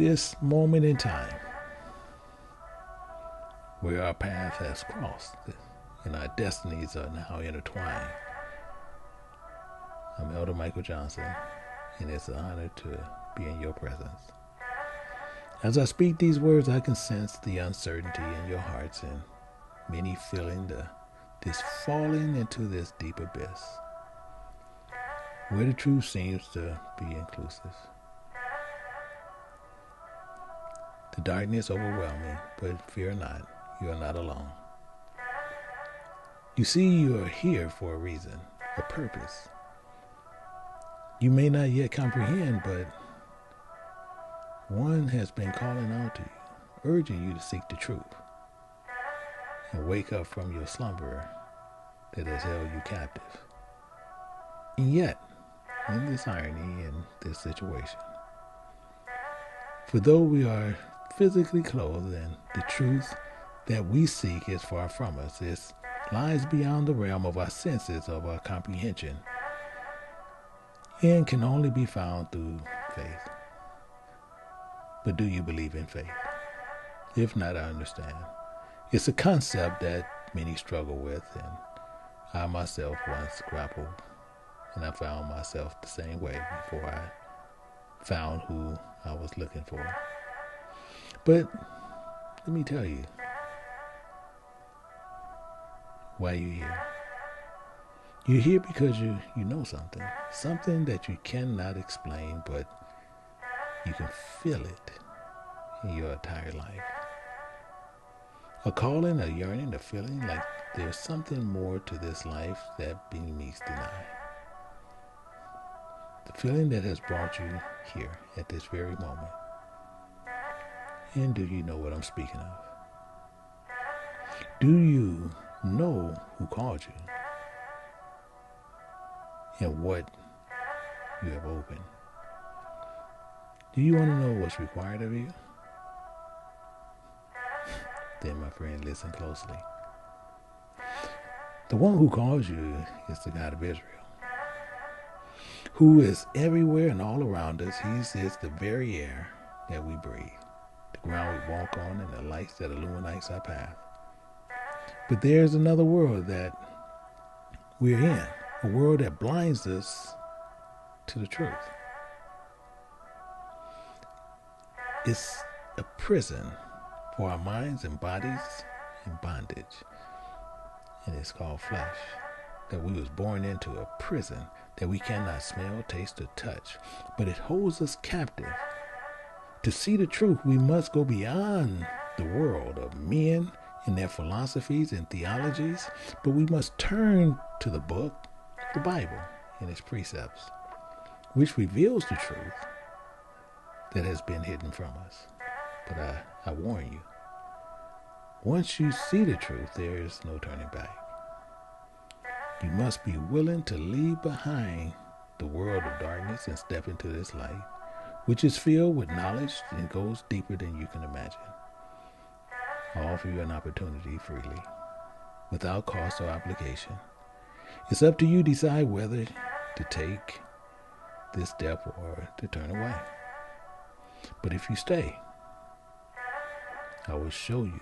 this moment in time where our path has crossed and our destinies are now intertwined. I'm Elder Michael Johnson, and it's an honor to be in your presence. As I speak these words, I can sense the uncertainty in your hearts and many feeling this falling into this deep abyss where the truth seems to be inclusive. The darkness overwhelming, but fear not, you are not alone. You see, you are here for a reason, a purpose. You may not yet comprehend, but one has been calling out to you, urging you to seek the truth and wake up from your slumber that has held you captive. And yet, in this irony, in this situation, for though we are physically clothed and the truth that we seek is far from us, it lies beyond the realm of our senses, of our comprehension, and can only be found through faith. But do you believe in faith? If not, I understand. It's a concept that many struggle with, and I myself once grappled, and I found myself the same way before I found who I was looking for. But let me tell you why you're here. You're here because you know something that you cannot explain, but you can feel it in your entire life. A calling, a yearning, a feeling like there's something more to this life that many means deny. The feeling that has brought you here at this very moment. And do you know what I'm speaking of? Do you know who called you? And what you have opened? Do you want to know what's required of you? Then, my friend, listen closely. The one who calls you is the God of Israel, who is everywhere and all around us. He is the very air that we breathe, the ground we walk on, and the lights that illuminates our path. But there's another world that we're in, a world that blinds us to the truth. It's a prison for our minds and bodies in bondage. And it's called flesh. That we was born into a prison that we cannot smell, taste, or touch. But it holds us captive. To see the truth, we must go beyond the world of men and their philosophies and theologies. But we must turn to the book, the Bible, and its precepts, which reveals the truth that has been hidden from us. But I warn you, once you see the truth, there is no turning back. You must be willing to leave behind the world of darkness and step into this light, which is filled with knowledge and goes deeper than you can imagine. I offer you an opportunity freely, without cost or obligation. It's up to you to decide whether to take this step or to turn away. But if you stay, I will show you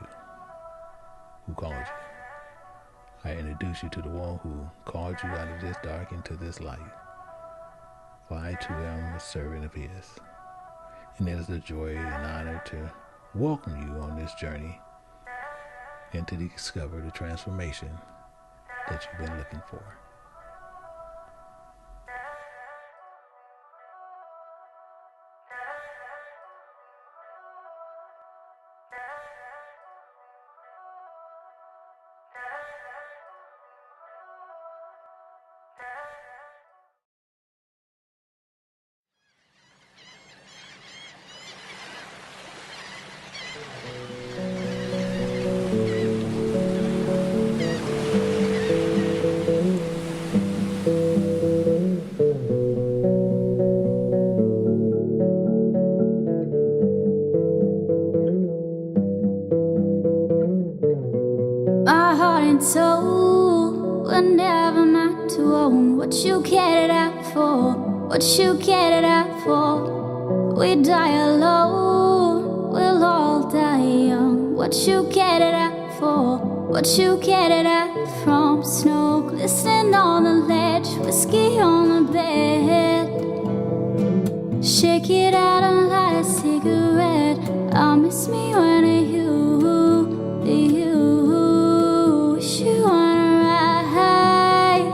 who called you. I introduce you to the one who called you out of this dark into this light. For I too am a servant of his. And it is a joy and honor to welcome you on this journey and to discover the transformation that you've been looking for. and soul were never meant to own what you cared out for, what you cared out for. We die alone. what you get it at for, what you get it at from. Snow glistening on the ledge, whiskey on the bed. Shake it out and light a cigarette. I'll miss me when you wish you wanna ride.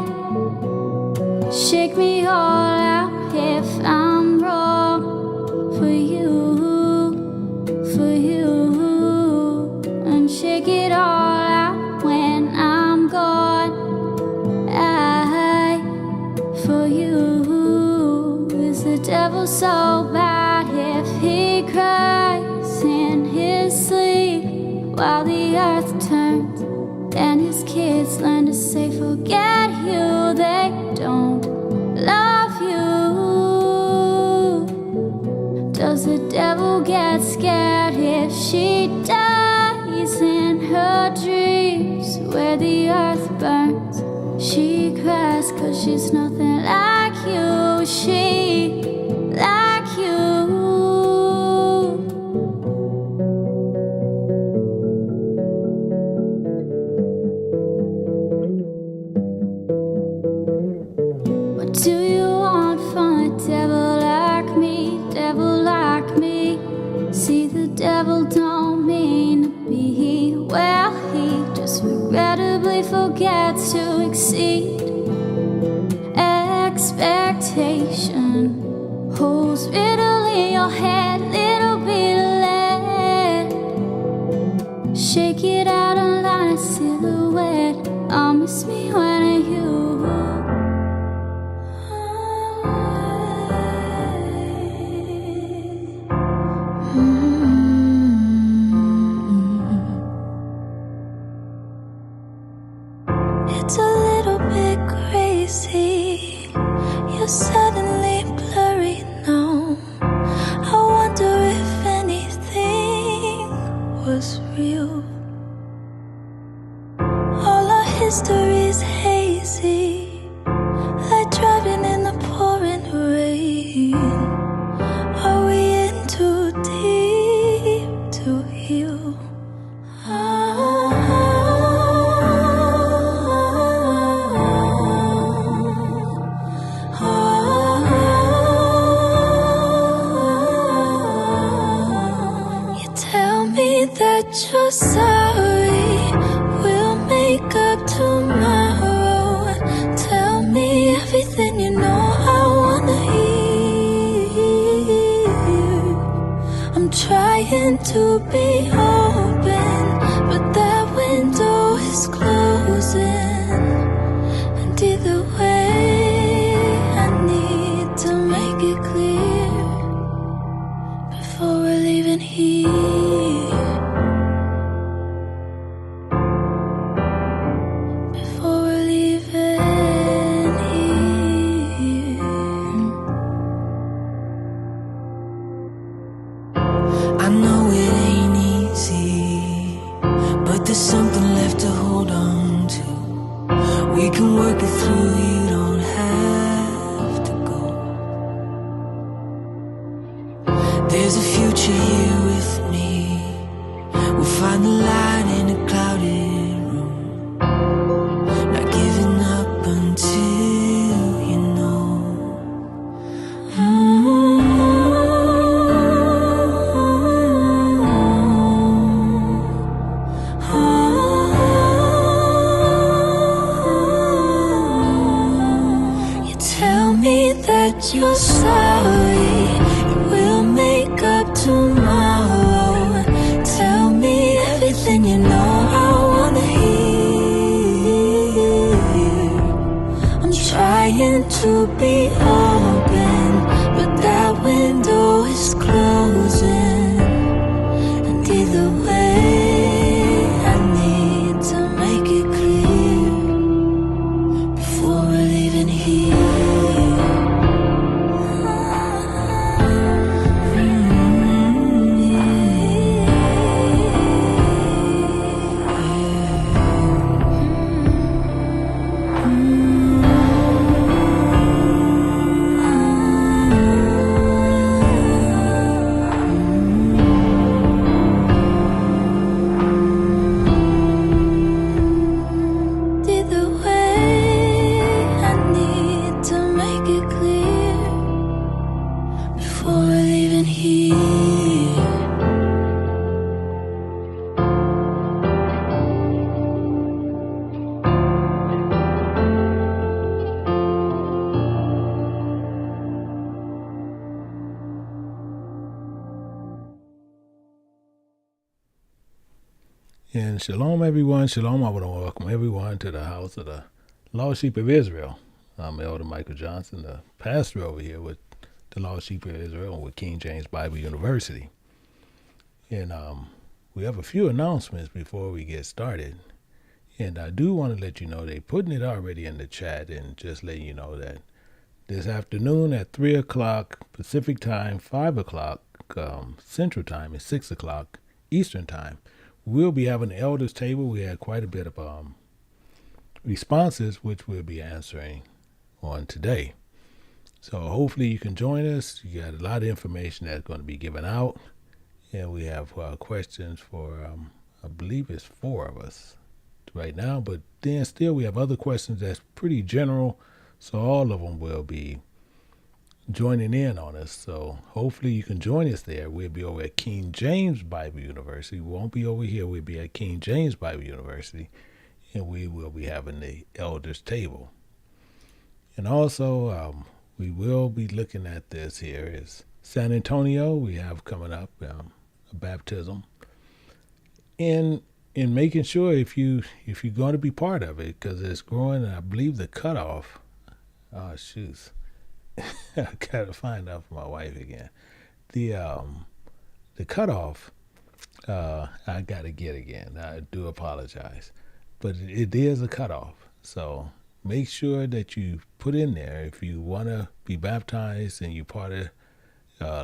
Shake me all out if I'm wrong for you, and shake it all out when I'm gone. For you. Is the devil so bad if he cries in his sleep while the earth turns and his kids learn to say forget you? They don't love you. Does the devil get scared if she dies in her dreams where the earth burns? She cries 'cause she's nothing like you. She like you. What do you want from a devil like me? Devil like me. See, the devil don't mean to be well. He just regrettably forgets to exceed expectation. Holes riddle in your head, little bit of lead. Shake it out and line a silhouette. I'll miss me when you. It's a little bit crazy. You're suddenly blurry now. I wonder if anything was real. All our history's hazy, like driving in the pouring rain. Are we in too deep to heal? That you're sorry, we'll make up tomorrow. Tell me everything you know I wanna hear. I'm trying to be open, but that window is closing. And either way, I need to make it clear before we're leaving here. There's something left to hold on to. We can work it through, you don't have to go. There's a future here with me. We'll find the light in a clouded room. Not giving up until you know. That you're sorry, we'll make up tomorrow. Tell me everything you know I wanna hear. I'm trying to be open, but that window is closing. And either way, I need to make it clear before we're leaving here. here. And shalom, everyone. Shalom. I want to welcome everyone to the house of the Lost Sheep of Israel. I'm Elder Michael Johnson, the pastor over here with the Lost Sheep of Israel and with King James Bible University. And we have a few announcements before we get started. And I do want to let you know they're putting it already in the chat and just letting you know that this afternoon at 3 o'clock Pacific time, 5 o'clock Central time, and 6 o'clock Eastern time, we'll be having an elders table. We had quite a bit of responses, which we'll be answering on today. So hopefully you can join us. You got a lot of information that's going to be given out. And we have questions for, I believe it's 4 of us right now. But then still we have other questions that's pretty general. So all of them will be joining in on us. So hopefully you can join us there. We'll be over at King James Bible University. We won't be over here. We'll be at King James Bible University, and we will be having the elders table. And also we will be looking at this here is San Antonio. We have coming up a baptism, and in making sure if you're going to be part of it, because it's growing. I believe the cutoff. Oh shoot. I gotta find out for my wife again. The cutoff, I gotta get again. I do apologize, but it is a cutoff. So make sure that you put in there if you want to be baptized and you're part of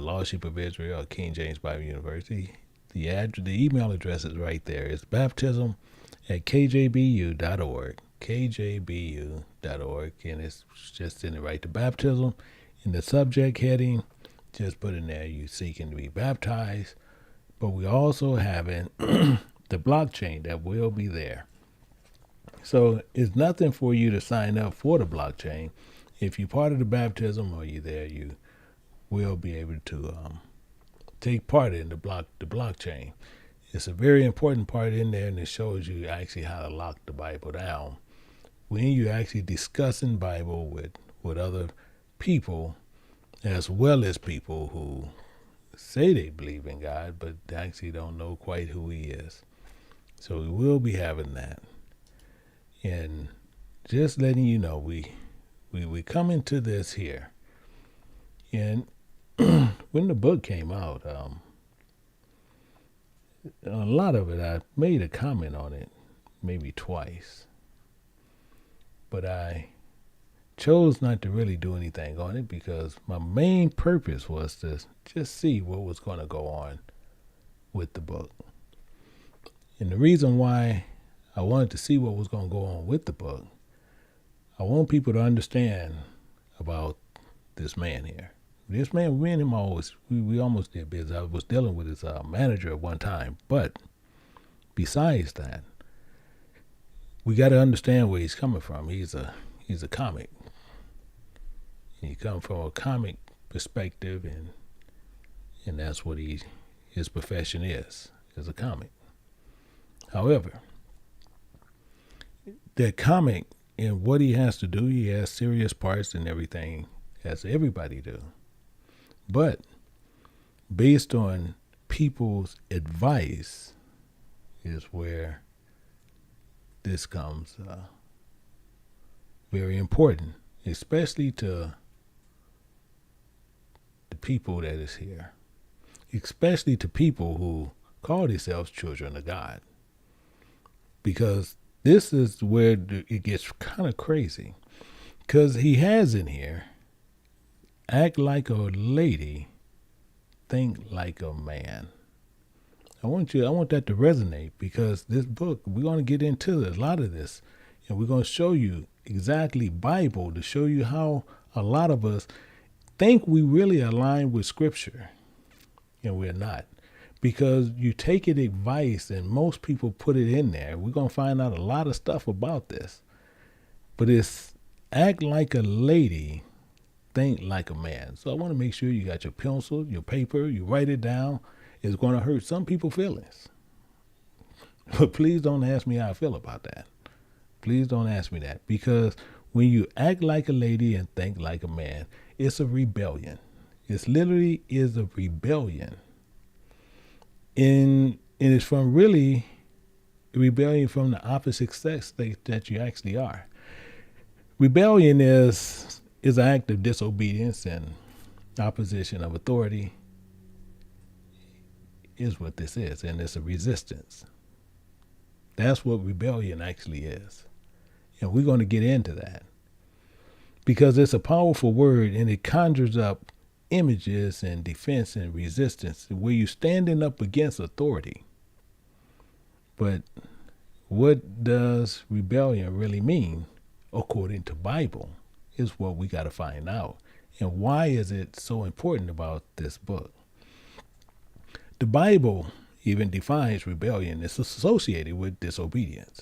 Lost Sheep of Israel or King James Bible University. The email address is right there. It's baptism@kjbu.org. kjbu.org, and it's just in the right to baptism. In the subject heading, just put in there you seeking to be baptized. But we also having the blockchain that will be there. So it's nothing for you to sign up for the blockchain. If you're part of the baptism or you're there, you will be able to take part in the blockchain. It's a very important part in there, and it shows you actually how to lock the Bible down. When you're actually discussing Bible with other people, as well as people who say they believe in God, but actually don't know quite who he is. So we will be having that. And just letting you know, we come into this here. And when the book came out, a lot of it, I made a comment on it maybe twice. But I chose not to really do anything on it because my main purpose was to just see what was going to go on with the book. And the reason why I wanted to see what was going to go on with the book, I want people to understand about this man here. This man, me and him we almost did business. I was dealing with his manager at one time. But besides that, we got to understand where he's coming from. He's a comic. He comes from a comic perspective, and that's what his profession is a comic. However, that comic and what he has to do, he has serious parts and everything, as everybody do. But based on people's advice is where this comes very important, especially to the people that is here, especially to people who call themselves children of God. Because this is where it gets kind of crazy. Because he has in here, act like a lady, think like a man. I want that to resonate, because this book, we're going to get into a lot of this, and we're going to show you exactly Bible to show you how a lot of us think we really align with Scripture, and we're not. Because you take it advice, and most people put it in there. We're going to find out a lot of stuff about this. But it's act like a lady, think like a man. So I want to make sure you got your pencil, your paper, you write it down. It's going to hurt some people's feelings. But please don't ask me how I feel about that. Please don't ask me that. Because when you act like a lady and think like a man, it's a rebellion. It literally is a rebellion. And it's from really rebellion from the opposite sex that you actually are. Rebellion is an act of disobedience and opposition of authority is what this is, and it's a resistance. That's what rebellion actually is. And we're going to get into that because it's a powerful word and it conjures up images and defense and resistance where you're standing up against authority. But what does rebellion really mean according to Bible is what we got to find out. And why is it so important about this book? The Bible even defines rebellion. It's associated with disobedience.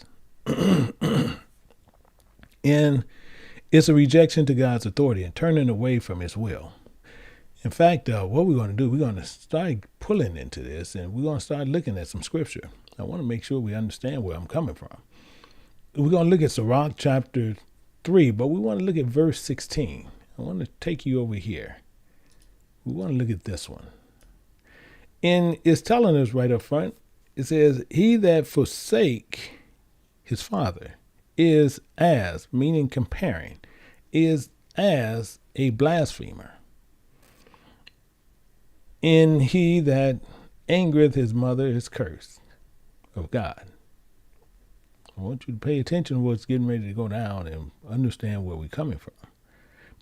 And it's a rejection to God's authority and turning away from his will. In fact, what we're going to do, we're going to start pulling into this and we're going to start looking at some scripture. I want to make sure we understand where I'm coming from. We're going to look at Sirach chapter 3, but we want to look at verse 16. I want to take you over here. We want to look at this one. And it's telling us right up front, it says, he that forsake his father is as, meaning comparing, is as a blasphemer. And he that angereth his mother is cursed of God. I want you to pay attention to what's getting ready to go down and understand where we're coming from.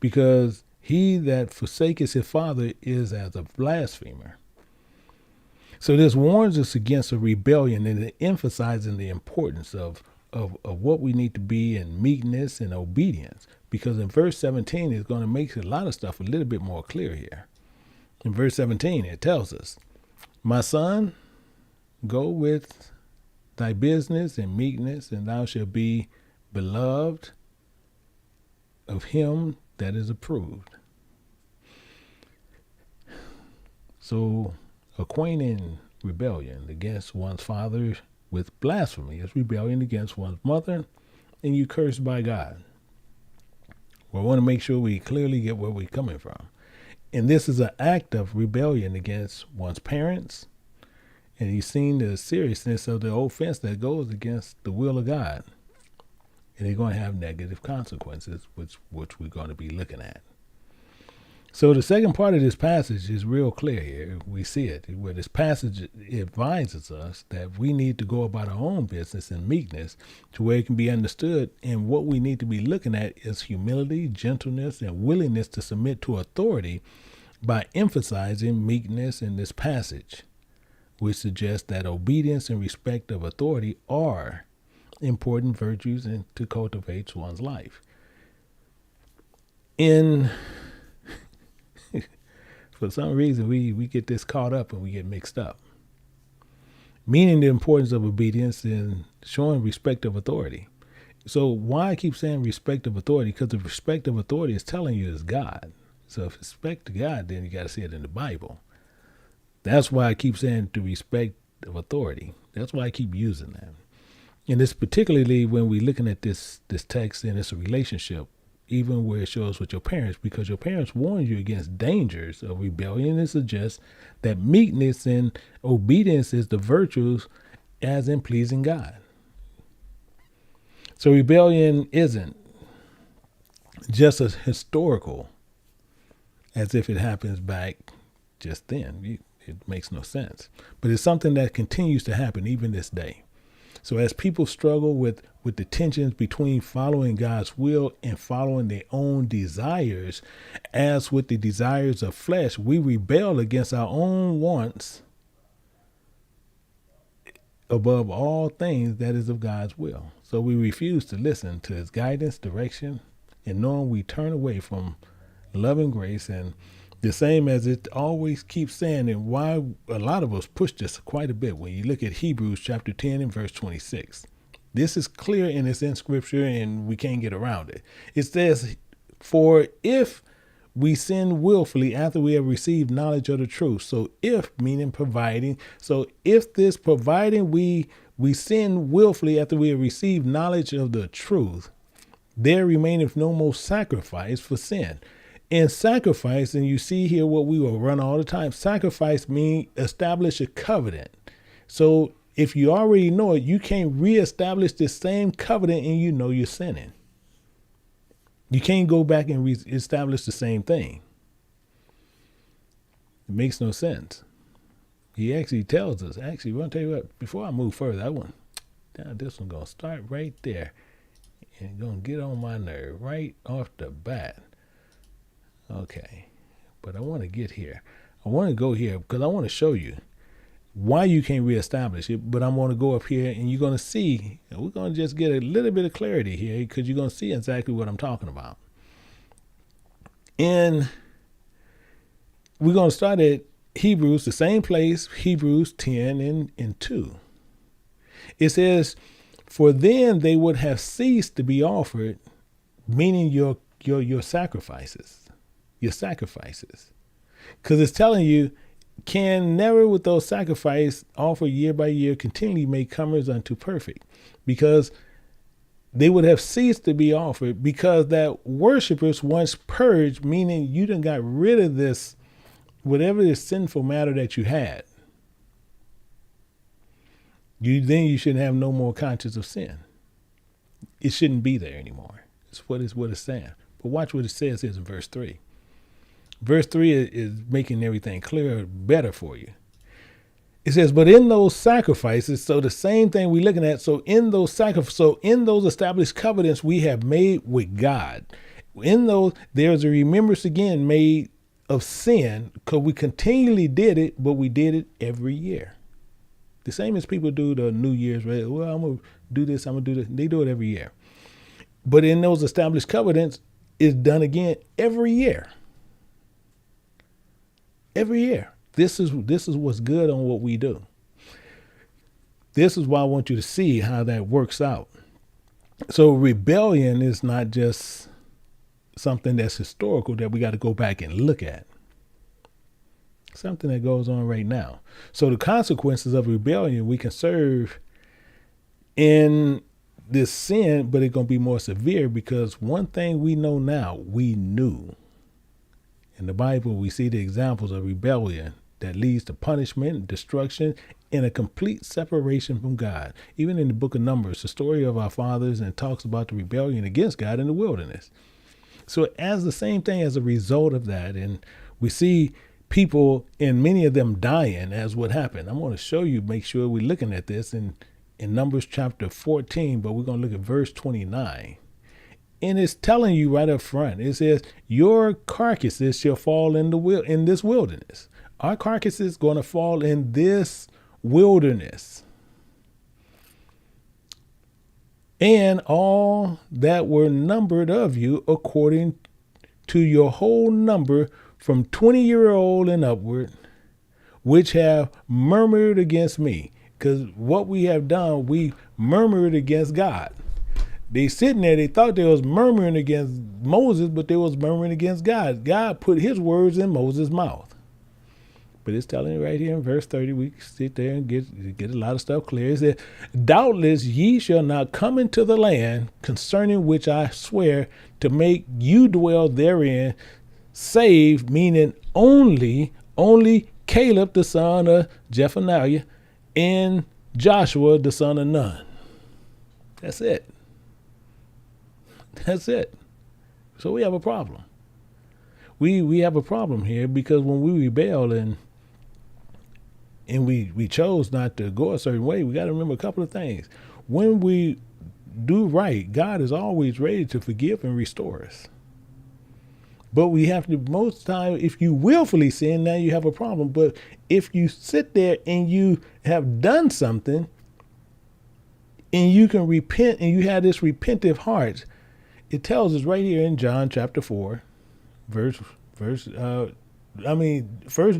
Because he that forsaketh his father is as a blasphemer. So this warns us against a rebellion and it emphasizing the importance of what we need to be in meekness and obedience. Because in verse 17, it's going to make a lot of stuff a little bit more clear here. In verse 17, it tells us, my son, go with thy business and meekness, and thou shalt be beloved of him that is approved. So acquainting rebellion against one's father with blasphemy is rebellion against one's mother, and you cursed by God. Well, I want to make sure we clearly get where we're coming from. And this is an act of rebellion against one's parents, and he's seen the seriousness of the offense that goes against the will of God. And they're going to have negative consequences, which we're going to be looking at. So the second part of this passage is real clear here. We see it, where this passage advises us that we need to go about our own business in meekness to where it can be understood. And what we need to be looking at is humility, gentleness, and willingness to submit to authority by emphasizing meekness in this passage, which suggests that obedience and respect of authority are important virtues and to cultivate one's life. For some reason, we get this caught up and we get mixed up. Meaning the importance of obedience and showing respect of authority. So why I keep saying respect of authority? Because the respect of authority is telling you is God. So if respect to God, then you got to see it in the Bible. That's why I keep saying the respect of authority. That's why I keep using that. And it's particularly when we're looking at this text and it's a relationship, even where it shows with your parents, because your parents warn you against dangers of rebellion. It suggests that meekness and obedience is the virtues as in pleasing God. So rebellion isn't just as historical as if it happens back just then. It makes no sense. But it's something that continues to happen even this day. So as people struggle with the tensions between following God's will and following their own desires, as with the desires of flesh, we rebel against our own wants above all things that is of God's will. So we refuse to listen to his guidance, direction, and knowing we turn away from love and grace. And the same as it always keeps saying, and why a lot of us push this quite a bit when you look at Hebrews chapter 10 and verse 26. This is clear and it's in scripture and we can't get around it. It says, for if we sin willfully after we have received knowledge of the truth. So if, meaning providing. So if this providing we sin willfully after we have received knowledge of the truth, there remaineth no more sacrifice for sin. And sacrifice, and you see here what we will run all the time, sacrifice means establish a covenant. So if you already know it, you can't reestablish the same covenant and you know you're sinning. You can't go back and establish the same thing. It makes no sense. He actually tells us, actually, I'm going to tell you what, before I move further, this one's going to start right there and going to get on my nerve right off the bat. Okay, but I want to get here. I want to go here because I want to show you why you can't reestablish it, but I'm going to go up here and you're going to see, we're going to just get a little bit of clarity here because you're going to see exactly what I'm talking about. And we're going to start at Hebrews, the same place, Hebrews 10 and 2. It says, for then they would have ceased to be offered, meaning your sacrifices, because it's telling you, can never with those sacrifice offer year by year continually make comers unto perfect, because they would have ceased to be offered because that worshipers once purged, meaning you done got rid of this, whatever this sinful matter that you had. You shouldn't have no more conscience of sin. It shouldn't be there anymore. It's what it's saying. But watch what it says here in verse 3. Verse 3 is making everything clearer, better for you. It says, but in those sacrifices, so the same thing we're looking at, so in those established covenants we have made with God, in those, there's a remembrance again made of sin, because we continually did it, but we did it every year. The same as people do the New Year's, right? Well, I'm going to do this, I'm going to do this. They do it every year. But in those established covenants, it's done again every year. Every year. This is what's good on what we do. This is why I want you to see how that works out. So rebellion is not just something that's historical that we got to go back and look at. Something that goes on right now. So the consequences of rebellion, we can serve in this sin, but it's going to be more severe, because one thing we know now, we knew. In the Bible, we see the examples of rebellion that leads to punishment, destruction, and a complete separation from God. Even in the book of Numbers, the story of our fathers, and talks about the rebellion against God in the wilderness. So as the same thing as a result of that, and we see people, and many of them dying as what happened. I'm going to show you, make sure we're looking at this in Numbers chapter 14, but we're going to look at verse 29. And it's telling you right up front, it says, your carcasses shall fall in this wilderness. Our carcasses going to fall in this wilderness. And all that were numbered of you according to your whole number from 20-year-old and upward, which have murmured against me. Because what we have done, we murmured against God. They sitting there, they thought they was murmuring against Moses, but they was murmuring against God. God put his words in Moses' mouth. But it's telling you right here in verse 30, we can sit there and get a lot of stuff clear. It says, doubtless ye shall not come into the land concerning which I swear to make you dwell therein, save, meaning only Caleb the son of Jephunneh and Joshua the son of Nun. That's it. That's it. So we have a problem. We have a problem here, because when we rebel and we chose not to go a certain way, we got to remember a couple of things. When we do right, God is always ready to forgive and restore us. But we have to, most time, if you willfully sin, now you have a problem. But if you sit there and you have done something and you can repent and you have this repentive heart, it tells us right here in John chapter 4, First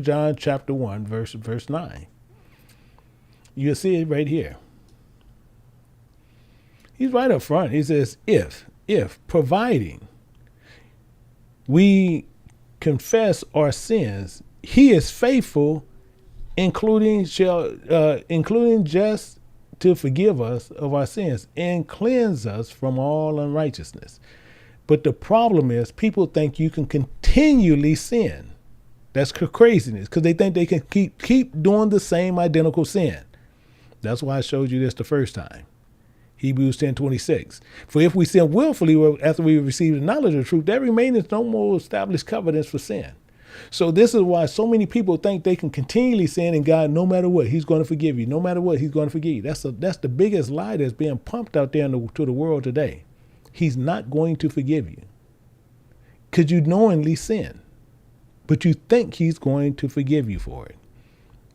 John chapter 1, verse 9. You'll see it right here. He's right up front. He says, if providing we confess our sins, he is faithful, including just to forgive us of our sins and cleanse us from all unrighteousness. But the problem is people think you can continually sin. That's craziness, because they think they can keep doing the same identical sin. That's why I showed you this the first time. Hebrews 10:26. For if we sin willfully after we receive the knowledge of the truth, there remains no more established covenants for sin. So this is why so many people think they can continually sin, and God, no matter what, he's going to forgive you. No matter what, he's going to forgive you. That's the biggest lie that's being pumped out there to the world today. He's not going to forgive you because you knowingly sin, but you think he's going to forgive you for it.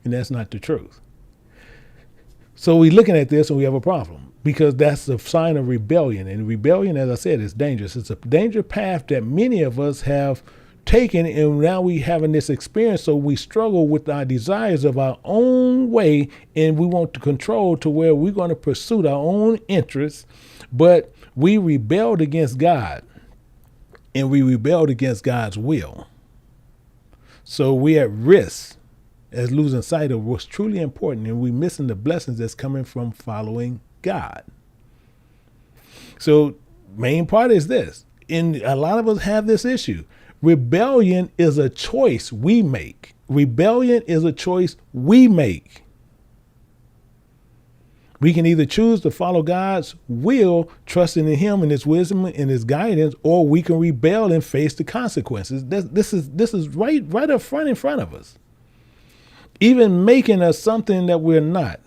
And that's not the truth. So we're looking at this and we have a problem, because that's a sign of rebellion. And rebellion, as I said, is dangerous. It's a dangerous path that many of us have taken, and now we having this experience. So we struggle with our desires of our own way, and we want to control to where we're going to pursue our own interests. But we rebelled against God, and we rebelled against God's will. So we're at risk as losing sight of what's truly important, and we're missing the blessings that's coming from following God. So main part is this, and a lot of us have this issue. Rebellion is a choice we make. Rebellion is a choice we make. We can either choose to follow God's will, trusting in him and his wisdom and his guidance, or we can rebel and face the consequences. This is right up front in front of us. Even making us something that we're not.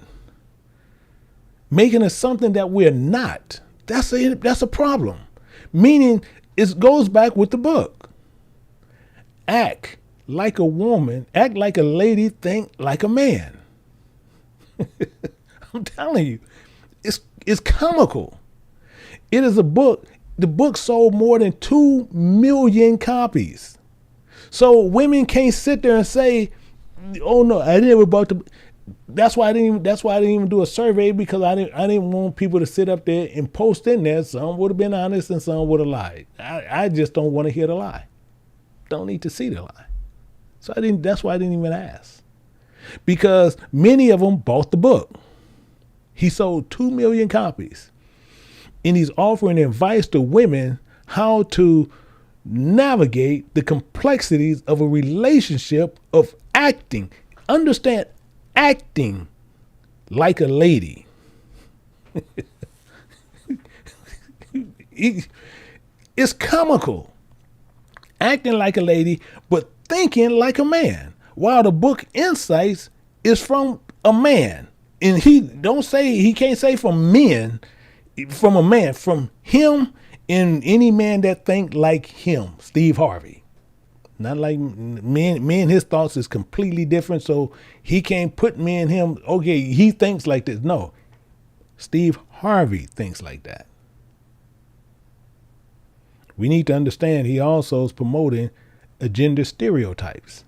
Making us something that we're not. That's a problem. Meaning it goes back with the book. Act like a woman, act like a lady, think like a man. I'm telling you, it's comical. It is a book. The book sold more than 2 million copies. So women can't sit there and say, "Oh no, I never bought the." That's why I didn't even do a survey, because I didn't want people to sit up there and post in there. Some would have been honest and some would have lied. I just don't want to hear the lie. Don't need to see the lie. So that's why I didn't even ask. Because many of them bought the book. He sold 2 million copies. And he's offering advice to women how to navigate the complexities of a relationship of acting. Understand, acting like a lady. It's comical. Acting like a lady, but thinking like a man. While the book Insights is from a man. And he can't say from men, from a man, from him and any man that think like him, Steve Harvey. Not like me and his thoughts is completely different. So he can't put me and him, okay, he thinks like this. No, Steve Harvey thinks like that. We need to understand he also is promoting gender stereotypes,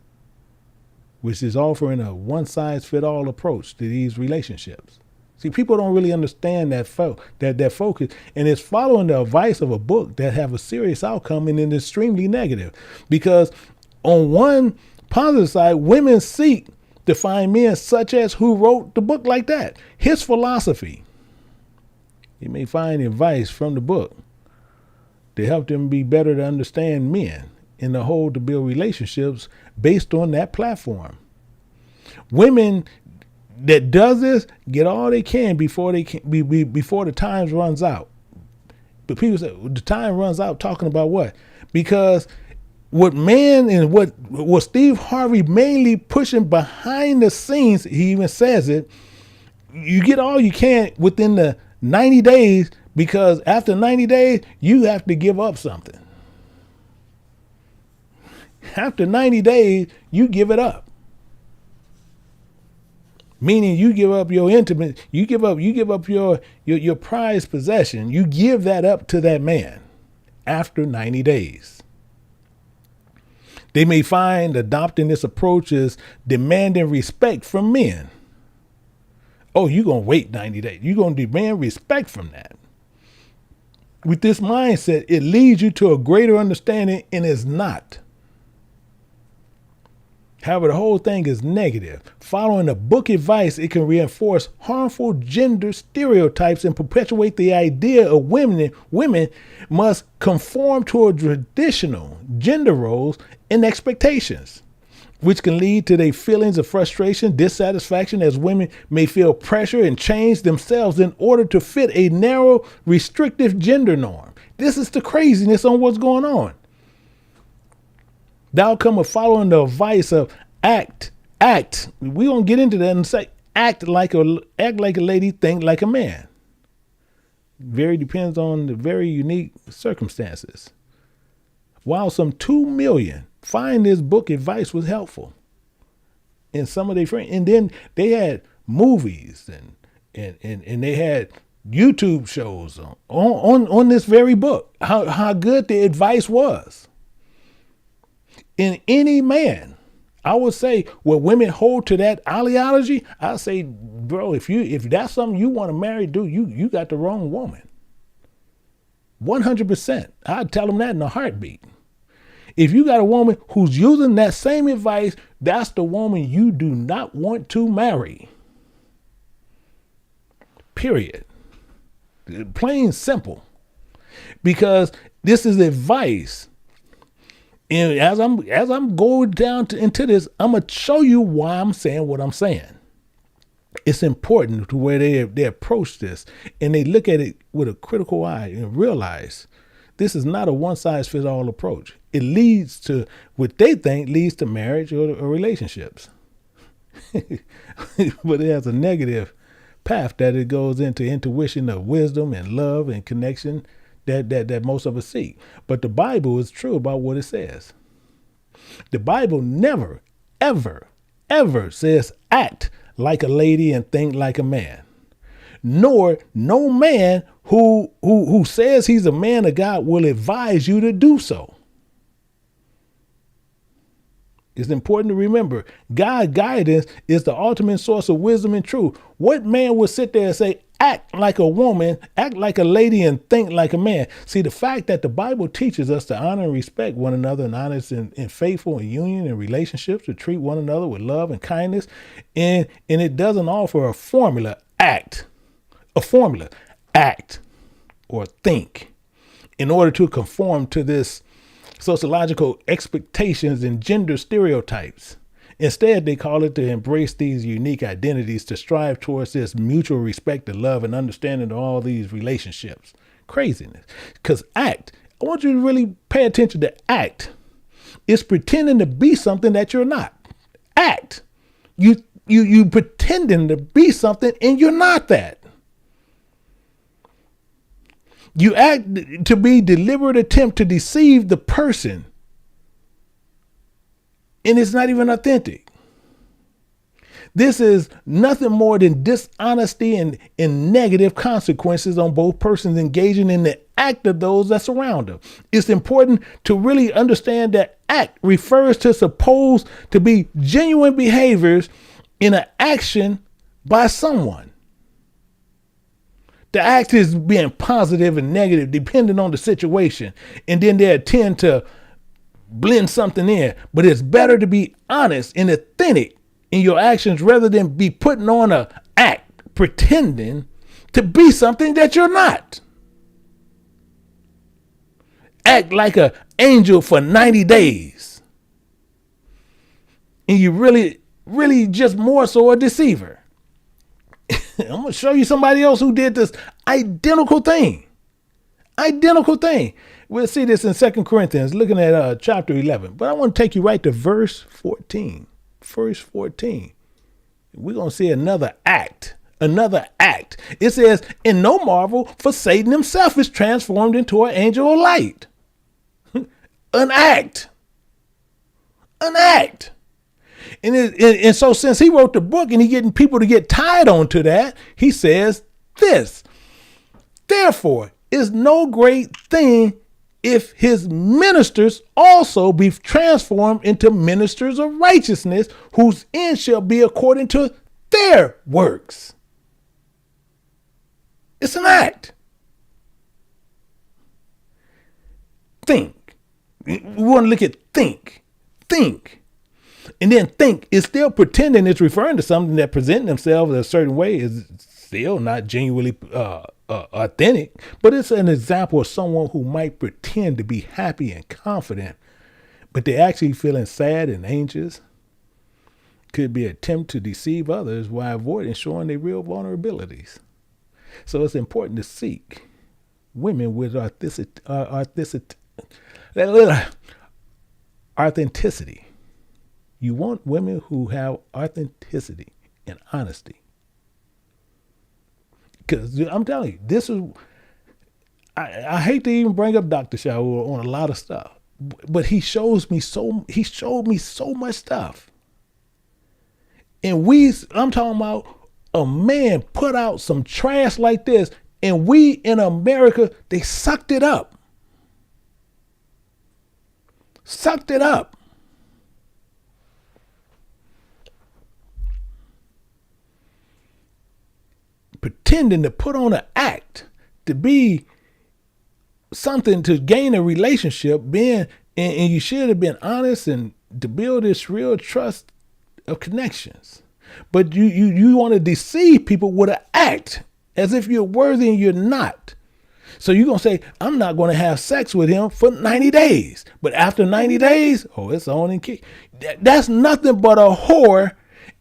which is offering a one-size-fit-all approach to these relationships. See, people don't really understand that focus, and it's following the advice of a book that have a serious outcome and is extremely negative. Because on one positive side, women seek to find men such as who wrote the book like that. His philosophy. You may find advice from the book to help them be better to understand men in the whole, to build relationships based on that platform. Women that does this get all they can before the time runs out. But people say the time runs out talking about what? Because what Steve Harvey mainly pushing behind the scenes, he even says it, you get all you can within the 90 days, because after 90 days, you have to give up something. After 90 days, you give it up. Meaning you give up your intimate, you give up your prized possession. You give that up to that man after 90 days. They may find adopting this approach is demanding respect from men. Oh, you're going to wait 90 days. You're going to demand respect from that. With this mindset, it leads you to a greater understanding, and it's not. However, the whole thing is negative. Following the book advice, it can reinforce harmful gender stereotypes and perpetuate the idea of women must conform to traditional gender roles and expectations, which can lead to their feelings of frustration, dissatisfaction, as women may feel pressure and change themselves in order to fit a narrow, restrictive gender norm. This is the craziness on what's going on. The outcome of following the advice of act. We're going to get into that and say act like a lady, think like a man. Very depends on the very unique circumstances. While some 2 million find this book advice was helpful, and some of their friends, and then they had movies and they had YouTube shows on this very book, how good the advice was. In any man, I would say, when women hold to that ideology, I say, bro, if that's something you want to marry, dude, you got the wrong woman. 100%. I'd tell them that in a heartbeat. If you got a woman who's using that same advice, that's the woman you do not want to marry. Period. Plain simple. Because this is advice. And as I'm going down into this, I'm gonna show you why I'm saying what I'm saying. It's important to where they approach this and they look at it with a critical eye and realize this is not a one-size-fits-all approach. It leads to what they think leads to marriage or relationships. But it has a negative path that it goes into intuition of wisdom and love and connection that most of us seek. But the Bible is true about what it says. The Bible never, ever, ever says act like a lady and think like a man. Nor no man who says he's a man of God will advise you to do so. It's important to remember, God's guidance is the ultimate source of wisdom and truth. What man would sit there and say, act like a woman, act like a lady, and think like a man? See, the fact that the Bible teaches us to honor and respect one another and honest and faithful in union and relationships, to treat one another with love and kindness, and it doesn't offer a formula, act or think in order to conform to this sociological expectations and gender stereotypes. Instead, they call it to embrace these unique identities, to strive towards this mutual respect and love and understanding of all these relationships. Craziness. Because act, I want you to really pay attention to act. It's pretending to be something that you're not. Act. You pretending to be something and you're not that. You act to be deliberate attempt to deceive the person. And it's not even authentic. This is nothing more than dishonesty and negative consequences on both persons engaging in the act of those that surround them. It's important to really understand that act refers to supposed to be genuine behaviors in an action by someone. The act is being positive and negative depending on the situation. And then they tend to blend something in. But it's better to be honest and authentic in your actions rather than be putting on an act, pretending to be something that you're not. Act like an angel for 90 days. And you really just more so a deceiver. I'm going to show you somebody else who did this identical thing. We'll see this in 2 Corinthians, looking at chapter 11. But I want to take you right to verse 14. Verse 14. We're going to see another act. It says, and no marvel, for Satan himself is transformed into an angel of light. An act. And so since he wrote the book and he getting people to get tied onto that, he says this: therefore is no great thing if his ministers also be transformed into ministers of righteousness, whose end shall be according to their works. It's an act. Think. We want to look at think. And then think it's still pretending it's referring to something that presenting themselves a certain way is still not genuinely authentic, but it's an example of someone who might pretend to be happy and confident, but they're actually feeling sad and anxious. Could be an attempt to deceive others while avoiding showing their real vulnerabilities. So it's important to seek women with authenticity. You want women who have authenticity and honesty. Because I'm telling you, this is, I hate to even bring up Dr. Shaul on a lot of stuff, but he showed me so much stuff. And I'm talking about a man put out some trash like this, and we in America, they sucked it up. Sucked it up. Pretending to put on an act, to be something, to gain a relationship, and you should have been honest and to build this real trust of connections. But you want to deceive people with an act as if you're worthy and you're not. So you're going to say, I'm not going to have sex with him for 90 days. But after 90 days, it's on and kick. That's nothing but a whore,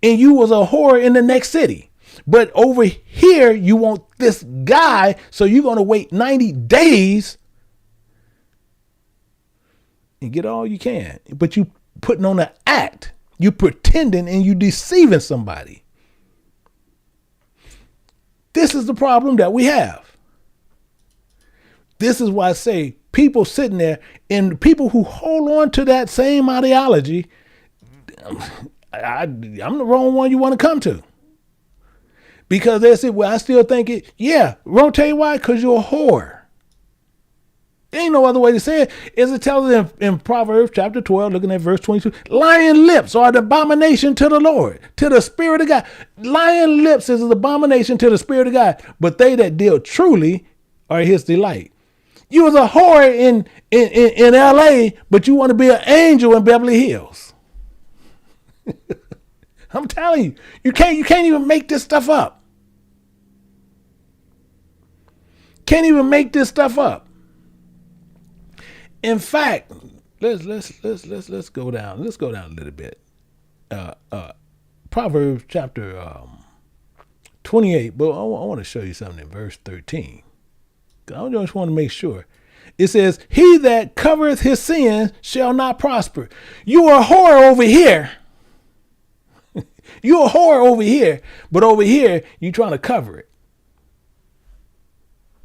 and you was a whore in the next city. But over here, you want this guy, so you're going to wait 90 days and get all you can. But you putting on an act. You pretending and you deceiving somebody. This is the problem that we have. This is why I say people sitting there, and people who hold on to that same ideology, I'm the wrong one you want to come to. Because they say, well, I still think it. Yeah, won't tell you why, because you're a whore. There ain't no other way to say it. As it tells us in Proverbs chapter 12, looking at verse 22, lying lips are an abomination to the Lord, to the Spirit of God. Lying lips is an abomination to the Spirit of God, but they that deal truly are his delight. You was a whore in LA, but you want to be an angel in Beverly Hills. I'm telling you, you can't even make this stuff up. Can't even make this stuff up. In fact, let's go down. Let's go down a little bit. Proverbs chapter 28, but I want to show you something in verse 13. I just want to make sure. It says, he that covereth his sins shall not prosper. You are a whore over here. You're a whore over here, but over here, you're trying to cover it.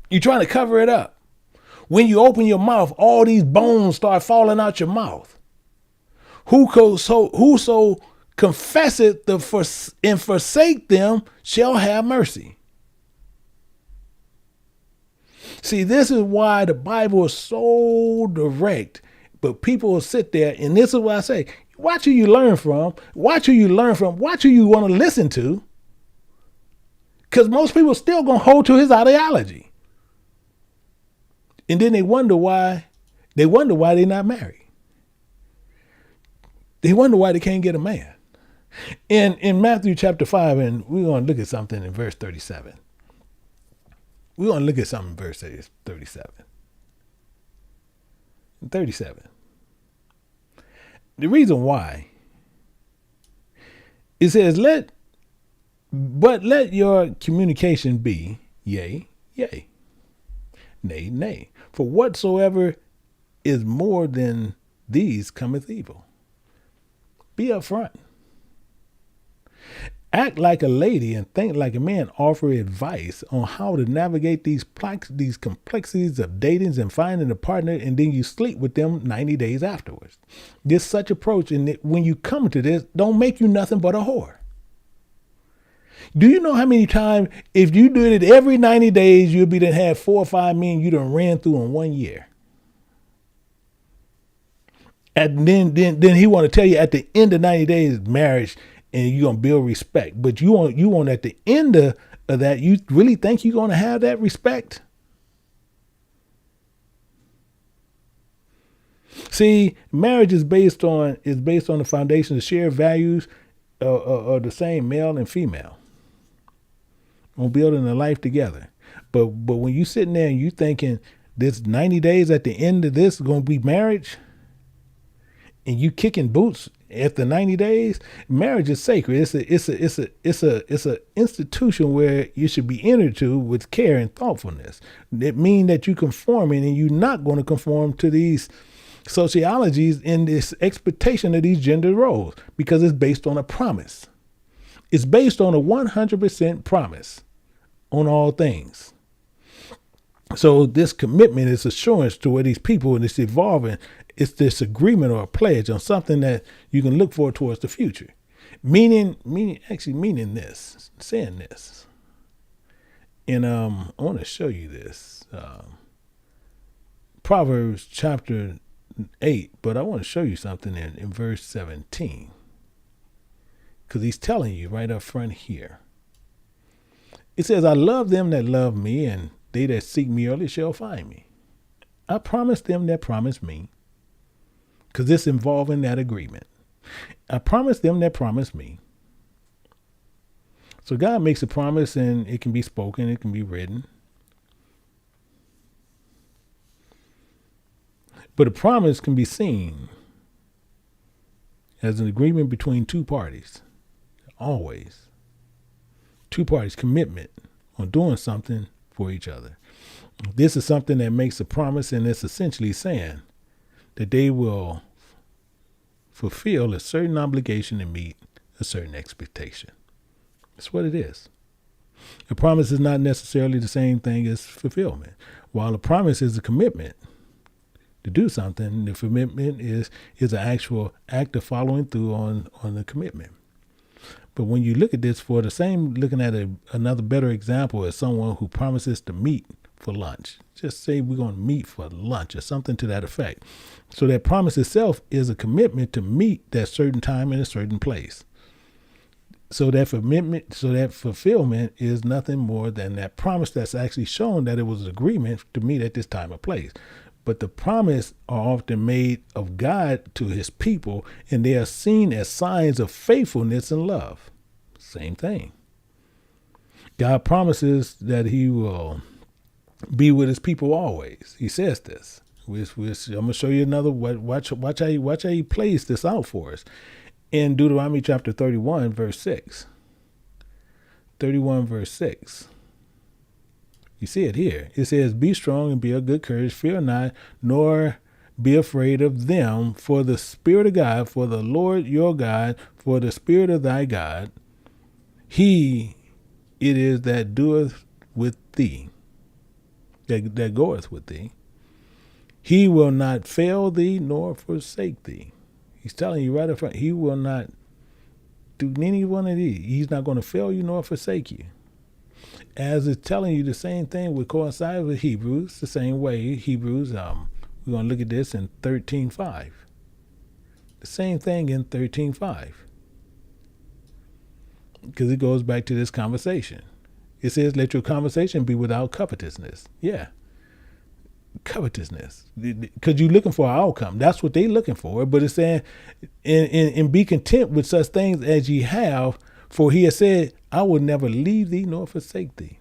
You're trying to cover it up. When you open your mouth, all these bones start falling out your mouth. Whoso confesseth and forsake them shall have mercy. See, this is why the Bible is so direct, but people will sit there, and this is what I say. Watch who you learn from. Watch who you learn from. Watch who you want to listen to. Because most people still going to hold to his ideology. And then they wonder why they're not married. They wonder why they can't get a man. In Matthew chapter 5, and we're going to look at something in verse 37. We're going to look at something in verse 37. 37. The reason why, it says, let your communication be yea, yea, nay, nay. For whatsoever is more than these cometh evil. Be upfront. Act like a lady and think like a man. Offer advice on how to navigate these complexities of dating and finding a partner, and then you sleep with them 90 days afterwards. This such approach, and when you come to this, don't make you nothing but a whore. Do you know how many times, if you did it every 90 days, you'll be done had 4 or 5 men you done ran through in 1 year? And then he want to tell you at the end of 90 days marriage, and you're going to build respect. But you want at the end of that, you really think you're going to have that respect? See, marriage is based on the foundation of shared values of the same male and female on building a life together. But when you sitting there and you thinking this 90 days at the end of this is going to be marriage, and you kicking boots after 90 days, marriage is sacred. It's a institution where you should be entered to with care and thoughtfulness. It means that you conforming, and you're not going to conform to these sociologies in this expectation of these gender roles, because it's based on a promise. It's based on a 100% promise on all things. So this commitment is assurance to where these people, and it's evolving. It's this agreement or a pledge on something that you can look for towards the future. Meaning this, saying this. And I want to show you this. Proverbs chapter 8, but I want to show you something in verse 17. Because he's telling you right up front here. It says, I love them that love me, and they that seek me early shall find me. I promise them that promise me, because it's involving that agreement. I promise them that promise me. So God makes a promise, and it can be spoken, it can be written. But a promise can be seen as an agreement between two parties. Always. Two parties' commitment on doing something for each other. This is something that makes a promise, and it's essentially saying that they will fulfill a certain obligation and meet a certain expectation. That's what it is. A promise is not necessarily the same thing as fulfillment. While a promise is a commitment to do something, the commitment is an actual act of following through on the commitment. But when you look at this for the same, looking at another better example is someone who promises to meet for lunch. Just say we're going to meet for lunch or something to that effect. So that promise itself is a commitment to meet that certain time in a certain place. So that fulfillment is nothing more than that promise that's actually shown that it was an agreement to meet at this time or place. But the promise are often made of God to his people, and they are seen as signs of faithfulness and love. Same thing. God promises that he will be with his people always. He says this. I'm going to show you another. Watch how he plays this out for us. In Deuteronomy chapter 31, verse 6. 31, verse 6. You see it here. It says, be strong and be of good courage. Fear not, nor be afraid of them. For the Spirit of God, for the Lord your God, for the Spirit of thy God, he it is that doeth with thee, that goeth with thee. He will not fail thee nor forsake thee. He's telling you right up front, he will not do any one of these. He's not going to fail you nor forsake you. As it's telling you the same thing would coincide with Hebrews, the same way. Hebrews, we're going to look at this in 13:5. The same thing in 13:5. Because it goes back to this conversation. It says, let your conversation be without covetousness. Yeah. Covetousness. Because you're looking for an outcome. That's what they're looking for. But it's saying, and be content with such things as ye have, for he has said, I will never leave thee nor forsake thee.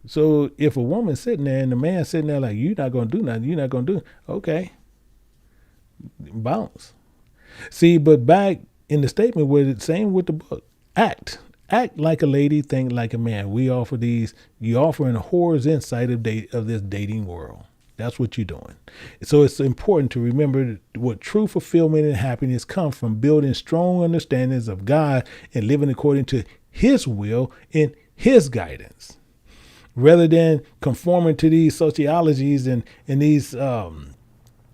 So if a woman's sitting there and the man's sitting there like, you're not going to do nothing, you're not going to do it. Okay. Bounce. See, but back in the statement where it's same with the book, act like a lady, think like a man. We offer these, you offering a whore's insight of this dating world. That's what you're doing. So it's important to remember what true fulfillment and happiness come from building strong understandings of God and living according to his will and his guidance, rather than conforming to these sociologies and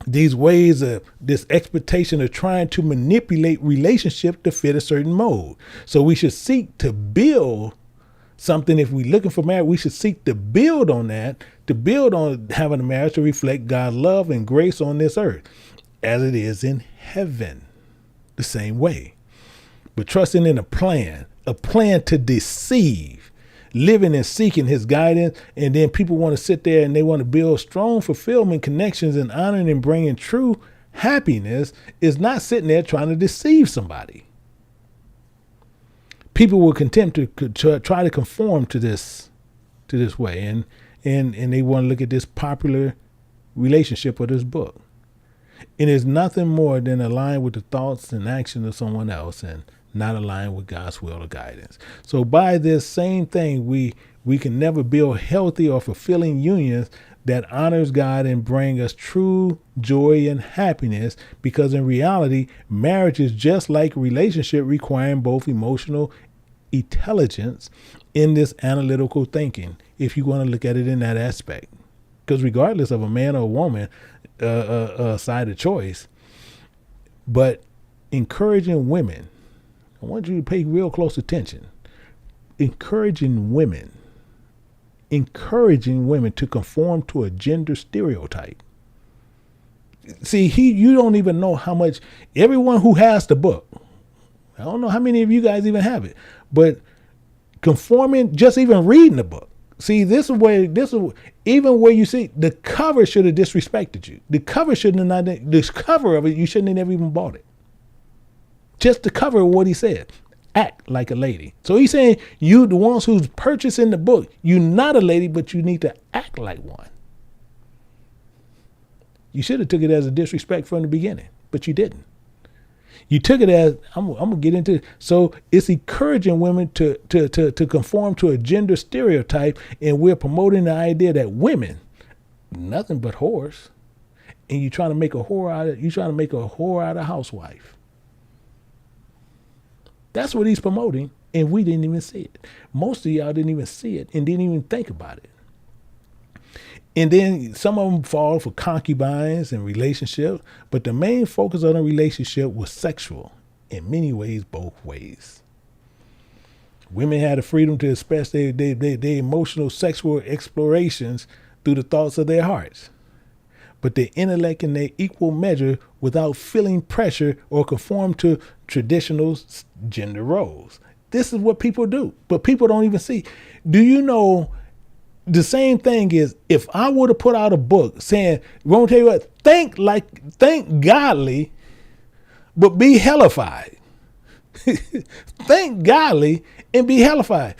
these ways of this expectation of trying to manipulate relationship to fit a certain mode. So we should seek to build something. If we're looking for marriage, we should seek to build on that, to build on having a marriage to reflect God's love and grace on this earth as it is in heaven, the same way. But trusting in a plan to deceive, living and seeking his guidance. And then people want to sit there and they want to build strong fulfillment, connections, and honoring and bringing true happiness is not sitting there trying to deceive somebody. People will contempt to try to conform to this way. And they want to look at this popular relationship or this book. It is nothing more than align with the thoughts and actions of someone else and not align with God's will or guidance. So by this same thing, we can never build healthy or fulfilling unions that honors God and bring us true joy and happiness, because in reality, marriage is just like a relationship requiring both emotional intelligence in this analytical thinking, if you want to look at it in that aspect. Because regardless of a man or a woman, side of choice, but encouraging women, I want you to pay real close attention. Encouraging women to conform to a gender stereotype. See, you don't even know how much everyone who has the book, I don't know how many of you guys even have it, but conforming, just even reading the book. See, this is even where you see the cover should have disrespected you. The cover this cover of it, you shouldn't have never even bought it. Just the cover of what he said. Act like a lady. So he's saying you, the ones who's purchasing the book, you're not a lady, but you need to act like one. You should have took it as a disrespect from the beginning, but you didn't. You took it as, I'm gonna get into it. So it's encouraging women to conform to a gender stereotype, and we're promoting the idea that women, nothing but whores, and you're trying to make a whore out of housewife. That's what he's promoting, and we didn't even see it. Most of y'all didn't even see it and didn't even think about it. And then some of them fall for concubines and relationships, but the main focus on the relationship was sexual, in many ways, both ways. Women had the freedom to express their emotional sexual explorations through the thoughts of their hearts, but their intellect in their equal measure without feeling pressure or conform to traditional gender roles. This is what people do, but people don't even see. Do you know? The same thing is, if I were to put out a book saying, won't tell you what, think godly, but be hellified. Think godly and be hellified.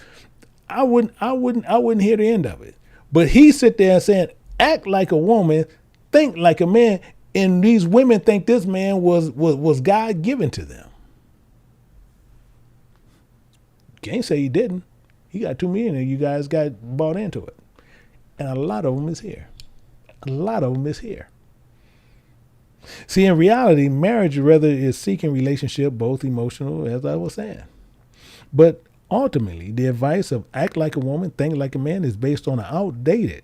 I wouldn't hear the end of it. But he sit there saying, act like a woman, think like a man, and these women think this man was God given to them. Can't say he didn't. He got 2 million and you guys got bought into it. And a lot of them is here. See, in reality, marriage rather is seeking relationship, both emotional, as I was saying. But ultimately, the advice of act like a woman, think like a man is based on an outdated,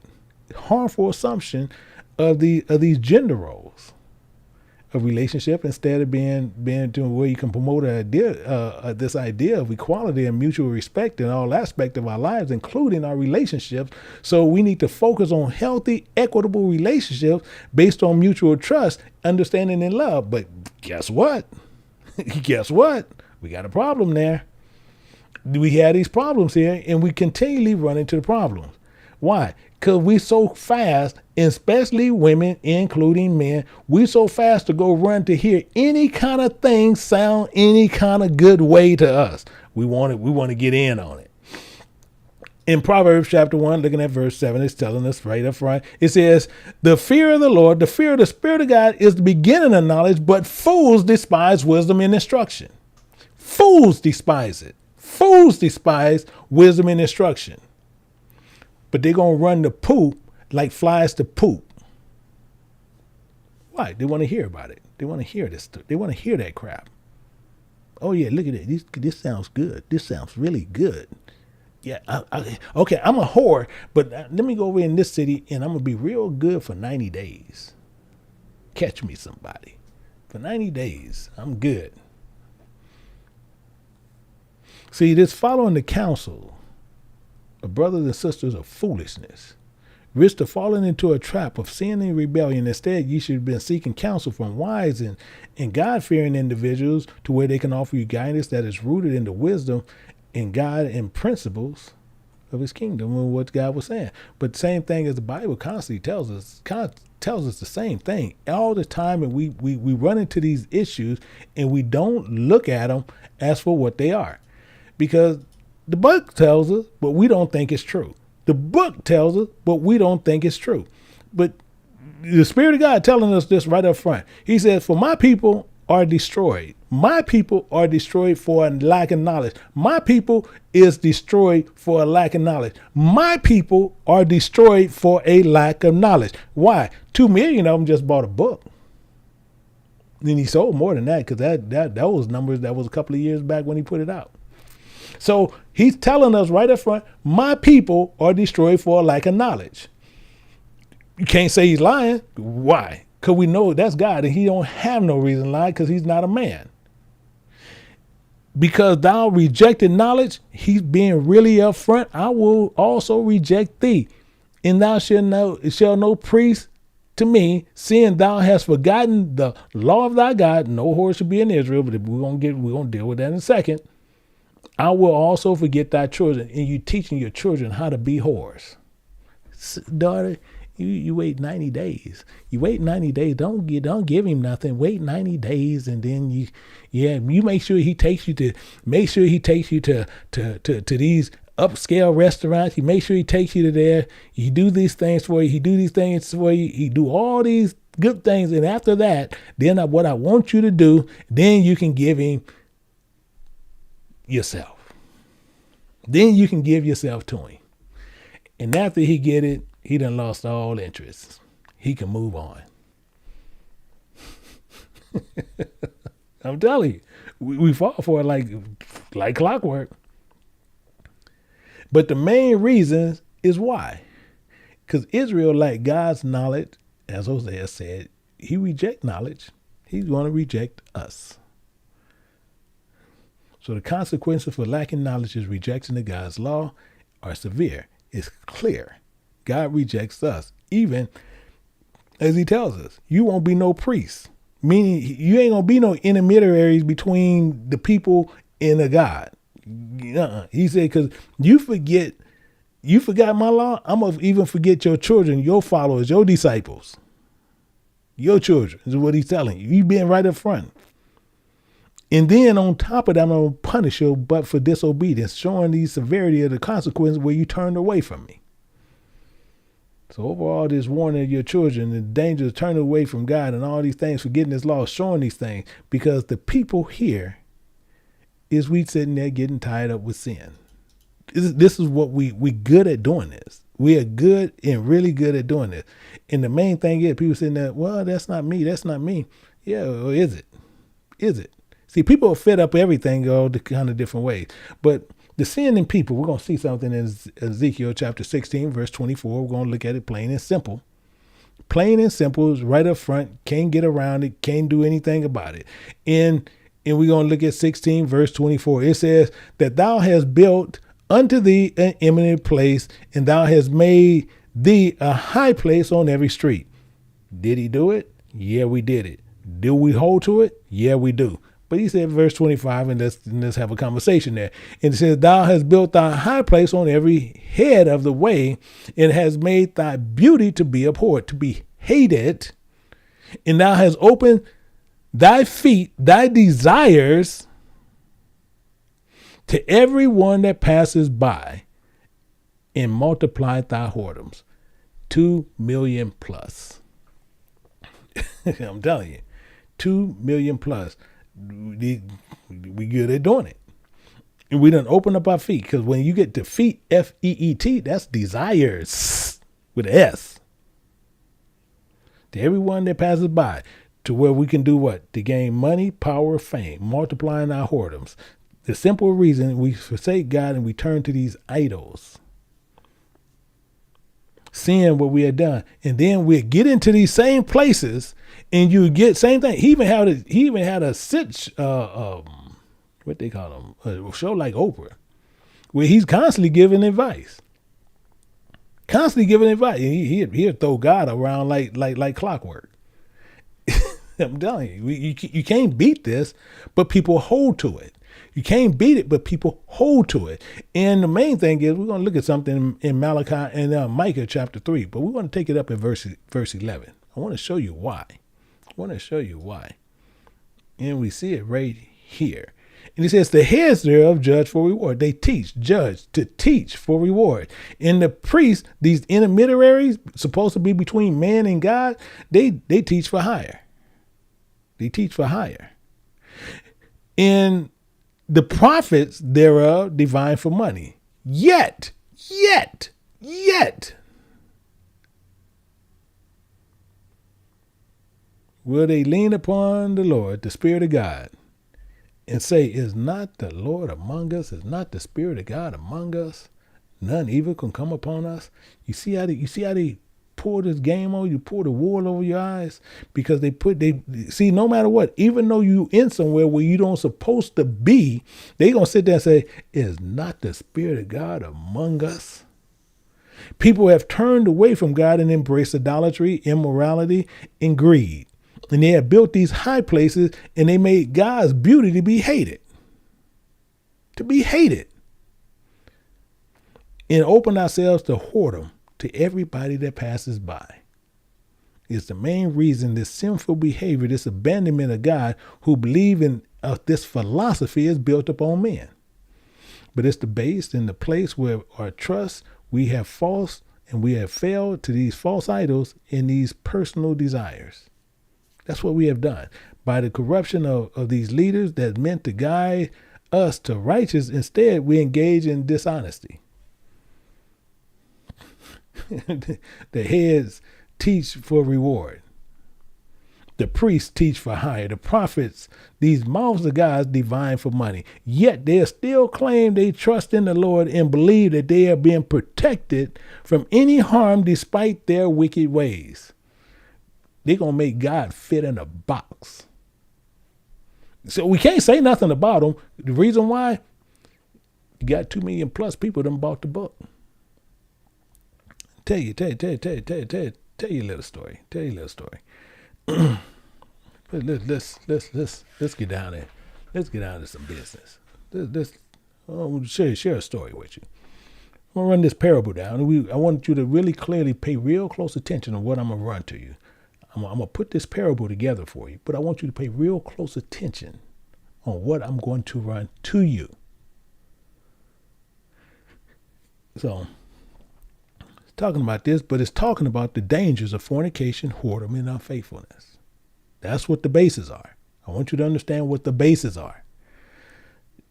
harmful assumption of these gender roles of relationship, instead of being to where you can promote this idea of equality and mutual respect in all aspects of our lives, including our relationships. So we need to focus on healthy, equitable relationships based on mutual trust, understanding, and love. But guess what? We got a problem there. We have these problems here, and we continually run into the problems. Why? Because we so fast, especially women, including men, we so fast to go run to hear any kind of thing sound any kind of good way to us. We want to get in on it. In Proverbs chapter 1, looking at verse 7, it's telling us right up front. It says, the fear of the Lord, the fear of the Spirit of God is the beginning of knowledge, but fools despise wisdom and instruction. Fools despise it. Fools despise wisdom and instruction. But they're going to run the poop like flies to poop. Why? They want to hear about it. They want to hear this. They want to hear that crap. Oh, yeah, look at it. This sounds good. This sounds really good. Yeah, okay, I'm a whore, but let me go over in this city and I'm going to be real good for 90 days. Catch me somebody. For 90 days, I'm good. See, this following the counsel of brothers and sisters of foolishness risk to falling into a trap of sin and rebellion. Instead, you should have been seeking counsel from wise and God-fearing individuals to where they can offer you guidance that is rooted in the wisdom and God and principles of his kingdom and what God was saying. But the same thing as the Bible constantly tells us, tells us the same thing all the time. And we run into these issues and we don't look at them as for what they are, because the book tells us, but we don't think it's true. The book tells us, but we don't think it's true. But the Spirit of God telling us this right up front. He says, for my people are destroyed. My people are destroyed for a lack of knowledge. My people is destroyed for a lack of knowledge. My people are destroyed for a lack of knowledge. Why? 2 million of them just bought a book. And he sold more than that, because that was numbers that was a couple of years back when he put it out. So he's telling us right up front, my people are destroyed for a lack of knowledge. You can't say he's lying. Why? Because we know that's God, and he don't have no reason to lie, because he's not a man. Because thou rejected knowledge, he's being really upfront. I will also reject thee, and thou shalt no priest to me, seeing thou hast forgotten the law of thy God. No whore should be in Israel, but we're gonna deal with that in a second. I will also forget thy children, and you teaching your children how to be whores. Daughter, you wait 90 days. You wait 90 days. Don't give him nothing. Wait 90 days, and then you make sure he takes you to these upscale restaurants. You make sure he takes you to there. He do these things for you. He do these things for you. He do all these good things, and after that, then what I want you to do, then you can give him yourself. Then you can give yourself to him. And after he get it, he done lost all interest. He can move on. I'm telling you, we fall for it like clockwork. But the main reason is why. Because Israel lacked God's knowledge, as Hosea said. He reject knowledge. He's going to reject us. So the consequences for lacking knowledge is rejection of God's law are severe. It's clear. God rejects us, even as he tells us, you won't be no priest, meaning you ain't gonna be no intermediaries between the people and the God. He said, because you forgot my law, I'm gonna even forget your children, your followers, your disciples, your children, is what he's telling you. You being right up front. And then on top of that, I'm gonna punish you, but for disobedience, showing the severity of the consequences where you turned away from me. So overall, this warning of your children, the danger of turning away from God and all these things, forgetting his law, showing these things, because the people here is we sitting there getting tied up with sin. This is what we good at doing this. We are good and really good at doing this. And the main thing is people sitting there, well, that's not me. That's not me. Yeah, well, is it? Is it? See, people fed up everything all the kind of different ways. But the sin in people, we're going to see something in Ezekiel chapter 16, verse 24. We're going to look at it plain and simple. Plain and simple is right up front. Can't get around it. Can't do anything about it. And we're going to look at 16, verse 24. It says that thou hast built unto thee an eminent place, and thou hast made thee a high place on every street. Did he do it? Yeah, we did it. Do we hold to it? Yeah, we do. But he said, verse 25, and let's have a conversation there. And it says, thou hast built thy high place on every head of the way, and has made thy beauty to be abhorred, to be hated. And thou hast opened thy feet, thy desires, to every one that passes by, and multiplied thy whoredoms. 2 million plus. I'm telling you, 2 million plus. We good at doing it. And we done open up our feet, because when you get to feet, F-E-E-T, that's desires with an S. To everyone that passes by, to where we can do what? To gain money, power, fame, multiplying our whoredoms. The simple reason we forsake God and we turn to these idols, seeing what we had done, and then we get into these same places, and you get same thing. He even had a what they call them, a show like Oprah, where he's constantly giving advice. He'll throw God around like clockwork. I'm telling you, you can't beat this, but people hold to it. You can't beat it, but people hold to it. And the main thing is, we're going to look at something in Malachi and Micah chapter 3, but we want to take it up in verse 11. I want to show you why. And we see it right here. And he says, the heads thereof judge for reward. They judge to teach for reward. And the priests, these intermediaries, supposed to be between man and God, they teach for hire. And the prophets thereof divine for money. Yet, will they lean upon the Lord, the Spirit of God, and say, is not the Lord among us? Is not the Spirit of God among us? None evil can come upon us. You see how they pour this game on you, pour the wool over your eyes, because they see, no matter what, even though you in somewhere where you don't supposed to be, they gonna sit there and say, is not the Spirit of God among us? People have turned away from God and embraced idolatry, immorality, and greed. And they have built these high places, and they made God's beauty to be hated. And open ourselves to whoredom to everybody that passes by. It's the main reason this sinful behavior, this abandonment of God, who believe in this philosophy, is built upon men. But it's the base and the place where our trust, we have failed to these false idols and these personal desires. That's what we have done. By the corruption of these leaders that meant to guide us to righteousness, instead we engage in dishonesty. The heads teach for reward. The priests teach for hire. The prophets, these mouths of God, divine for money. Yet they still claim they trust in the Lord and believe that they are being protected from any harm despite their wicked ways. They're going to make God fit in a box. So we can't say nothing about them. The reason why, you got 2 million plus people that bought the book. Tell you a little story. Let's get down there. Let's get down to some business. I want to share a story with you. I'm going to run this parable down. I want you to really clearly pay real close attention to what I'm going to run to you. I'm going to put this parable together for you, but I want you to pay real close attention on what I'm going to run to you. So, it's talking about this, but it's talking about the dangers of fornication, whoredom, and unfaithfulness. That's what the bases are. I want you to understand what the bases are.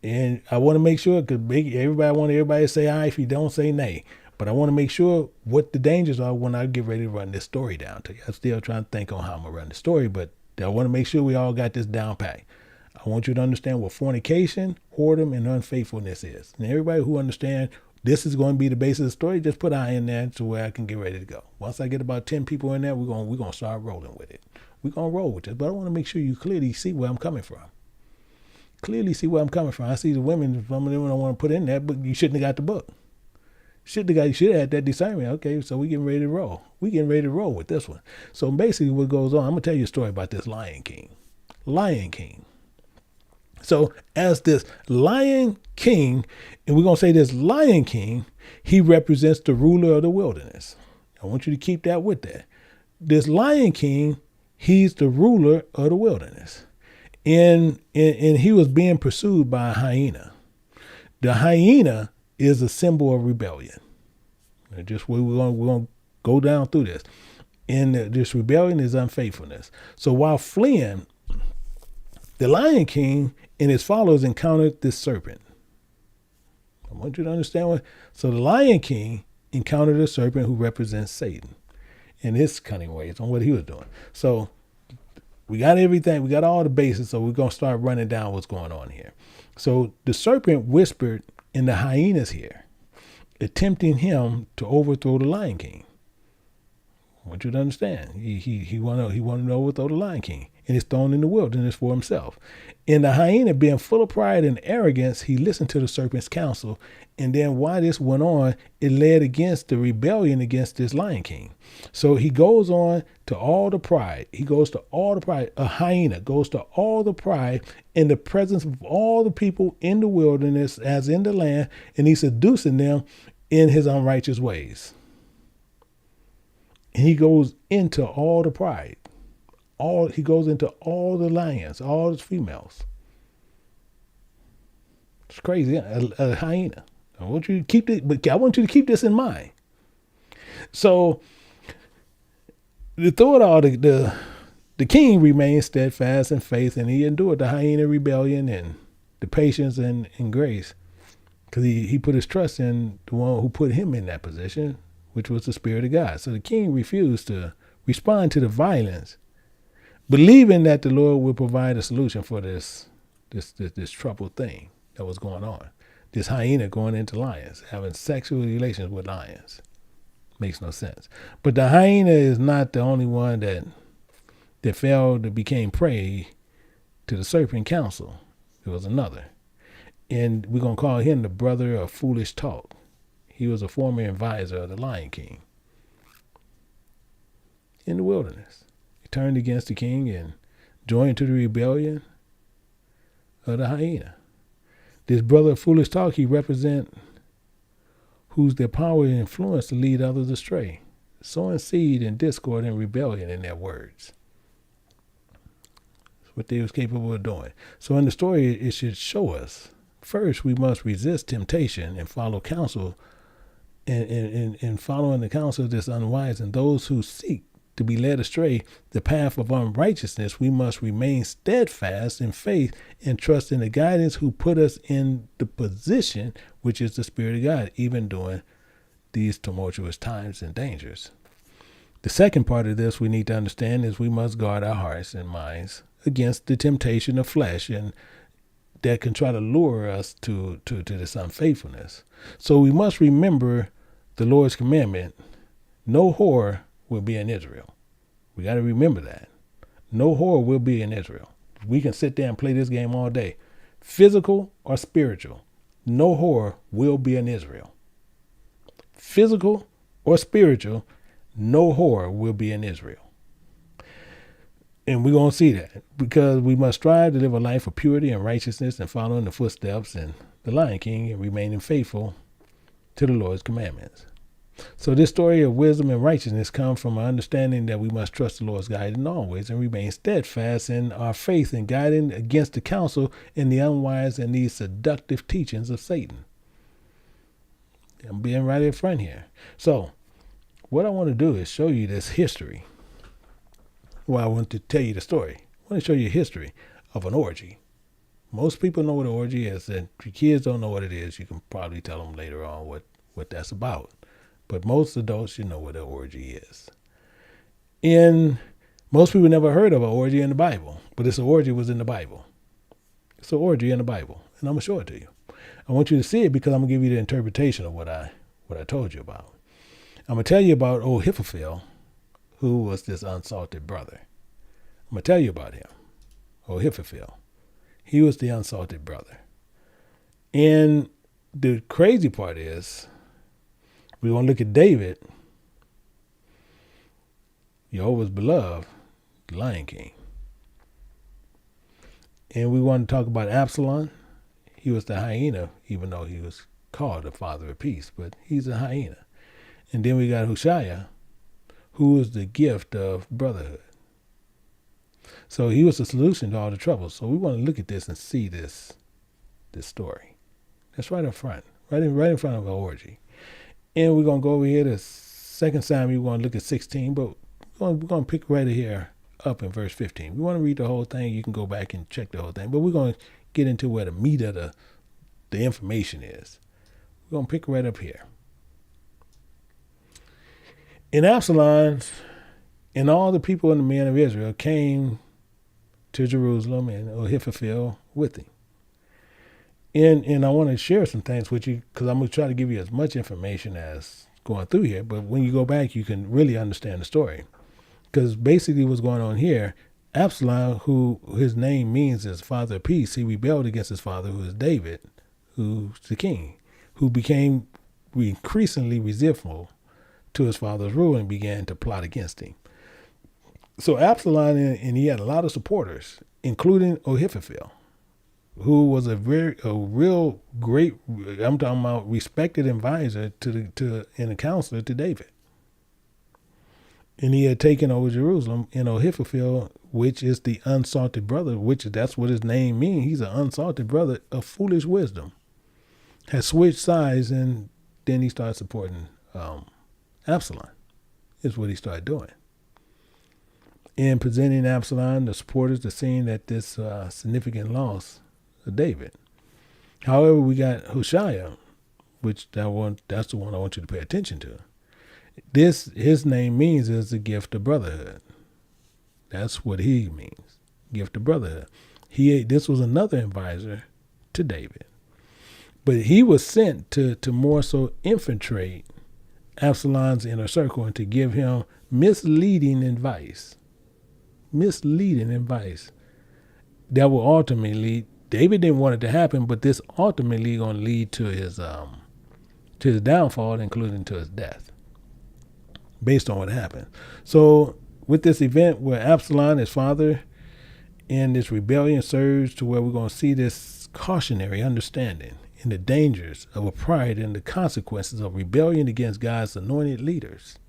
And I want to make sure, because everybody to say aye if you don't say nay. But I want to make sure what the dangers are when I get ready to run this story down to you. I'm still trying to think on how I'm going to run the story, but I want to make sure we all got this down pat. I want you to understand what fornication, whoredom, and unfaithfulness is. And everybody who understands this is going to be the basis of the story, just put I in there to where I can get ready to go. Once I get about 10 people in there, we're going to start rolling with it. We're going to roll with it. But I want to make sure you clearly see where I'm coming from. I see the women, some of them I want to put in there, but you shouldn't have got the book. You should have had that discernment. Okay, so we getting ready to roll. With this one. So basically what goes on, I'm going to tell you a story about this Lion King. So as this Lion King, and we're going to say this Lion King, he represents the ruler of the wilderness. I want you to keep that with that. This Lion King, he's the ruler of the wilderness. And he was being pursued by a hyena. The hyena is a symbol of rebellion. Just we're going to go down through this. And this rebellion is unfaithfulness. So while fleeing, the Lion King and his followers encountered this serpent. I want you to understand so the Lion King encountered a serpent who represents Satan in his cunning ways on what he was doing. So we got everything. We got all the bases. So we're going to start running down what's going on here. So the serpent whispered in the hyena's ear, attempting him to overthrow the Lion King. I want you to understand. He wanted to overthrow the Lion King. and is thrown in the wilderness for himself. And the hyena, being full of pride and arrogance, he listened to the serpent's counsel. And then while this went on, it led against the rebellion against this Lion King. So he goes on to all the pride. He goes to all the pride. A hyena goes to all the pride in the presence of all the people in the wilderness as in the land, and he's seducing them in his unrighteous ways. And he goes into all the pride. He goes into all the lions, all the females. It's crazy. A hyena. I want you to keep this, but I want you to keep this in mind. So, through it all, the king remained steadfast in faith, and he endured the hyena rebellion and the patience and grace, because he put his trust in the one who put him in that position, which was the Spirit of God. So the king refused to respond to the violence, believing that the Lord would provide a solution for this troubled thing that was going on. This hyena going into lions, having sexual relations with lions. Makes no sense. But the hyena is not the only one that fell to became prey to the serpent counsel. There was another. And we're going to call him the brother of foolish talk. He was a former advisor of the Lion King in the wilderness. He turned against the king and joined to the rebellion of the hyena. This brother of foolish talk, he represents who's their power and influence to lead others astray, sowing seed and discord and rebellion in their words. That's what they was capable of doing. So in the story, it should show us, first, we must resist temptation and follow counsel, and following the counsel of this unwise and those who seek to be led astray the path of unrighteousness. We must remain steadfast in faith and trust in the guidance who put us in the position, which is the Spirit of God, even during these tumultuous times and dangers. The second part of this we need to understand is we must guard our hearts and minds against the temptation of flesh and that can try to lure us to this unfaithfulness. So we must remember the Lord's commandment, no whore will be in Israel. We got to remember that. No whore will be in Israel. We can sit there and play this game all day. Physical or spiritual, no whore will be in Israel. Physical or spiritual, no whore will be in Israel. And we're going to see that because we must strive to live a life of purity and righteousness and following the footsteps and the Lion King and remaining faithful to the Lord's commandments. So this story of wisdom and righteousness comes from an understanding that we must trust the Lord's guidance always and remain steadfast in our faith and guiding against the counsel and the unwise and these seductive teachings of Satan. I'm being right in front here. So what I want to do is show you this history. Well, I want to tell you the story. I want to show you a history of an orgy. Most people know what an orgy is, and if your kids don't know what it is, you can probably tell them later on what that's about. But most adults should know what an orgy is. And most people never heard of an orgy in the Bible, but this orgy was in the Bible. It's an orgy in the Bible, and I'm going to show it to you. I want you to see it because I'm going to give you the interpretation of what I told you about. I'm going to tell you about old Ahithophel, who was this unsalted brother. I'm going to tell you about him, old Ahithophel. He was the unsalted brother. And the crazy part is, we're going to look at David, Jehovah's beloved, the Lion King. And we want to talk about Absalom. He was the hyena, even though he was called the father of peace, but he's a hyena. And then we got Hushai, who was the gift of brotherhood. So he was the solution to all the troubles. So we want to look at this and see this story. That's right up front, right in front of our orgy. And we're going to go over here to 2 Samuel. We're going to look at 16, but we're going to pick right here up in verse 15. We want to read the whole thing. You can go back and check the whole thing, but we're going to get into where the meat of the information is. We're going to pick right up here. And Absalom and all the people and the men of Israel came to Jerusalem, and Ahithophel with him. And I want to share some things with you because I'm going to try to give you as much information as going through here. But when you go back, you can really understand the story. Because basically what's going on here, Absalom, who his name means is father of peace, he rebelled against his father, who is David, who's the king, who became increasingly resentful to his father's rule and began to plot against him. So Absalom, and he had a lot of supporters, including Ahithophel, who was a real great, I'm talking about respected advisor and a counselor to David. And he had taken over Jerusalem, and Ahithophel, which is the unsalted brother, which that's what his name means. He's an unsalted brother of foolish wisdom, has switched sides, and then he started supporting Absalom. Is what he started doing. And presenting Absalom, the supporters, the scene that this significant loss of David. However, we got Hoshea, which that's the one I want you to pay attention to. His name means is the gift of brotherhood. That's what he means, gift of brotherhood. This was another advisor to David, but he was sent to more so infiltrate Absalom's inner circle and to give him misleading advice that will ultimately lead. David didn't want it to happen, but this ultimately going to lead to his downfall, including to his death, based on what happened. So with this event where Absalom, his father, and this rebellion surged to where we're going to see this cautionary understanding in the dangers of a pride and the consequences of rebellion against God's anointed leaders.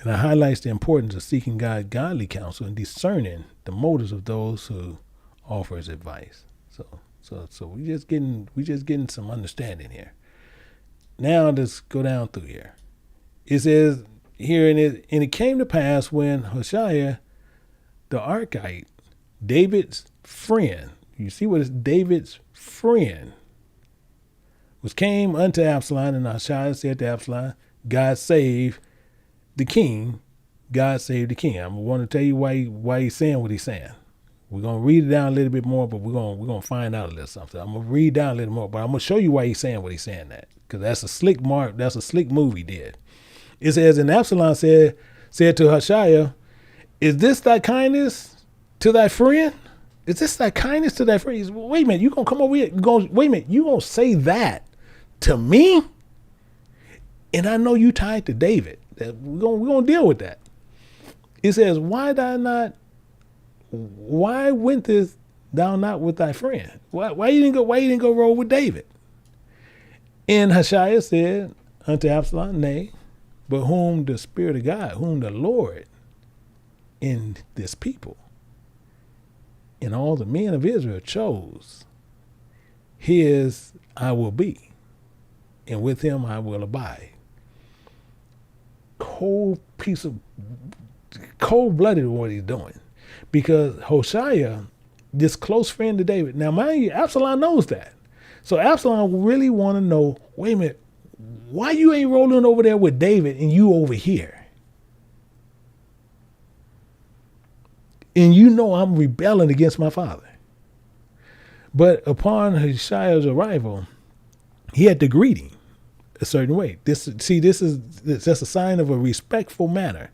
And it highlights the importance of seeking God's godly counsel and discerning the motives of those who offer his advice. So we just getting some understanding here. Now let's go down through here. It says here, and it came to pass when Hoshea the Archite, David's friend, you see what it's David's friend, which came unto Absalom, and Hoshea said to Absalom, God save the king. God save the king. I'm going to tell you why he's saying what he's saying. We're going to read it down a little bit more, but we're going to find out a little something. I'm going to read down a little more, but I'm going to show you why he's saying what he's saying that, because that's a slick move he did. It says, and Absalom said to Hoshea, is this thy kindness to thy friend? Is this thy kindness to thy friend? He says, well, wait a minute, you going to come over here? Wait a minute, you going to say that to me? And I know you tied to David. We're going to deal with that. It says, why wentest thou not with thy friend? Why you didn't go roll with David? And Hoshea said unto Absalom, nay, but whom the Spirit of God, whom the Lord in this people and all the men of Israel chose, his I will be, and with him I will abide. Cold-blooded what he's doing. Because Hoshea, this close friend to David, now mind you, Absalom knows that. So Absalom really want to know, wait a minute, why you ain't rolling over there with David and you over here? And you know I'm rebelling against my father. But upon Hoshea's arrival, he had to greet him a certain way. That's a sign of a respectful manner.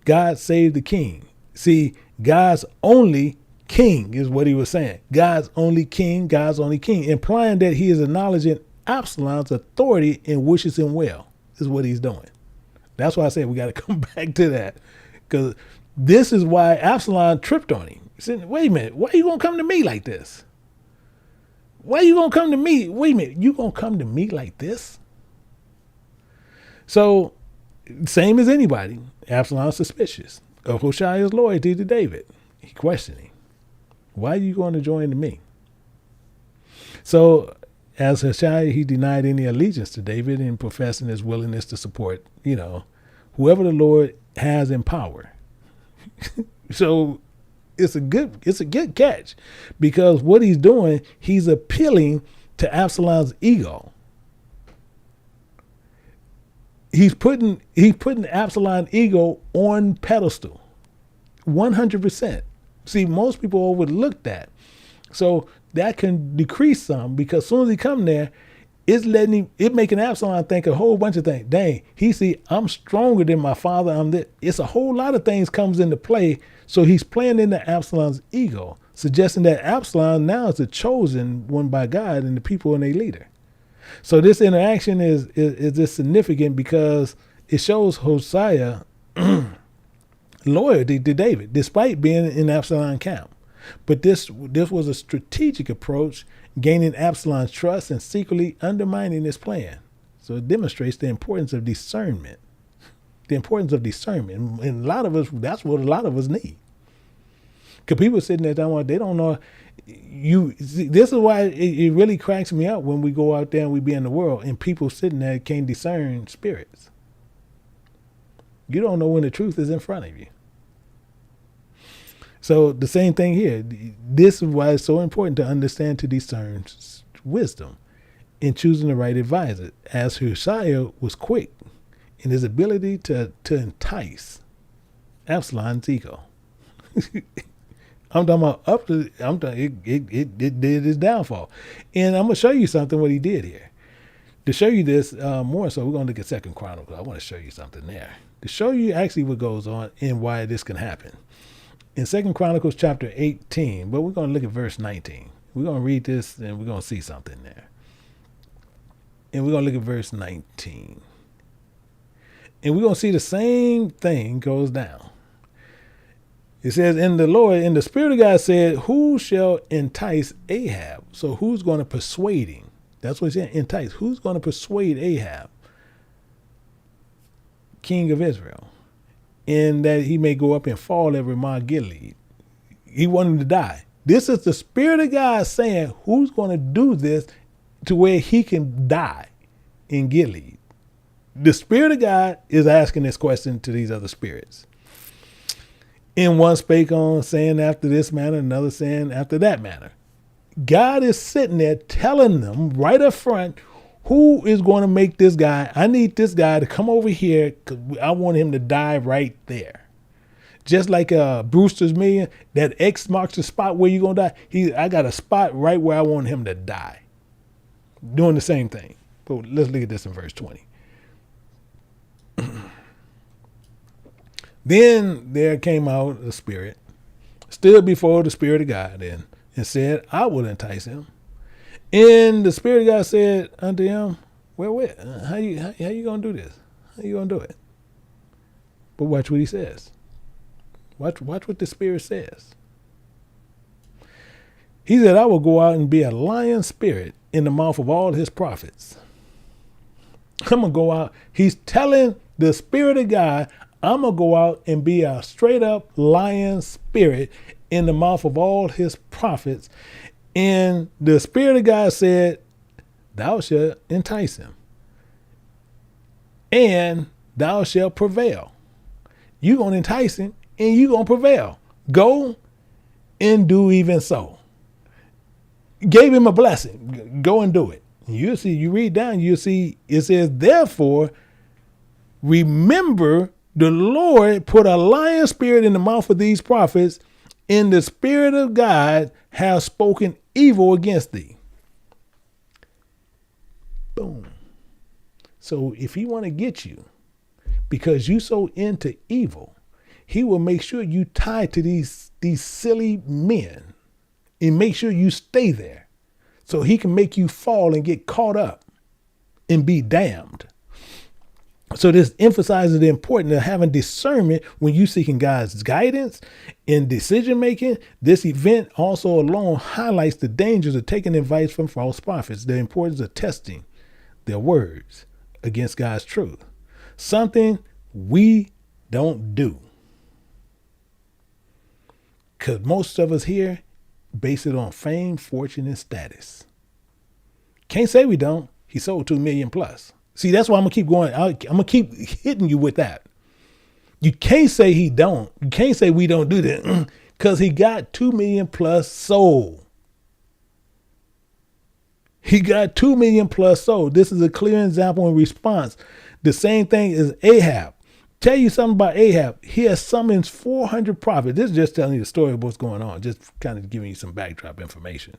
God save the king. See, God's only king is what he was saying. God's only king, implying that he is acknowledging Absalom's authority and wishes him well, is what he's doing. That's why I said we got to come back to that, because this is why Absalom tripped on him. He said, wait a minute, why are you going to come to me like this? Why are you going to come to me? Wait a minute, you going to come to me like this? So, same as anybody, Absalom's suspicious of Hoshea's loyalty to David. He questioning, why are you going to join me? So, as Hoshea, he denied any allegiance to David in professing his willingness to support, whoever the Lord has in power. So it's a good catch, because what he's doing, he's appealing to Absalom's ego. He's putting Absalom's ego on pedestal, 100%. See, most people overlook that. So that can decrease some, because as soon as he come there, It making Absalom think a whole bunch of things. Dang, he see, I'm stronger than my father. It's a whole lot of things comes into play. So he's playing into Absalom's ego, suggesting that Absalom now is the chosen one by God and the people and their leader. So this interaction is just significant because it shows Hosea loyalty to David, despite being in Absalom's camp. But this was a strategic approach, gaining Absalom's trust and secretly undermining his plan. So it demonstrates the importance of discernment. The importance of discernment. And a lot of us, that's what a lot of us need. Because people sitting there, they don't know. This is why it really cracks me up when we go out there and we be in the world and people sitting there can't discern spirits. You don't know when the truth is in front of you. So the same thing here. This is why it's so important to understand, to discern wisdom in choosing the right advisor, as Hosea was quick in his ability to entice Absalom's ego. I'm talking about it did his downfall. And I'm going to show you something what he did here. To show you this more so, we're going to look at 2 Chronicles. I want to show you something there. To show you actually what goes on and why this can happen. In 2 Chronicles chapter 18, but we're going to look at verse 19. We're going to read this and we're going to see something there. And we're going to look at verse 19. And we're going to see the same thing goes down. It says, and the Spirit of God said, who shall entice Ahab? So who's going to persuade him? That's what he said, entice. Who's going to persuade Ahab, king of Israel, in that he may go up and fall at Ramoth Gilead? He wanted him to die. This is the Spirit of God saying, who's going to do this to where he can die in Gilead? The Spirit of God is asking this question to these other spirits. And one spake on, saying after this manner, another saying after that manner. God is sitting there telling them right up front, who is going to make this guy? I need this guy to come over here because I want him to die right there. Just like Brewster's Million, that X marks the spot where you're going to die. I got a spot right where I want him to die. Doing the same thing. But let's look at this in verse 20. Then there came out a spirit, stood before the Spirit of God and said, I will entice him. And the Spirit of God said unto him, how you going to do this? How you going to do it? But watch what he says. Watch what the Spirit says. He said, I will go out and be a lion spirit in the mouth of all his prophets. I'm going to go out. He's telling the Spirit of God, I'm going to go out and be a straight up lion spirit in the mouth of all his prophets. And the Spirit of God said, thou shalt entice him, and thou shalt prevail. You're going to entice him, and you're going to prevail. Go and do even so. Gave him a blessing. Go and do it. You'll see, you read down, you'll see it says, therefore, remember the Lord put a lion spirit in the mouth of these prophets, and the Spirit of God has spoken evil against thee. Boom. So if he want to get you because you so into evil, he will make sure you tie to these silly men and make sure you stay there so he can make you fall and get caught up and be damned. So this emphasizes the importance of having discernment when you seeking God's guidance in decision making. This event also alone highlights the dangers of taking advice from false prophets, the importance of testing their words against God's truth. Something we don't do. Because most of us here base it on fame, fortune, and status. Can't say we don't. He sold 2 million plus. See, that's why I'm going to keep going. I'm going to keep hitting you with that. You can't say he don't. You can't say we don't do that because he got 2 million plus sold. He got 2 million plus sold. This is a clear example in response. The same thing as Ahab. Tell you something about Ahab. He has summoned 400 prophets. This is just telling you the story of what's going on. Just kind of giving you some backdrop information.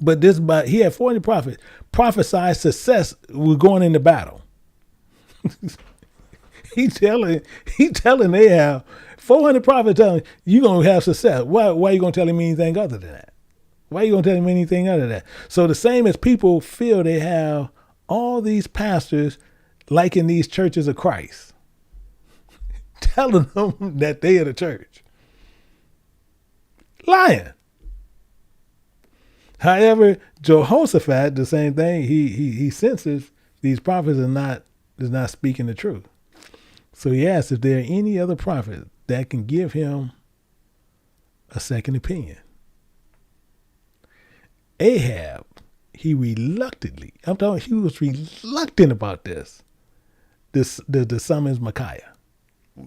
But he had 400 prophets, prophesied success with going into battle. he telling Ahab, 400 prophets telling you going to have success. Why are you going to tell him anything other than that? Why are you going to tell him anything other than that? So the same as people feel they have all these pastors like in these churches of Christ, telling them that they are the church. Lying. However, Jehoshaphat, the same thing, he senses these prophets is not speaking the truth. So he asks if there are any other prophets that can give him a second opinion. Ahab, he was reluctant about this. The summons Micaiah.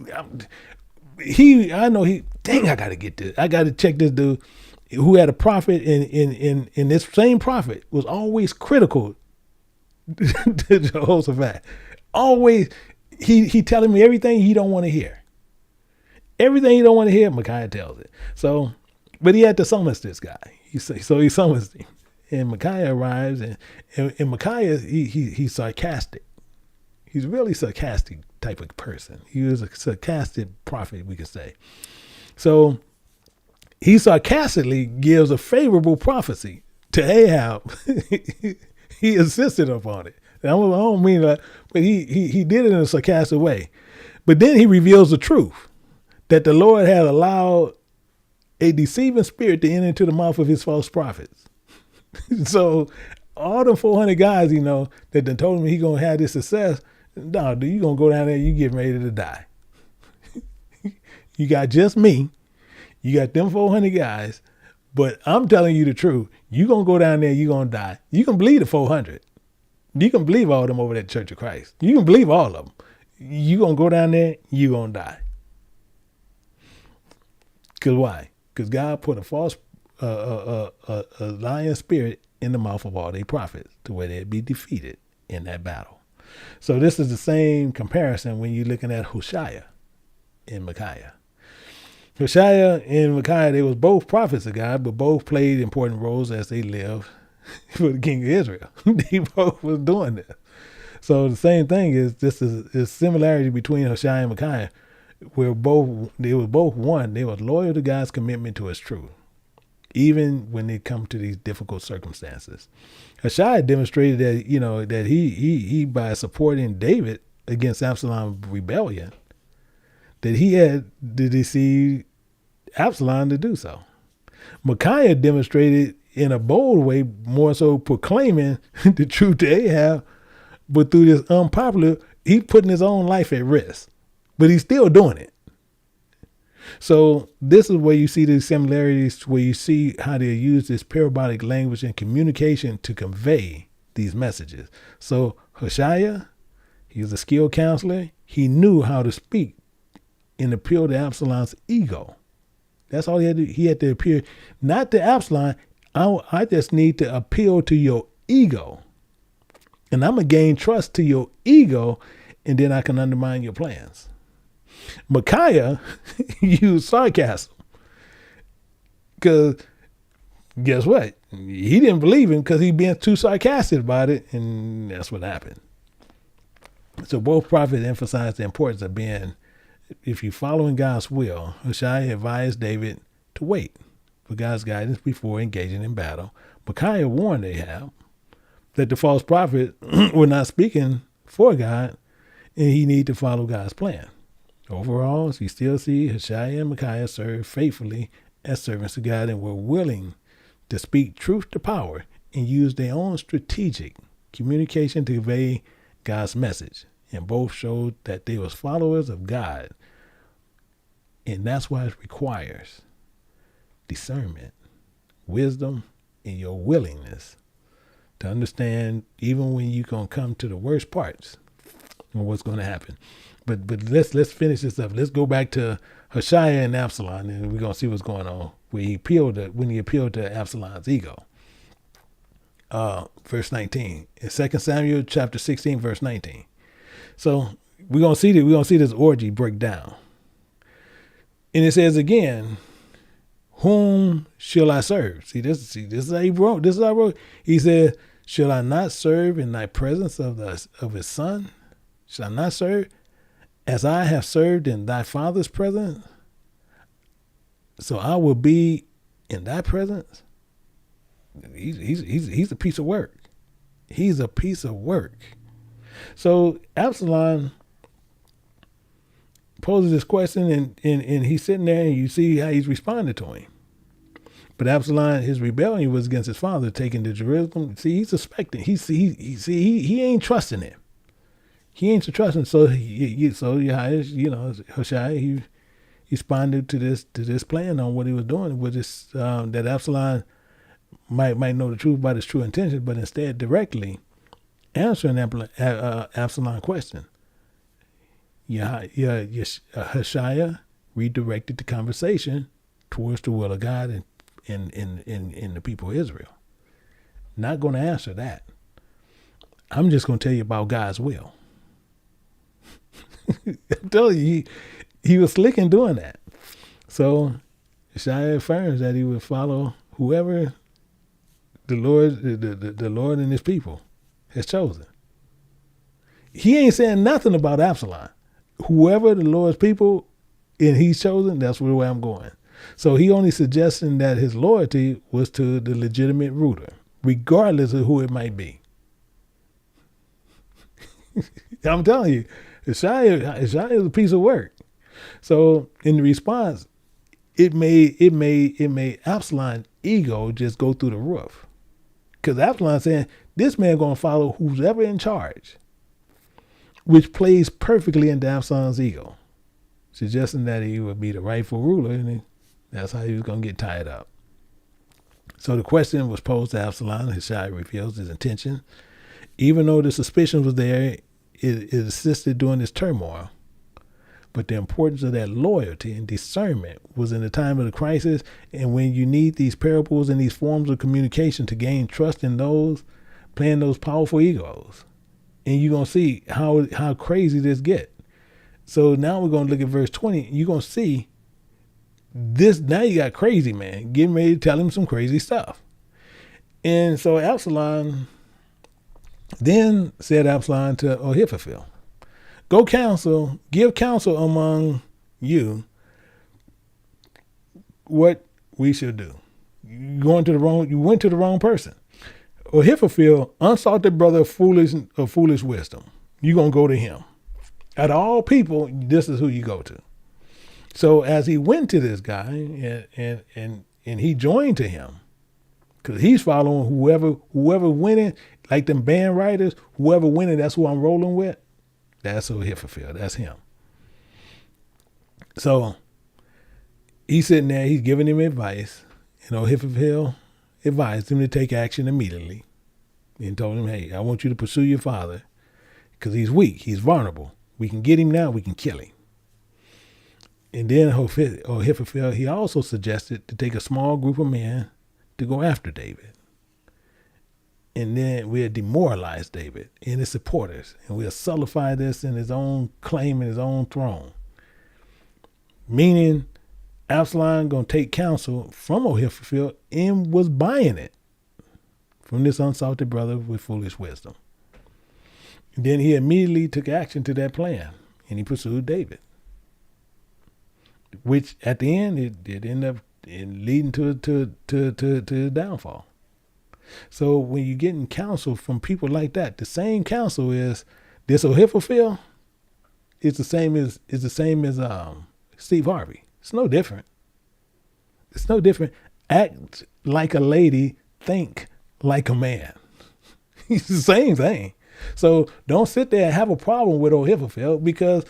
I gotta get this. I gotta check this dude who had a prophet in this same prophet was always critical to Jehoshaphat. Always, he telling me everything he don't want to hear. Everything he don't want to hear, Micaiah tells it. So, but he had to summons this guy. So he summons him. And Micaiah arrives, and Micaiah, he's sarcastic. He's a really sarcastic type of person. He was a sarcastic prophet, we could say. So he sarcastically gives a favorable prophecy to Ahab. He insisted upon it. I don't mean that, but he did it in a sarcastic way. But then he reveals the truth, that the Lord had allowed a deceiving spirit to enter into the mouth of his false prophets. So all the 400 guys, that done told him he going to have this success, no, dude, you going to go down there, you getting ready to die. You got just me. You got them 400 guys, but I'm telling you the truth. You going to go down there, you going to die. You can believe the 400. You can believe all of them over at Church of Christ. You can believe all of them. You going to go down there, you going to die. Because why? Because God put a false a lying spirit in the mouth of all their prophets to where they'd be defeated in that battle. So this is the same comparison when you're looking at Hosea and Micaiah. Hosea and Micaiah, they was both prophets of God, but both played important roles as they lived for the king of Israel. They both was doing this. So the same thing is similarity between Hosea and Micaiah, where they were both one. They were loyal to God's commitment to his truth, even when they come to these difficult circumstances. Hosea demonstrated that, that he by supporting David against Absalom's rebellion, that he had to deceive Absalom to do so. Micaiah demonstrated in a bold way, more so proclaiming the truth to Ahab, but through this unpopular, he putting his own life at risk, but he's still doing it. So this is where you see the similarities, where you see how they use this parabolic language and communication to convey these messages. So Hosea, he was a skilled counselor. He knew how to speak and appeal to Absalom's ego. That's all he had to do. He had to appeal, not to Absalom. I just need to appeal to your ego. And I'm going to gain trust to your ego, and then I can undermine your plans. Micaiah used sarcasm, because guess what? He didn't believe him because he being too sarcastic about it, and that's what happened. So both prophets emphasized the importance of being, if you're following God's will. Hosea advised David to wait for God's guidance before engaging in battle. Micaiah warned Ahab that the false prophets were not speaking for God, and he needed to follow God's plan. Overall, you still see Hosea and Micaiah served faithfully as servants of God and were willing to speak truth to power and use their own strategic communication to convey God's message. And both showed that they was followers of God. And that's why it requires discernment, wisdom, and your willingness to understand even when you're going to come to the worst parts of what's going to happen. But let's finish this up. Let's go back to Hosea and Absalom, and we're going to see what's going on when he appealed to Absalom's ego. Verse 19. In 2 Samuel chapter 16, verse 19. So we're gonna see this orgy break down. And it says again, whom shall I serve? See, this is how he wrote. This is how I wrote. He said, shall I not serve in thy presence of his son? Shall I not serve as I have served in thy father's presence? So I will be in thy presence. He's a piece of work. He's a piece of work. So Absalom poses this question, and he's sitting there, and you see how he's responding to him. But Absalom, his rebellion was against his father taking to Jerusalem. See, he's suspecting. He ain't trusting him. He ain't trusting. So Hoshea, he responded to this plan on what he was doing, with this that Absalom might know the truth about his true intentions, but instead directly answering Absalom's question. Hoshea redirected the conversation towards the will of God in the people of Israel. Not going to answer that. I'm just going to tell you about God's will. I'm telling you, he was slick in doing that. So Hoshea affirms that he would follow whoever the Lord and his people has chosen. He ain't saying nothing about Absalom. Whoever the Lord's people and he's chosen, that's where I'm going. So he only suggesting that his loyalty was to the legitimate ruler, regardless of who it might be. I'm telling you, Hoshea is a piece of work. So in the response, it made Absalom's ego just go through the roof. Because Absalom saying, this man gonna follow who's ever in charge, which plays perfectly into Absalom's ego, suggesting that he would be the rightful ruler, and that's how he was going to get tied up. So the question was posed to Absalom. Hoshea reveals his intention. Even though the suspicion was there, it assisted during this turmoil. But the importance of that loyalty and discernment was in the time of the crisis, and when you need these parables and these forms of communication to gain trust in those playing those powerful egos. And you're going to see how crazy this get. So now we're going to look at verse 20. You're going to see this. Now you got crazy man getting ready to tell him some crazy stuff. And so Absalom then said Absalom to Ahithophel, go give counsel among you what we should do. You went to the wrong person. Ahithophel, unsalted brother of foolish wisdom. You're going to go to him. Out of all people, this is who you go to. So as he went to this guy and he joined to him, because he's following whoever winning, like them band riders, whoever winning, that's who I'm rolling with. That's Ahithophel. That's him. So he's sitting there, he's giving him advice. Ahithophel advised him to take action immediately and told him, hey, I want you to pursue your father because he's weak, he's vulnerable. We can get him now, we can kill him. And then Ahithophel, he also suggested to take a small group of men to go after David. And then we'll demoralize David and his supporters, and we'll solidify this in his own claim and his own throne. Meaning Absalom going to take counsel from Ahithophel and was buying it from this unsalted brother with foolish wisdom. And then he immediately took action to that plan, and he pursued David, which at the end it ended up leading to the downfall. So when you're getting counsel from people like that, the same counsel is this Ahithophel. It's the same as Steve Harvey. It's no different. It's no different. Act like a lady, think like a man. It's the same thing. So don't sit there and have a problem with Ahithophel because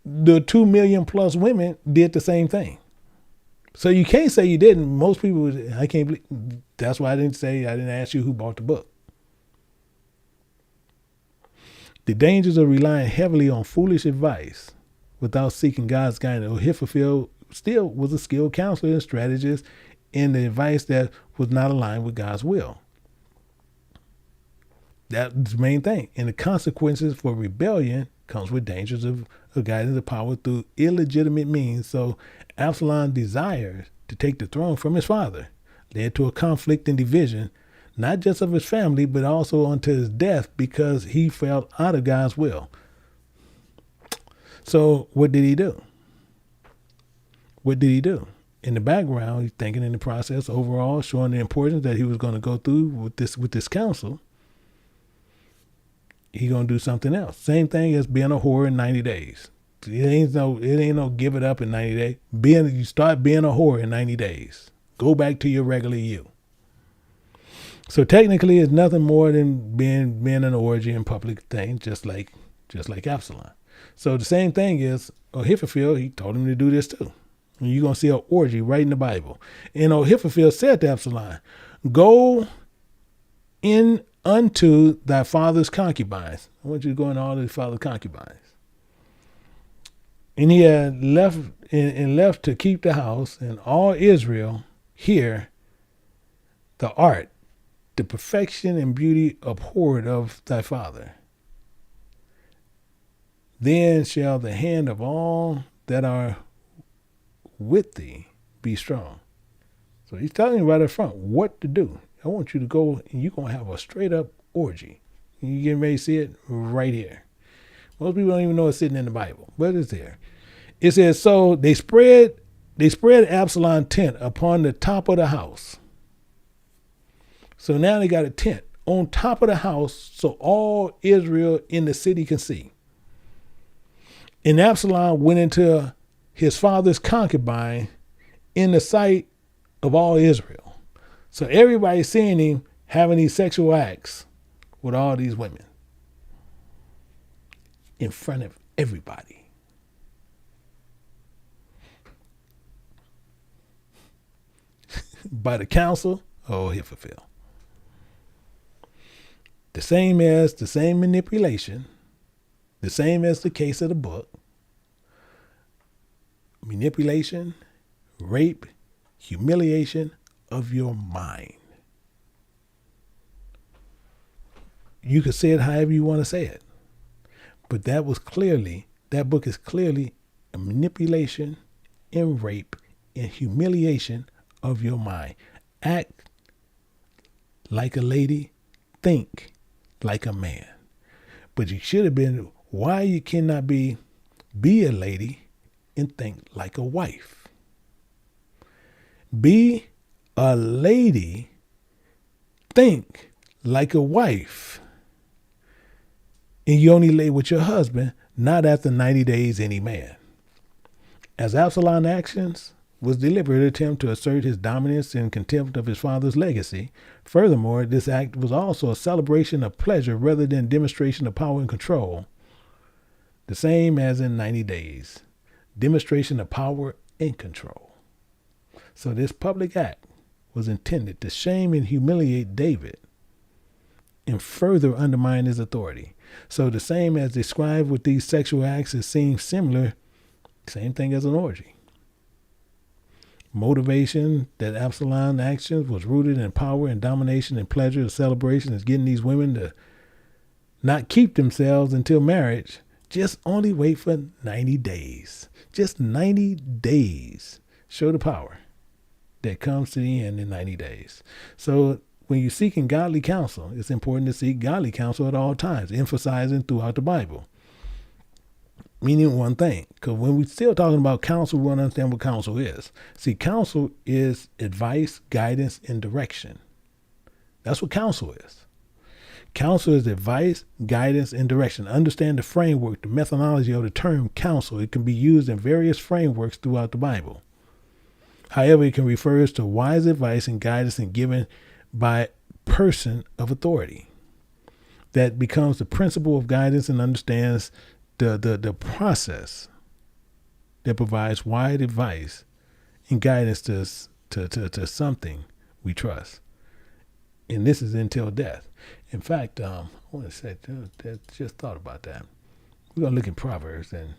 the 2 million plus women did the same thing. So you can't say you didn't. Most people, I can't believe. That's why I didn't ask you who bought the book. The dangers of relying heavily on foolish advice without seeking God's guidance. Ahithophel still was a skilled counselor and strategist in the advice that was not aligned with God's will. That's the main thing. And the consequences for rebellion comes with dangers of guiding the power through illegitimate means. So Absalom desires to take the throne from his father, led to a conflict and division, not just of his family, but also unto his death because he fell out of God's will. So what did he do? What did he do? In the background, he's thinking in the process overall, showing the importance that he was going to go through with this counsel. He's going to do something else. Same thing as being a whore in 90 days. It ain't no give it up in 90 days. You start being a whore in 90 days. Go back to your regular you. So technically, it's nothing more than being an orgy in public thing, just like Absalom. So the same thing is Ahithophel. He told him to do this too. And you're gonna see an orgy right in the Bible. And Ahithophel said to Absalom, "Go in unto thy father's concubines." I want you to go into all his father's concubines. And he had left to keep the house, and all Israel hear the art, the perfection and beauty abhorred of thy father. Then shall the hand of all that are with thee be strong. So he's telling you right up front what to do. I want you to go and you're going to have a straight up orgy. You getting ready to see it right here. Most people don't even know it's sitting in the Bible, but it's there. It says, so they spread Absalom's tent upon the top of the house. So now they got a tent on top of the house so all Israel in the city can see. And Absalom went into his father's concubine in the sight of all Israel. So everybody's seeing him having these sexual acts with all these women in front of everybody. By the counsel of Ahithophel. The same manipulation, the same as the case of the book. Manipulation, rape, humiliation of your mind. You can say it however you want to say it. But that book is clearly a manipulation and rape and humiliation of your mind. Act like a lady, think like a man. But you should have been why you cannot be a lady and think like a wife. Be a lady, think like a wife. And you only lay with your husband, not after 90 days any man. As Absalom's actions was deliberate attempt to assert his dominance and contempt of his father's legacy. Furthermore, this act was also a celebration of pleasure rather than demonstration of power and control. The same as in 90 days. Demonstration of power and control. So this public act was intended to shame and humiliate David and further undermine his authority. So the same as described with these sexual acts, it seems similar, same thing as an orgy. Motivation that Absalom's actions was rooted in power and domination and pleasure and celebration is getting these women to not keep themselves until marriage. Just only wait for 90 days. Just 90 days. Show the power that comes to the end in 90 days. So when you're seeking godly counsel, it's important to seek godly counsel at all times, emphasizing throughout the Bible. Meaning one thing, because when we're still talking about counsel, we want to understand what counsel is. See, counsel is advice, guidance, and direction. That's what counsel is. Counsel is advice, guidance, and direction. Understand the framework, the methodology of the term counsel. It can be used in various frameworks throughout the Bible. However, it can refer to wise advice and guidance and given by a person of authority that becomes the principle of guidance and understands the process that provides wide advice and guidance to something we trust. And this is until death. In fact, I want to say, just thought about that. We're going to look at Proverbs and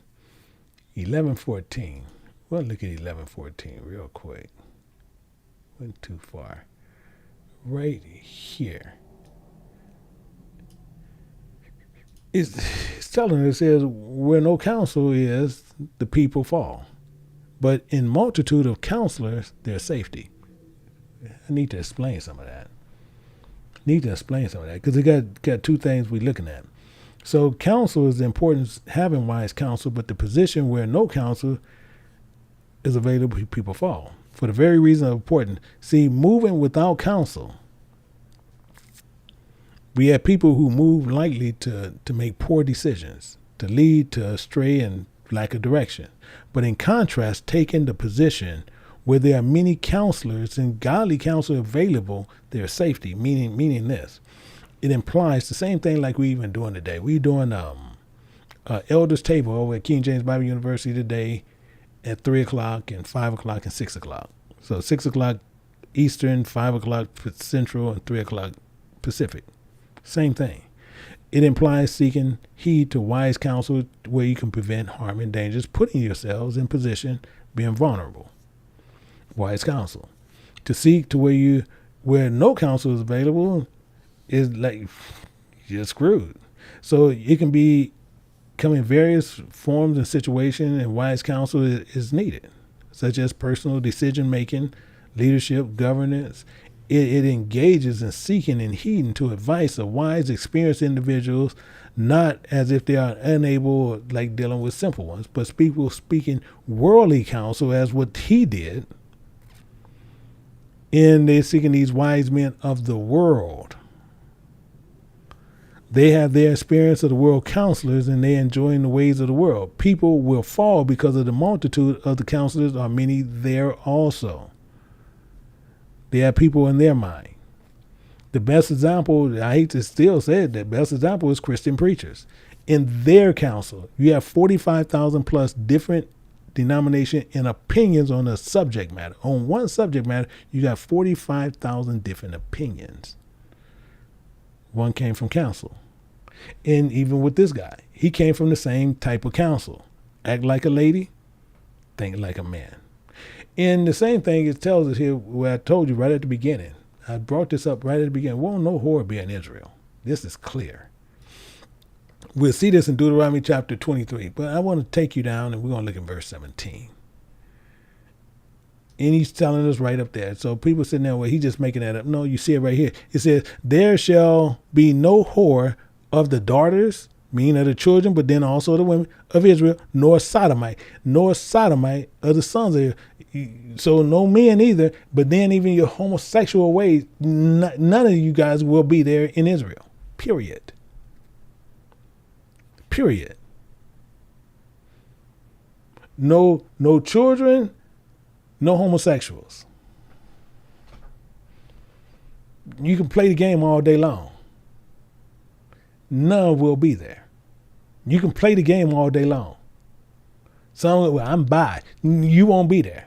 11:14. We'll look at 11:14 real quick. Went too far. Right here. It's telling us, it says, where no counsel is, the people fall. But in multitude of counselors, there's safety. I need to explain some of that. Because it got two things we're looking at. So counsel is the importance having wise counsel, but the position where no counsel is available, people fall. For the very reason of importance. See, moving without counsel, we have people who move likely to make poor decisions, to lead to astray and lack of direction. But in contrast, taking the position where there are many counselors and godly counsel available, there's safety, meaning this. It implies the same thing like we even doing today. We doing elders table over at King James Bible University today at 3 o'clock and 5 o'clock and 6 o'clock. So 6 o'clock Eastern, 5 o'clock Central, and 3 o'clock Pacific. Same thing. It implies seeking heed to wise counsel where you can prevent harm and dangers, putting yourselves in position, being vulnerable. Wise counsel. To seek to where no counsel is available is like you're screwed. So it can come in various forms and situations, and wise counsel is needed, such as personal decision making, leadership, governance. It engages in seeking and heeding to advice of wise, experienced individuals, not as if they are unable, like dealing with simple ones, but people speaking worldly counsel as what he did. And they're seeking these wise men of the world. They have their experience of the world counselors, and they're enjoying the ways of the world. People will fall because of the multitude of the counselors are many there also. They have people in their mind. The best example, I hate to still say it, the best example is Christian preachers. In their counsel, you have 45,000 plus different denomination and opinions on a subject matter. On one subject matter, you got 45,000 different opinions. One came from counsel. And even with this guy, he came from the same type of counsel. Act like a lady, think like a man. And the same thing it tells us here where I told you right at the beginning. I brought this up right at the beginning. Won't no whore be in Israel. This is clear. We'll see this in Deuteronomy chapter 23. But I want to take you down and we're going to look at verse 17. And he's telling us right up there. So people sitting there, well, he's just making that up. No, you see it right here. It says, there shall be no whore of the daughters, meaning of the children, but then also the women of Israel, nor sodomite of the sons of Israel. So no men either, but then even your homosexual ways, none of you guys will be there in Israel. Period. No children, no homosexuals. You can play the game all day long. None will be there. You can play the game all day long. Some, well, I'm bi. You won't be there.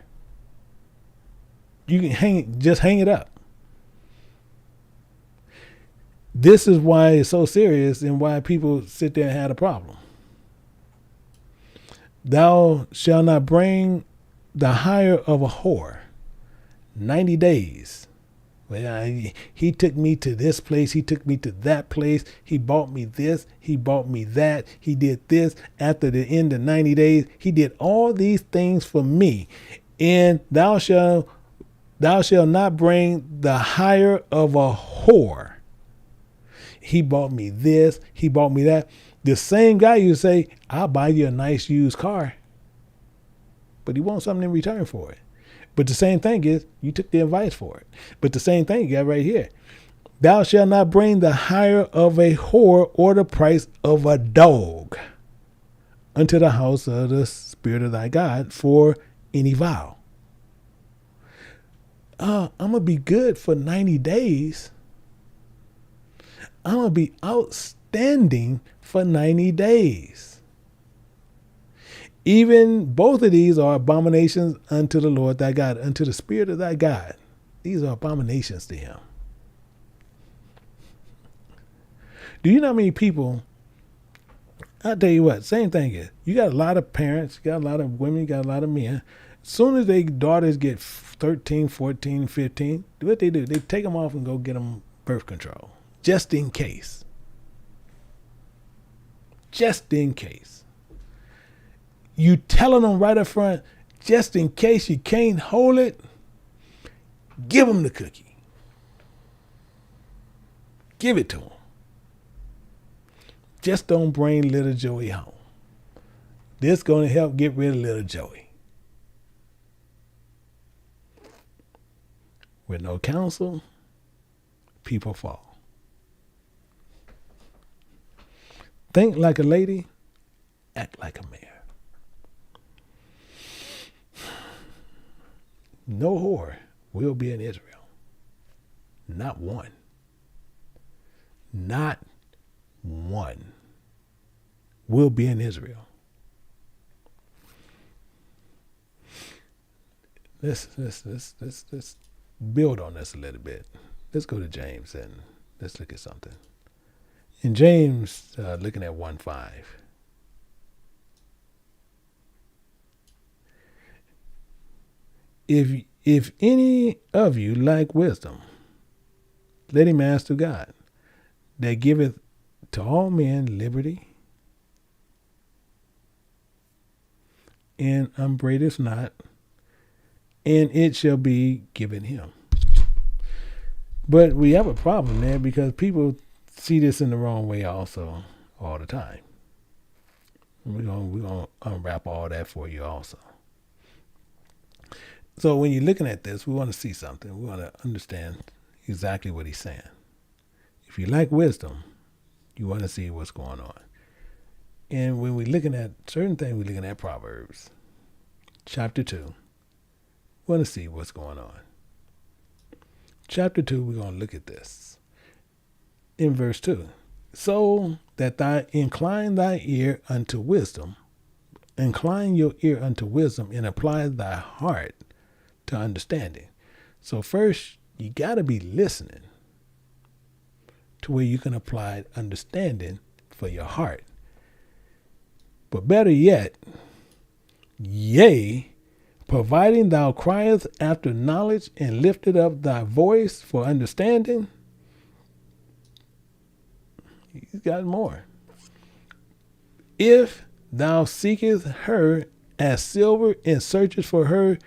You can hang it up. This is why it's so serious and why people sit there and have a problem. Thou shalt not bring the hire of a whore 90 days. Well, he took me to this place. He took me to that place. He bought me this. He bought me that. He did this. After the end of 90 days, he did all these things for me. And thou shalt not bring the hire of a whore. He bought me this. He bought me that. The same guy you say, I'll buy you a nice used car. But he wants something in return for it. But the same thing is, you took the advice for it. But the same thing you got right here. Thou shalt not bring the hire of a whore or the price of a dog unto the house of the Spirit of thy God for any vow. I'm going to be good for 90 days. I'm going to be outstanding for 90 days. Even both of these are abominations unto the Lord thy God, unto the Spirit of thy God. These are abominations to him. Do you know how many people, I'll tell you what, same thing is, you got a lot of parents, you got a lot of women, you got a lot of men. As soon as their daughters get 13, 14, 15, what they do, they take them off and go get them birth control. Just in case. Just in case. You telling them right up front, just in case you can't hold it, give them the cookie. Give it to them. Just don't bring little Joey home. This is going to help get rid of little Joey. With no counsel, people fall. Think like a lady, act like a man. No whore will be in Israel. Not one. Not one will be in Israel. Let's build on this a little bit. Let's go to James and let's look at something. In James, looking at 1:5. If any of you lack wisdom, let him ask to God, that giveth to all men liberty, and upbraideth not, and it shall be given him. But we have a problem there because people see this in the wrong way also all the time. We're gonna unwrap all that for you also. So when you're looking at this, we want to see something. We want to understand exactly what he's saying. If you lack wisdom, you want to see what's going on. And when we're looking at certain things, we're looking at Proverbs chapter 2. We want to see what's going on. Chapter 2, we're going to look at this. In verse 2, so that thou incline thy ear unto wisdom, incline your ear unto wisdom, and apply thy heart to understanding. So first, you got to be listening to where you can apply understanding for your heart. But better yet, yea, providing thou criest after knowledge and lifted up thy voice for understanding. He's got more. If thou seekest her as silver and searchest for her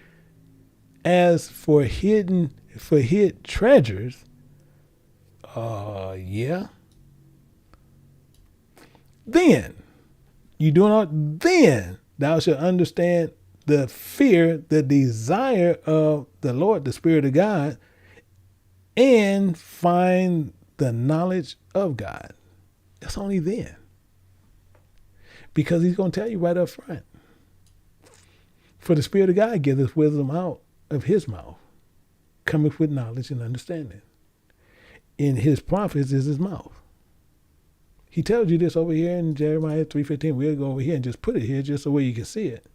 as for hid treasures, then you do not, then thou shalt understand the fear, the desire of the Lord, the Spirit of God, and find the knowledge of God. That's only then. Because he's going to tell you right up front. For the Spirit of God giveth wisdom out of his mouth, cometh with knowledge and understanding. In his prophets is his mouth. He tells you this over here in Jeremiah 3:15. We'll go over here and just put it here just so way you can see it.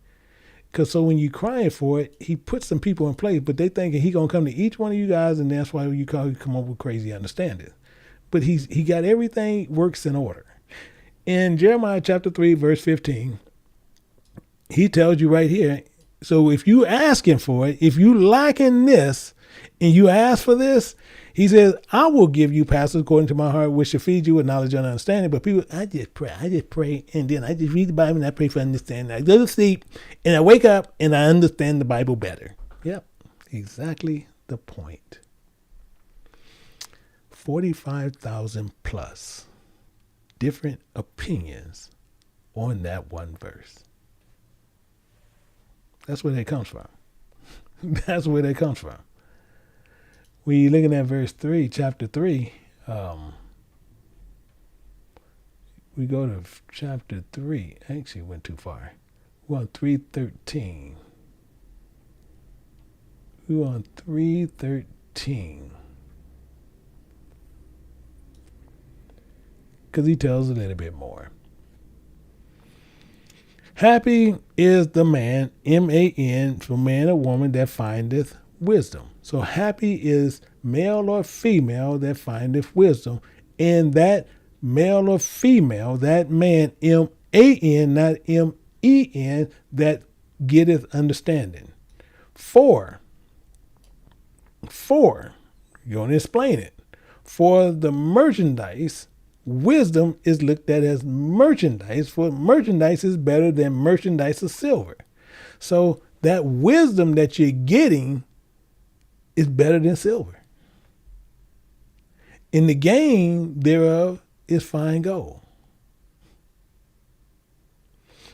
Because so when you're crying for it, he puts some people in place, but they thinking he going to come to each one of you guys, and that's why you come up with crazy understanding. But he got everything works in order. In Jeremiah chapter 3, verse 15, he tells you right here, so if you asking for it, if you lacking this, and you ask for this, he says, I will give you pastors according to my heart, which shall feed you with knowledge and understanding. But people, I just pray, and then I just read the Bible and I pray for understanding. I go to sleep and I wake up and I understand the Bible better. Yep, exactly the point. 45,000 plus different opinions on that one verse. That's where that comes from. That's where that comes from. When you're looking at verse 3, chapter 3, we go to chapter 3. Actually, went too far. We're on 3:13. We're on 3:13. Because he tells a little bit more. Happy is the man, M-A-N, for man or woman that findeth wisdom. So happy is male or female that findeth wisdom. And that male or female, that man, M-A-N, not M-E-N, that getteth understanding. For, you're going to explain it. For the merchandise, wisdom is looked at as merchandise, for merchandise is better than merchandise of silver. So that wisdom that you're getting is better than silver. And the gain thereof is fine gold.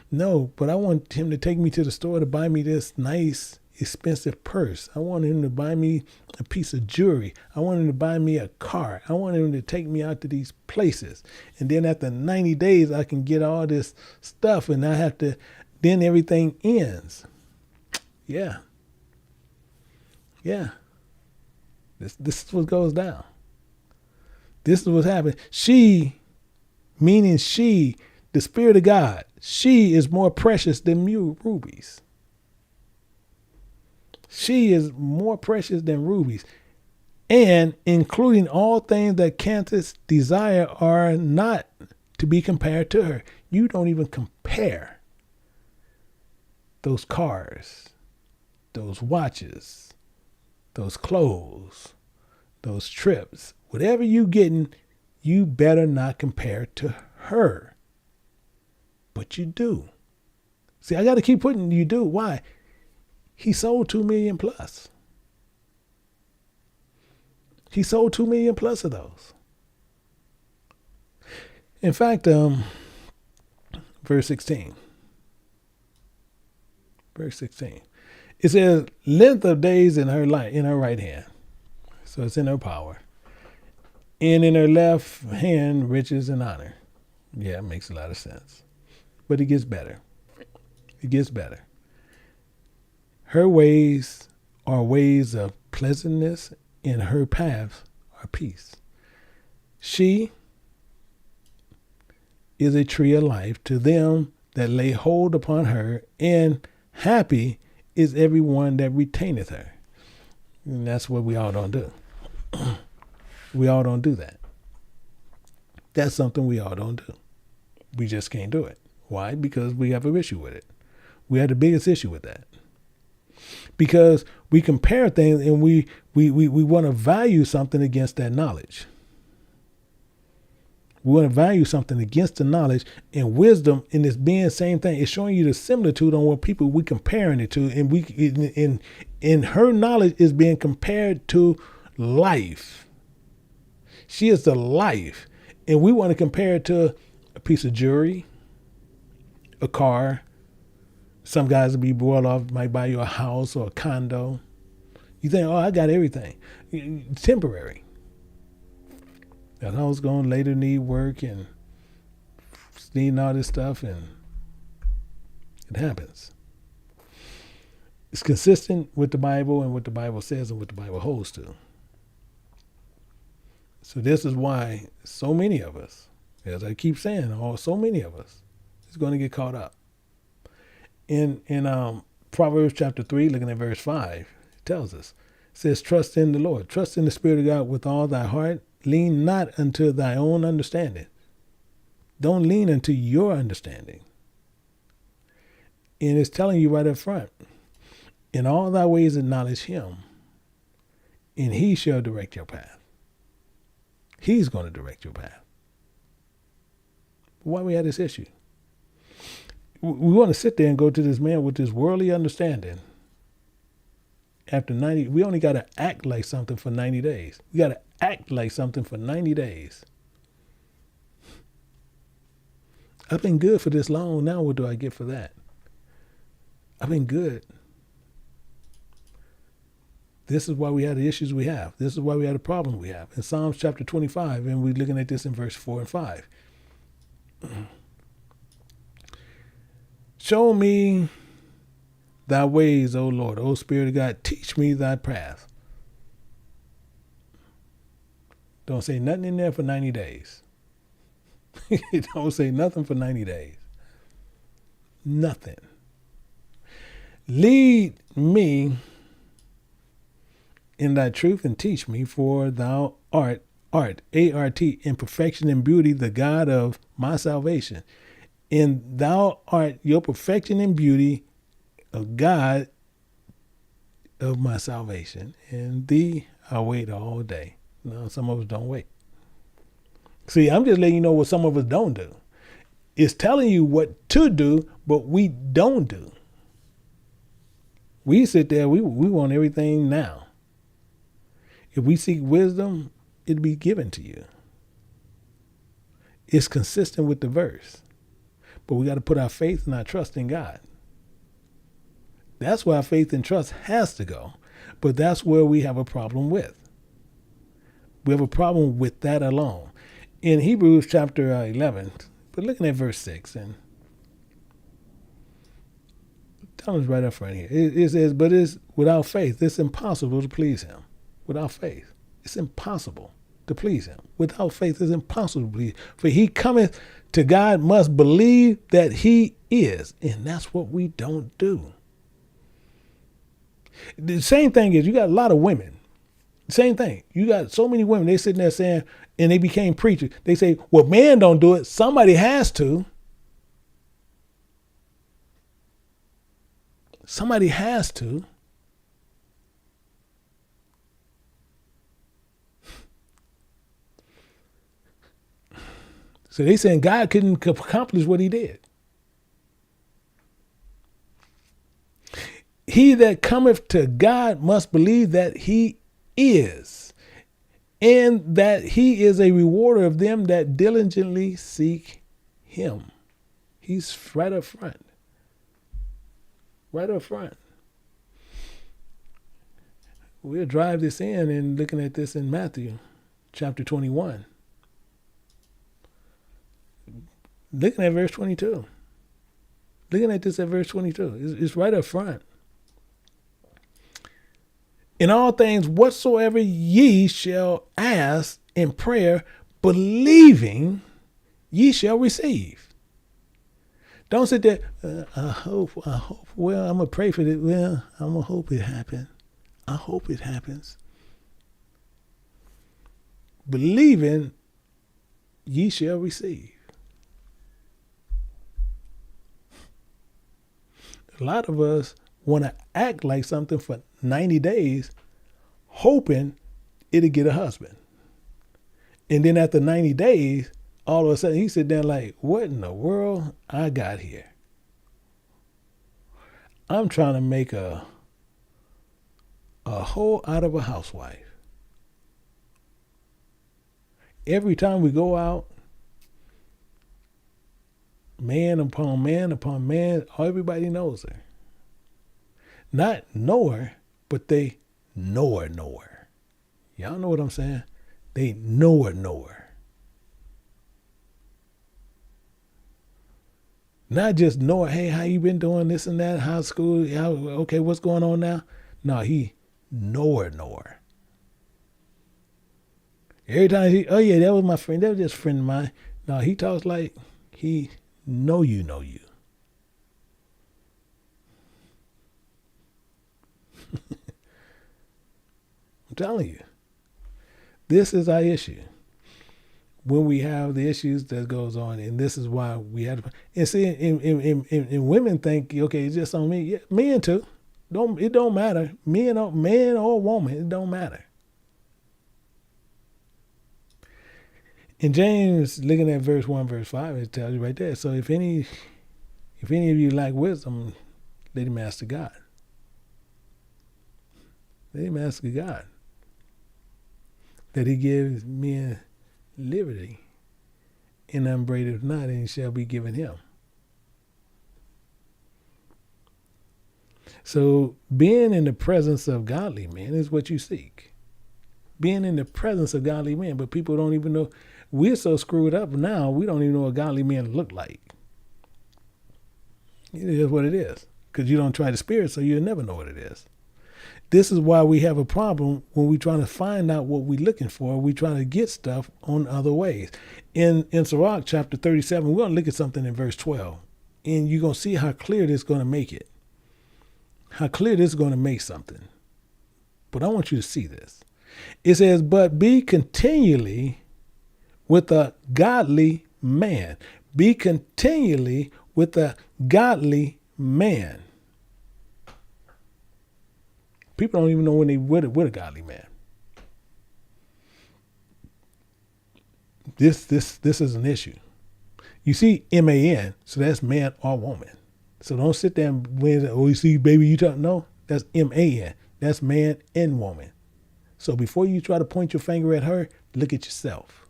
No, but I want him to take me to the store to buy me this nice, expensive purse. I want him to buy me a piece of jewelry. I want him to buy me a car. I want him to take me out to these places. And then after 90 days, I can get all this stuff and I have to, then everything ends. Yeah. Yeah. This is what goes down. This is what's happening. She, meaning she, the Spirit of God, she is more precious than rubies. She is more precious than rubies. And including all things that Candace desire are not to be compared to her. You don't even compare those cars, those watches, those clothes, those trips. Whatever you getting, you better not compare to her. But you do. See, I got to keep putting you do. Why? He sold 2 million plus. He sold 2 million plus of those. In fact, verse 16. Verse 16. It says, length of days in her right hand. So it's in her power. And in her left hand, riches and honor. Yeah, it makes a lot of sense. But it gets better. It gets better. Her ways are ways of pleasantness, and her paths are peace. She is a tree of life to them that lay hold upon her, and happy is everyone that retaineth her. And that's what we all don't do. We all don't do that. That's something we all don't do. We just can't do it. Why? Because we have an issue with it. We have the biggest issue with that. Because we compare things and we want to value something against that knowledge. We want to value something against the knowledge, and wisdom in this being the same thing. It's showing you the similitude on what people we comparing it to, and in her knowledge is being compared to life. She is the life, and we want to compare it to a piece of jewelry, a car. Some guys will be boiled off, might buy you a house or a condo. You think, oh, I got everything. It's temporary. That house going to later need work and needing all this stuff, and it happens. It's consistent with the Bible and what the Bible says and what the Bible holds to. So this is why so many of us, as I keep saying, so many of us is going to get caught up. In Proverbs chapter 3, looking at verse 5, it tells us, it says, trust in the Lord. Trust in the Spirit of God with all thy heart. Lean not unto thy own understanding. Don't lean unto your understanding. And it's telling you right up front, in all thy ways acknowledge him, and he shall direct your path. He's going to direct your path. Why we have this issue? We want to sit there and go to this man with this worldly understanding. After 90, we only got to act like something for 90 days. We got to act like something for 90 days. I've been good for this long. Now what do I get for that? I've been good. This is why we had the issues we have. This is why we had the problem we have. In Psalms chapter 25, and we're looking at this in verse 4 and 5. Show me thy ways, O Lord. O Spirit of God, teach me thy path. Don't say nothing in there for 90 days. Don't say nothing for 90 days. Nothing. Lead me in thy truth and teach me, for thou art, A-R-T, in perfection and beauty, the God of my salvation. And thou art your perfection and beauty, a God of my salvation. And thee I wait all day. No, some of us don't wait. See, I'm just letting you know what some of us don't do. It's telling you what to do, but we don't do. We sit there, we want everything now. If we seek wisdom, it'll be given to you. It's consistent with the verse. But we got to put our faith and our trust in God. That's where our faith and trust has to go. But that's where we have a problem with. We have a problem with that alone. In Hebrews chapter 11, but looking at verse 6, and tell us right up front here. It says, but it's without faith, it's impossible to please him. Without faith, it's impossible to please him. Without faith, it's impossible to please. For he cometh to God must believe that he is. And that's what we don't do. The same thing is, you got a lot of women. Same thing. You got so many women, they sitting there saying, and they became preachers. They say, well, man don't do it. Somebody has to. Somebody has to. So they saying God couldn't accomplish what he did. He that cometh to God must believe that he is, and that he is a rewarder of them that diligently seek him. He's right up front. Right up front. We'll drive this in and looking at this in Matthew chapter 21. Looking at verse 22. Looking at this at verse 22. It's right up front. In all things whatsoever ye shall ask in prayer, believing, ye shall receive. Don't sit there, I hope, well, I'm going to pray for it. Well, I'm going to hope it happens. I hope it happens. Believing, ye shall receive. A lot of us want to act like something for 90 days, hoping it'll get a husband. And then after 90 days, all of a sudden he sit there like, what in the world I got here? I'm trying to make a hoe out of a housewife. Every time we go out, man upon man upon man, everybody knows her. Not know her, but they know her. Y'all know what I'm saying? They know her. Not just know her, hey, how you been doing, this and that, how's school, okay, what's going on now? No, he know her. Every time oh yeah, that was my friend, that was just a friend of mine. No, he talks like he know you. I'm telling you, this is our issue. When we have the issues that goes on, and this is why we had to, and see, and women think, okay, it's just on me. Yeah, men too. It don't matter. Man or woman, it don't matter. In James, looking at verse 1, verse 5, it tells you right there. So if any of you lack wisdom, let him ask to God. Let him ask to God that he gives men liberty, and upbraideth not, and it shall be given him. So being in the presence of godly men is what you seek. Being in the presence of godly men, but people don't even know. We're so screwed up now, we don't even know what godly men look like. It is what it is, because you don't try the spirit, so you'll never know what it is. This is why we have a problem when we try to find out what we're looking for. We try to get stuff on other ways. In Sirach chapter 37, we're going to look at something in verse 12. And you're going to see how clear this is going to make it. How clear this is going to make something. But I want you to see this. It says, but be continually with a godly man. Be continually with a godly man. People don't even know when they with a godly man. This is an issue. You see man, so that's man or woman. So don't sit there and you see, baby, you talk. No, That's M-A-N. That's man and woman. So before you try to point your finger at her, look at yourself.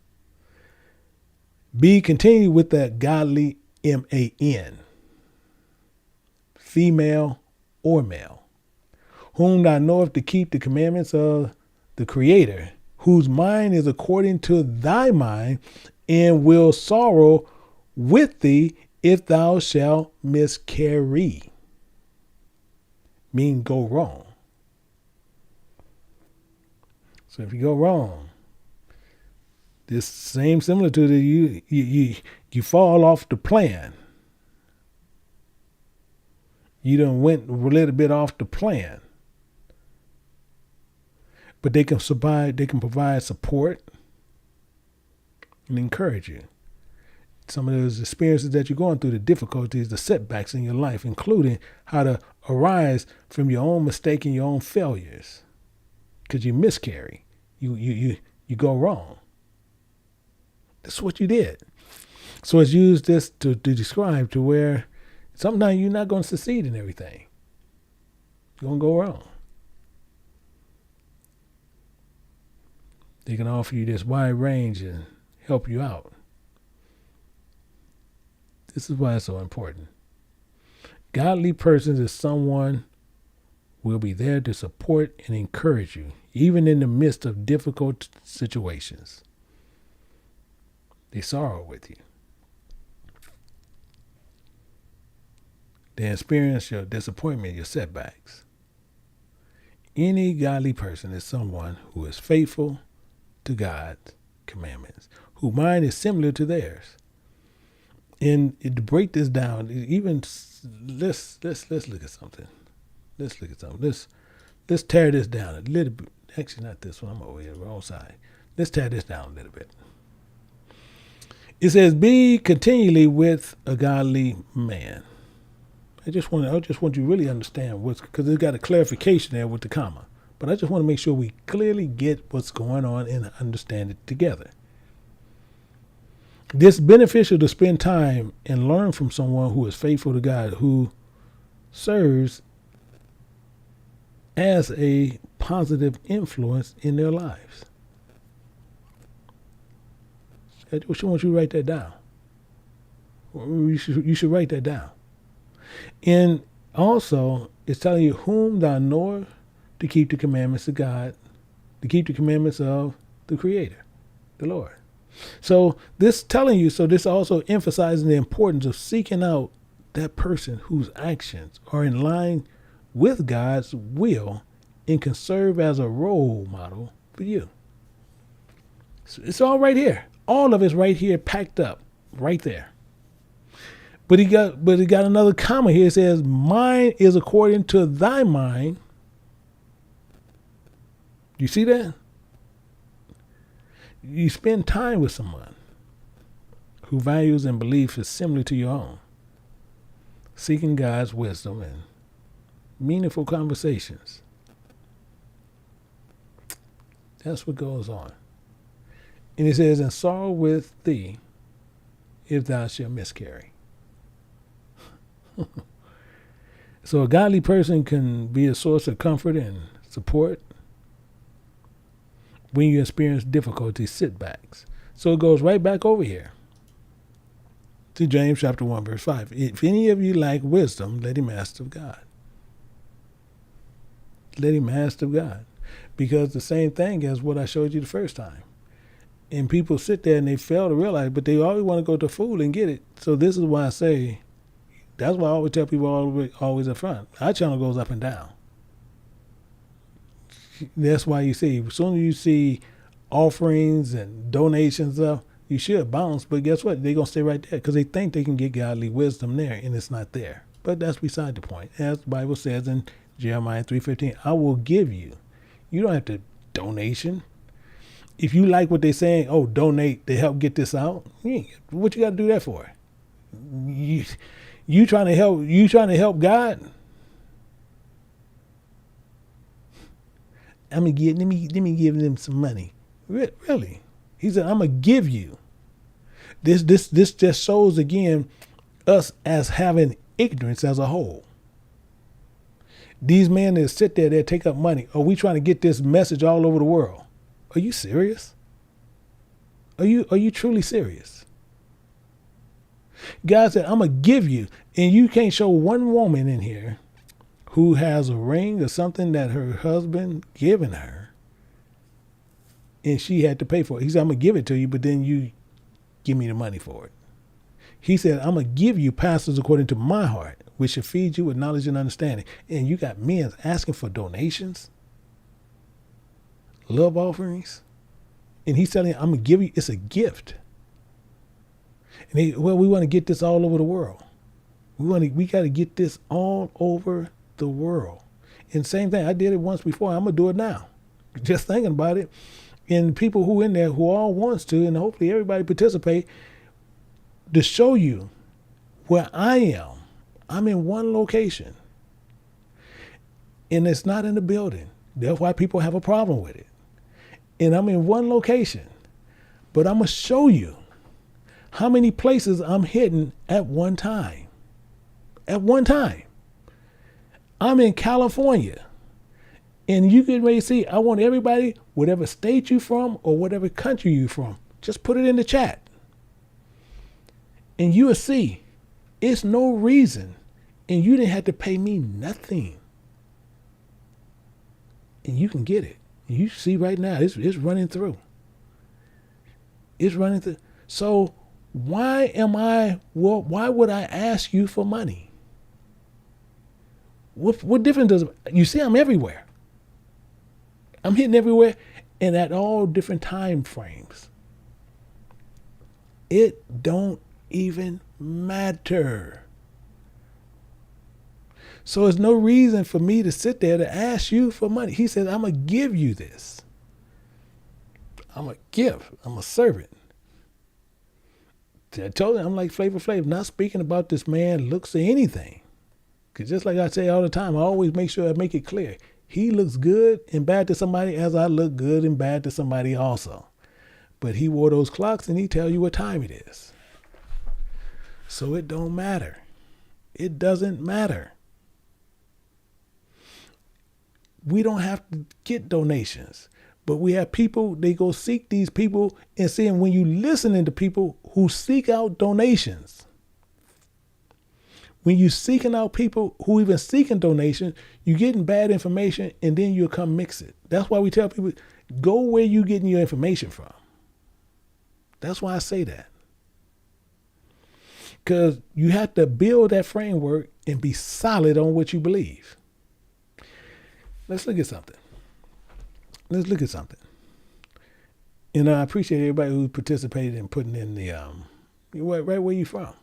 B, continue with that godly M-A-N. Female or male. Whom thou knowest to keep the commandments of the Creator, whose mind is according to thy mind, and will sorrow with thee if thou shalt miscarry. Mean go wrong. So if you go wrong, this same similar to the you fall off the plan. You done went a little bit off the plan. But they can provide support and encourage you. Some of those experiences that you're going through, the difficulties, the setbacks in your life, including how to arise from your own mistake and your own failures. Because you miscarry. You go wrong. That's what you did. So it's used this to describe to where sometimes you're not going to succeed in everything. You're going to go wrong. They can offer you this wide range and help you out. This is why it's so important. Godly persons is someone who will be there to support and encourage you, even in the midst of difficult situations. They sorrow with you. They experience your disappointment, your setbacks. Any godly person is someone who is faithful to God's commandments, whose mind is similar to theirs. And to break this down, even let's look at something. Let's tear this down a little bit. Actually, not this one. I'm over here, wrong side. Let's tear this down a little bit. It says, "Be continually with a godly man." I just want you to really understand what's, because it's got a clarification there with the comma. But I just want to make sure we clearly get what's going on and understand it together. It's beneficial to spend time and learn from someone who is faithful to God, who serves as a positive influence in their lives. I just want you to write that down. You should write that down. And also, it's telling you whom thou knowest to keep the commandments of God, to keep the commandments of the Creator, the Lord. So this also emphasizing the importance of seeking out that person whose actions are in line with God's will and can serve as a role model for you. So it's all right here. All of it's right here, packed up, right there. But he got another comma here. It says, "Mine is according to thy mind." You see that? You spend time with someone whose values and beliefs is similar to your own, seeking God's wisdom and meaningful conversations. That's what goes on. And it says, "And sorrow with thee if thou shalt miscarry." So a godly person can be a source of comfort and support when you experience difficulties, setbacks. So it goes right back over here to James chapter 1, verse 5. "If any of you lack wisdom, let him ask of God." Let him ask of God. Because the same thing as what I showed you the first time. And people sit there and they fail to realize, but they always want to go to food and get it. So this is why I say, that's why I always tell people always up front, our channel goes up and down. That's why you see, as soon as you see offerings and donations up, you should bounce. But guess what? They're going to stay right there because they think they can get godly wisdom there, and it's not there. But that's beside the point. As the Bible says in Jeremiah 3:15, "I will give you." You don't have to donation. If you like what they're saying, oh, donate to help get this out. What you got to do that for? You trying to help God? Let me give them some money. Really? He said, "I'm gonna give you." This just shows again us as having ignorance as a whole. These men that sit there, that take up money. Are we trying to get this message all over the world? Are you serious? Are you truly serious? God said, I'm going to give you, and you can't show one woman in here who has a ring or something that her husband given her, and she had to pay for it. He said, I'm going to give it to you, but then you give me the money for it. He said, I'm going to give you pastors according to my heart, which should feed you with knowledge and understanding. And you got men asking for donations, love offerings. And he's telling you, I'm going to give you, it's a gift. And we want to get this all over the world. We got to get this all over the world. And same thing, I did it once before, I'm going to do it now. Just thinking about it. And people who in there who all wants to, and hopefully everybody participate, to show you where I am. I'm in one location. And it's not in the building. That's why people have a problem with it. And I'm in one location. But I'm going to show you how many places I'm hitting at one time. At one time. I'm in California. And you get ready to see, I want everybody, whatever state you from or whatever country you from, just put it in the chat. And you will see, it's no reason. And you didn't have to pay me nothing. And you can get it. You see right now, it's running through. It's running through. So why would I ask you for money? What difference does it? You see, I'm everywhere. I'm hitting everywhere and at all different time frames. It don't even matter. So there's no reason for me to sit there to ask you for money. He says, I'm going to give you this. I'm a gift. I'm a servant. I told him, I'm like Flavor Flav, not speaking about this man looks or anything. Because just like I say all the time, I always make sure I make it clear. He looks good and bad to somebody as I look good and bad to somebody also. But he wore those clocks and he tell you what time it is. So it don't matter. It doesn't matter. We don't have to get donations. But we have people, they go seek these people and seeing when you listening to people who seek out donations. When you seeking out people who even seeking donations, you getting bad information and then you'll come mix it. That's why we tell people, go where you getting your information from. That's why I say that. Because you have to build that framework and be solid on what you believe. Let's look at something. And I appreciate everybody who participated in putting in the, right where you from.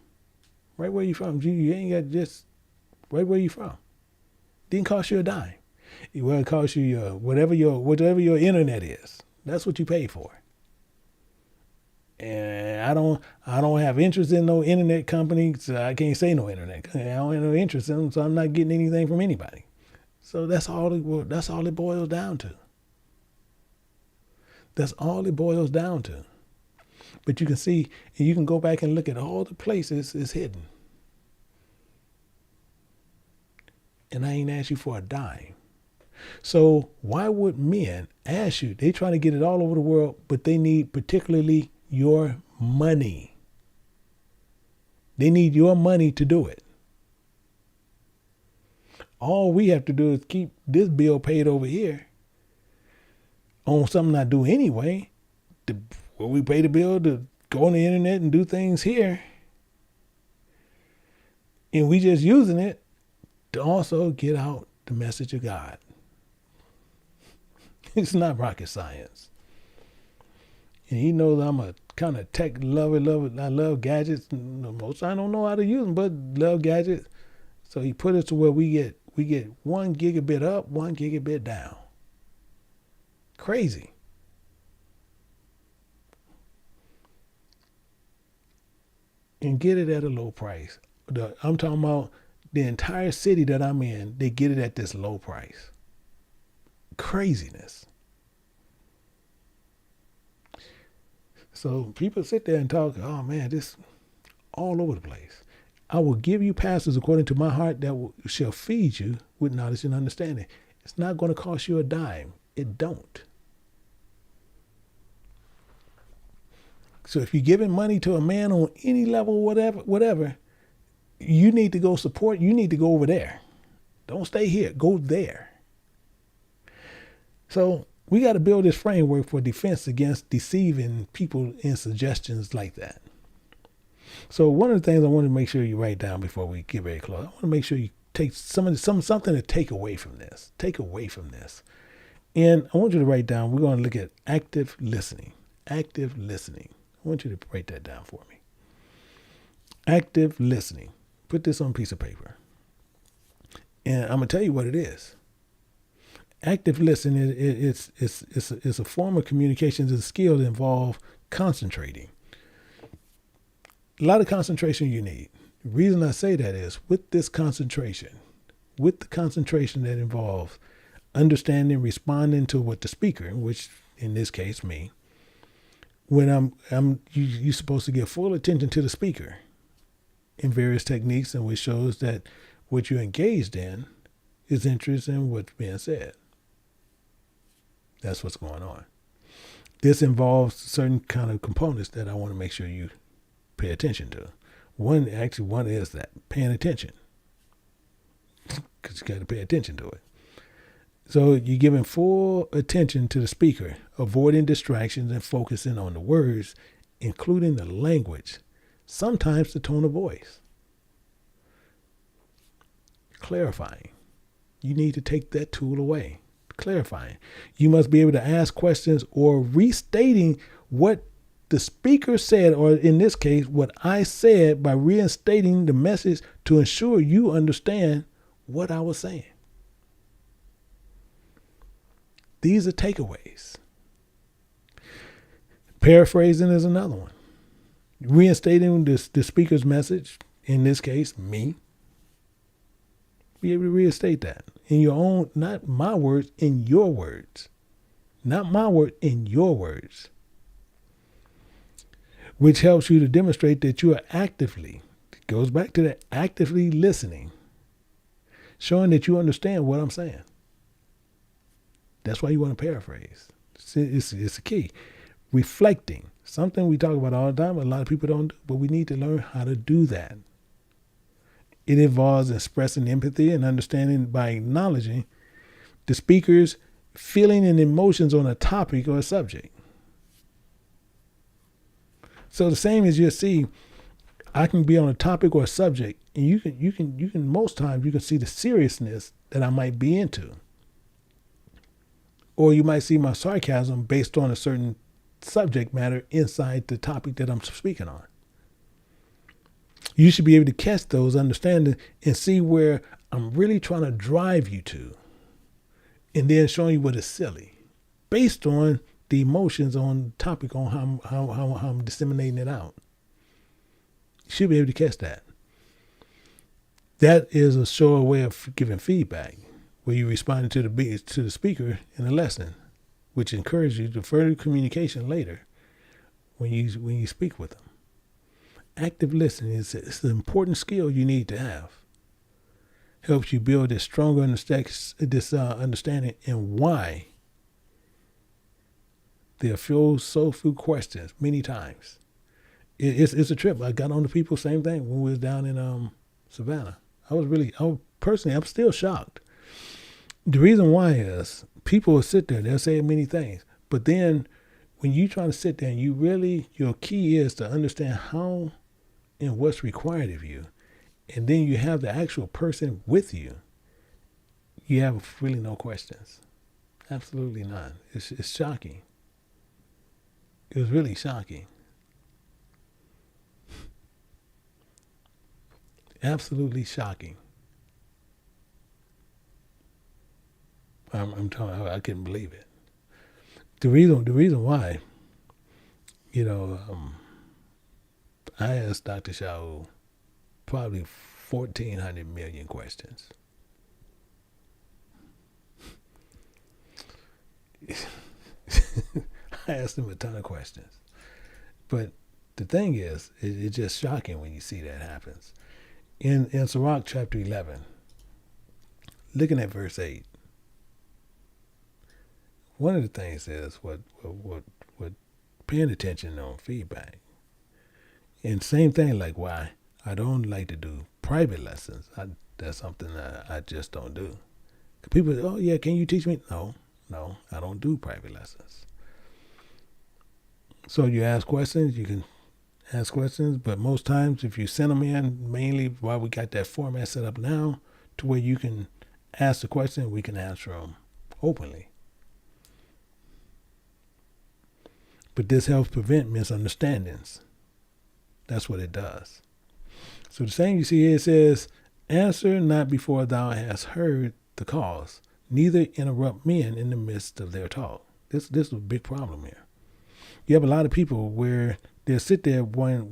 Right where you from. You ain't got just, right where you from. Didn't cost you a dime. Well, it cost you whatever your internet is. That's what you pay for. And I don't have interest in no internet company, so I can't say no internet. I don't have no interest in them, so I'm not getting anything from anybody. So that's all it boils down to. That's all it boils down to. But you can see, and you can go back and look at all the places it's hidden. And I ain't asked you for a dime. So why would men ask you? They trying to get it all over the world, but they need particularly your money. They need your money to do it. All we have to do is keep this bill paid over here on something I do anyway. Well, we pay the bill to go on the internet and do things here. And we just using it to also get out the message of God. It's not rocket science. And he knows I'm a kind of tech lover. I love gadgets. Most I don't know how to use them, but love gadgets. So he put us to where we get 1 gigabit up, 1 gigabit down. Crazy. And get it at a low price. I'm talking about the entire city that I'm in, they get it at this low price. Craziness. So people sit there and talk, oh man, this all over the place. I will give you pastors according to my heart that shall feed you with knowledge and understanding. It's not going to cost you a dime. It don't. So if you're giving money to a man on any level, whatever, you need to go support. You need to go over there. Don't stay here. Go there. So we got to build this framework for defense against deceiving people in suggestions like that. So one of the things I want to make sure you write down before we get very close, I want to make sure you take something to take away from this. Take away from this. And I want you to write down, we're going to look at active listening. Active listening. I want you to write that down for me. Active listening. Put this on a piece of paper. And I'm going to tell you what it is. Active listening is a form of communication. It's a skill that involves concentrating. A lot of concentration you need. The reason I say that is with the concentration that involves understanding, responding to what the speaker, which in this case me, when you're supposed to give full attention to the speaker in various techniques, and which shows that what you're engaged in is interest in what's being said. That's what's going on. This involves certain kind of components that I want to make sure you pay attention to. One is that paying attention, because you got to pay attention to it. So you're giving full attention to the speaker, avoiding distractions and focusing on the words, including the language, sometimes the tone of voice. Clarifying. You need to take that tool away. Clarifying. You must be able to ask questions or restating what the speaker said, or in this case, what I said, by reinstating the message to ensure you understand what I was saying. These are takeaways. Paraphrasing is another one. Reinstating the speaker's message, in this case, me. Be able to reinstate that in your own, not my words, in your words. Not my word, in your words. Which helps you to demonstrate that you are actively, it goes back to that, actively listening, showing that you understand what I'm saying. That's why you want to paraphrase. It's a key. Reflecting, something we talk about all the time, a lot of people don't do, but we need to learn how to do that. It involves expressing empathy and understanding by acknowledging the speaker's feeling and emotions on a topic or a subject. So the same as you see, I can be on a topic or a subject, and you can most times you can see the seriousness that I might be into. Or you might see my sarcasm based on a certain subject matter inside the topic that I'm speaking on. You should be able to catch those, understand and see where I'm really trying to drive you to, and then showing you what is silly based on the emotions on the topic, on how I'm disseminating it out. You should be able to catch that. That is a sure way of giving feedback, where you responded to the speaker in a lesson, which encourages you to further communication later when you speak with them. Active listening is an important skill you need to have. Helps you build this stronger understanding and why there are so few questions many times. It's a trip. I got on to people, same thing, when we was down in Savannah. I'm still shocked. The reason why is people will sit there, they'll say many things, but then when you try to sit there and your key is to understand how and what's required of you, and then you have the actual person with you, you have really no questions. Absolutely none. It's shocking. It was really shocking. Absolutely shocking. I'm telling you, I couldn't believe it. The reason why, I asked Dr. Shaul probably 1,400 million questions. I asked him a ton of questions. But the thing is, it's just shocking when you see that happens. in Sirach chapter 11, looking at verse 8, one of the things is what paying attention on feedback. And same thing like why I don't like to do private lessons. That's something I just don't do. People say, oh yeah, can you teach me? No, I don't do private lessons. So you ask questions, you can ask questions, but most times if you send them in, mainly why we got that format set up now, to where you can ask the question, we can answer them openly. But this helps prevent misunderstandings. That's what it does. So the same you see here, it says, answer not before thou hast heard the cause, neither interrupt men in the midst of their talk. This is a big problem here. You have a lot of people where they'll sit there when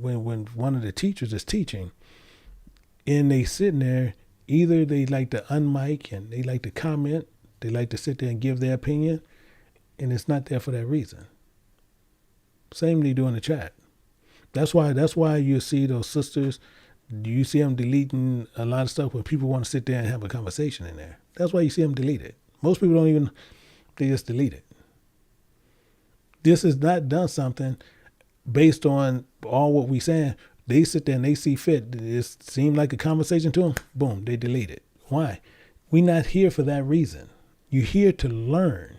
one of the teachers is teaching, and they sitting there, either they like to unmic and they like to comment, they like to sit there and give their opinion, and it's not there for that reason. Same they do in the chat. That's why you see those sisters, you see them deleting a lot of stuff where people want to sit there and have a conversation in there. That's why you see them delete it. Most people don't even, they just delete it. This is not done something based on all what we saying. They sit there and they see fit. It seemed like a conversation to them. Boom, they delete it. Why? We're not here for that reason. You're here to learn,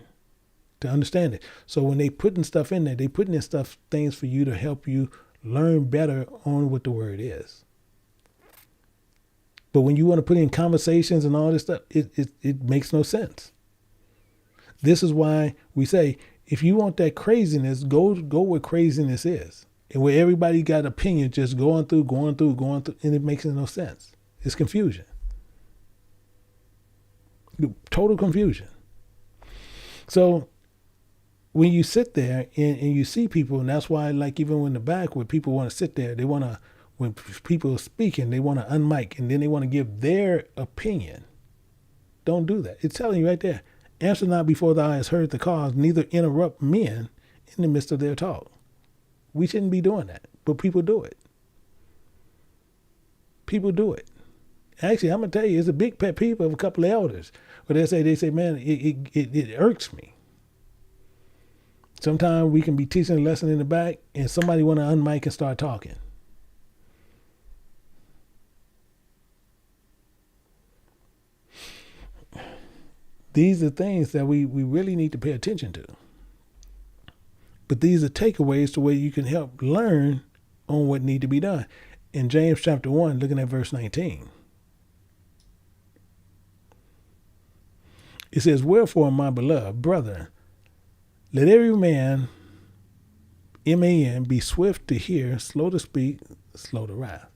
to understand it. So when they putting stuff in there, they putting in things for you to help you learn better on what the word is. But when you want to put in conversations and all this stuff, it makes no sense. This is why we say, if you want that craziness, go where craziness is. And where everybody got opinion, just going through, and it makes no sense. It's confusion. Total confusion. So when you sit there and you see people, and that's why, like even in the back where people want to sit there, they want to, when people are speaking, they want to unmic and then they want to give their opinion. Don't do that. It's telling you right there. Answer not before thou hast heard the cause, neither interrupt men in the midst of their talk. We shouldn't be doing that, but people do it. People do it. Actually, I'm going to tell you, it's a big pet peeve of a couple of elders where they say, man, it irks me. Sometimes we can be teaching a lesson in the back and somebody want to unmic and start talking. These are things that we really need to pay attention to. But these are takeaways to where you can help learn on what need to be done. In James chapter 1, looking at verse 19, it says, wherefore, my beloved brethren, let every man, M-A-N, be swift to hear, slow to speak, slow to wrath.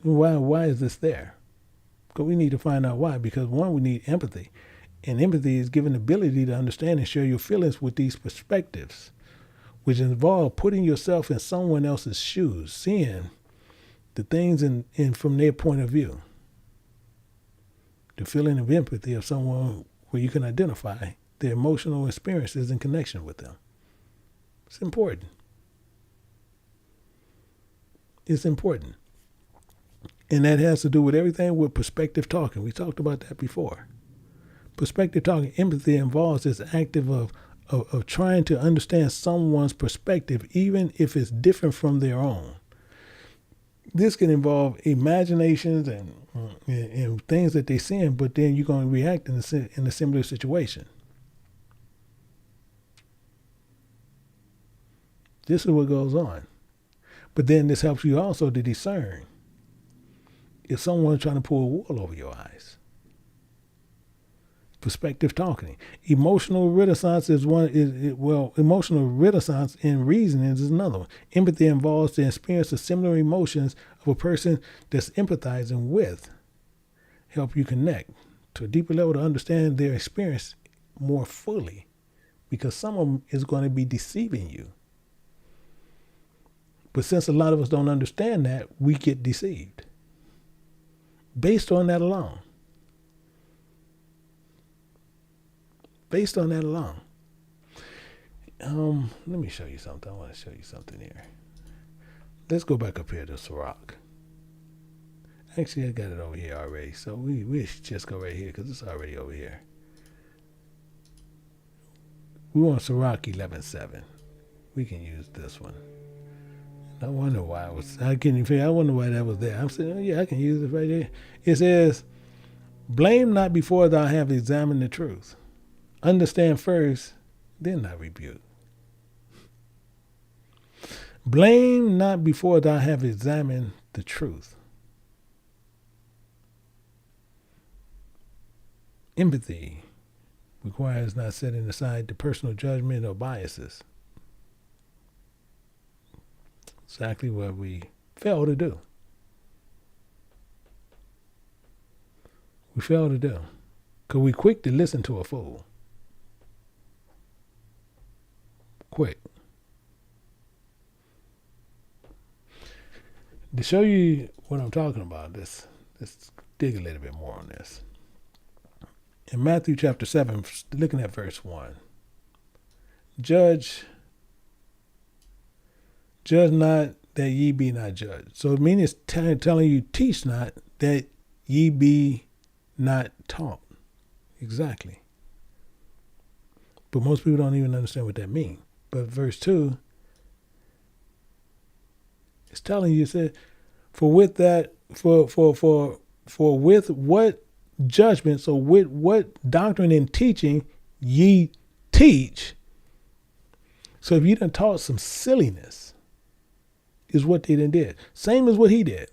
Why is this there? Because we need to find out why. Because one, we need empathy. And empathy is given the ability to understand and share your feelings with these perspectives, which involve putting yourself in someone else's shoes, seeing the things in from their point of view. The feeling of empathy of someone where you can identify their emotional experiences in connection with them. It's important. It's important. And that has to do with everything with perspective talking. We talked about that before. Perspective talking, empathy involves this active of trying to understand someone's perspective, even if it's different from their own. This can involve imaginations and things that they're seeing, but then you're going to react in a similar situation. This is what goes on. But then this helps you also to discern if someone's trying to pull a wool over your eyes. Perspective talking. Emotional renaissance is one. Emotional renaissance in reasoning is another one. Empathy involves the experience of similar emotions of a person that's empathizing with. Help you connect to a deeper level to understand their experience more fully, because some of them is going to be deceiving you. But since a lot of us don't understand that, we get deceived based on that alone. Based on that alone. Let me show you something. I want to show you something here. let's go back up here to Sirach. Actually, I got it over here already, so we should just go right here because it's already over here. We want Sirach 11:7. We can use this one. I wonder why I wonder why that was there. I'm saying, oh yeah, I can use it right there. It says, blame not before thou have examined the truth. Understand first, then I rebuke. Blame not before thou have examined the truth. Empathy requires not setting aside the personal judgment or biases. Exactly what we fail to do. We fail to do. Because we're quick to listen to a fool. Quick. To show you what I'm talking about, let's dig a little bit more on this. In Matthew chapter 7, looking at verse 1, judge not that ye be not judged. So it means it's telling you, teach not that ye be not taught. Exactly. But most people don't even understand what that means. But verse 2, it's telling you, it said, for with what judgment, so with what doctrine and teaching ye teach. So if you done taught some silliness, is what they done did. Same as what he did.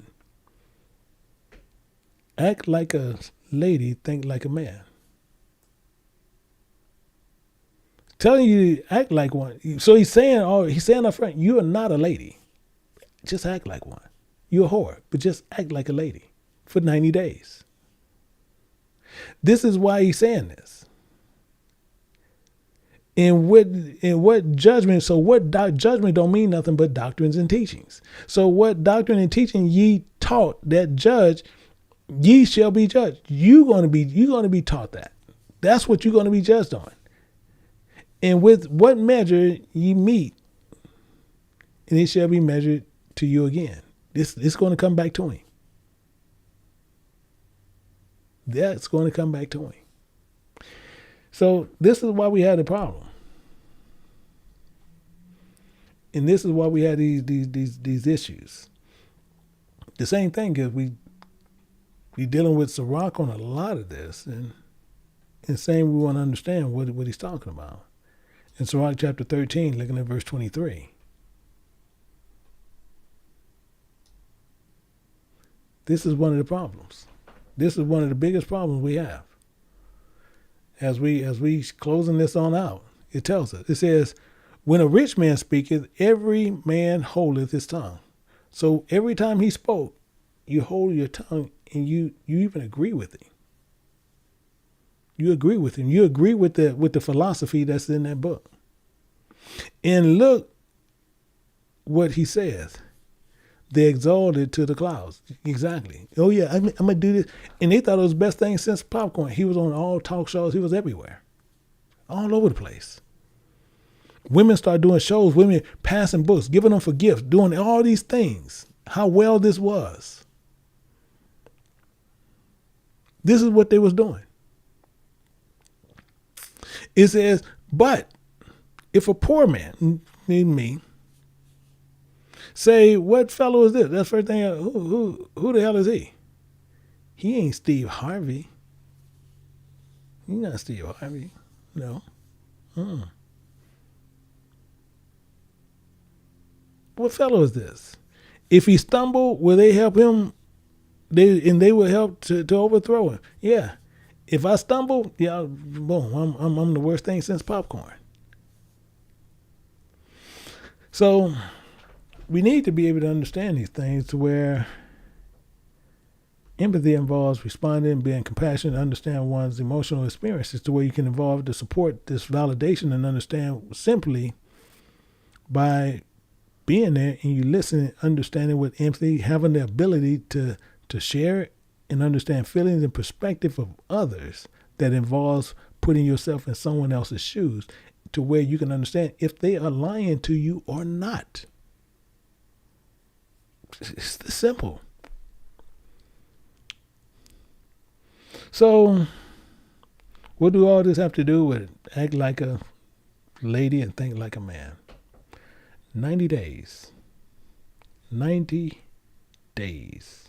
Act like a lady, think like a man. Telling you to act like one. So he's saying up front, you are not a lady. Just act like one. You're a whore, but just act like a lady for 90 days. This is why he's saying this. In what judgment, so what judgment don't mean nothing but doctrines and teachings. So what doctrine and teaching ye taught that judge, ye shall be judged. You're gonna be taught that. That's what you're gonna be judged on. And with what measure ye meet, and it shall be measured to you again. It's going to come back to him. That's going to come back to him. So this is why we had a problem. And this is why we had these issues. The same thing is we dealing with Sirach on a lot of this, and saying we want to understand what he's talking about. In Sirach chapter 13, looking at verse 23. This is one of the problems. This is one of the biggest problems we have. As we closing this on out, it tells us. It says, when a rich man speaketh, every man holdeth his tongue. So every time he spoke, you hold your tongue and you even agree with him. You agree with him. You agree with the philosophy that's in that book. And look what he says. They exalted to the clouds. Exactly. Oh yeah, I'm gonna do this. And they thought it was the best thing since popcorn. He was on all talk shows. He was everywhere. All over the place. Women start doing shows. Women passing books, giving them for gifts, doing all these things. How well this was. This is what they was doing. It says, but if a poor man, me, say, what fellow is this? That's the first thing. Who the hell is he? He ain't Steve Harvey. He's not Steve Harvey. No. What fellow is this? If he stumble, will they help him? They will help to overthrow him. Yeah. If I stumble, yeah, boom, I'm the worst thing since popcorn. So we need to be able to understand these things to where empathy involves responding, being compassionate, understand one's emotional experiences to where you can evolve to support this validation and understand simply by being there and you listen, understanding with empathy, having the ability to share and understand feelings and perspective of others that involves putting yourself in someone else's shoes to where you can understand if they are lying to you or not. It's this simple. So, what do all this have to do with act like a lady and think like a man? 90 days. 90 days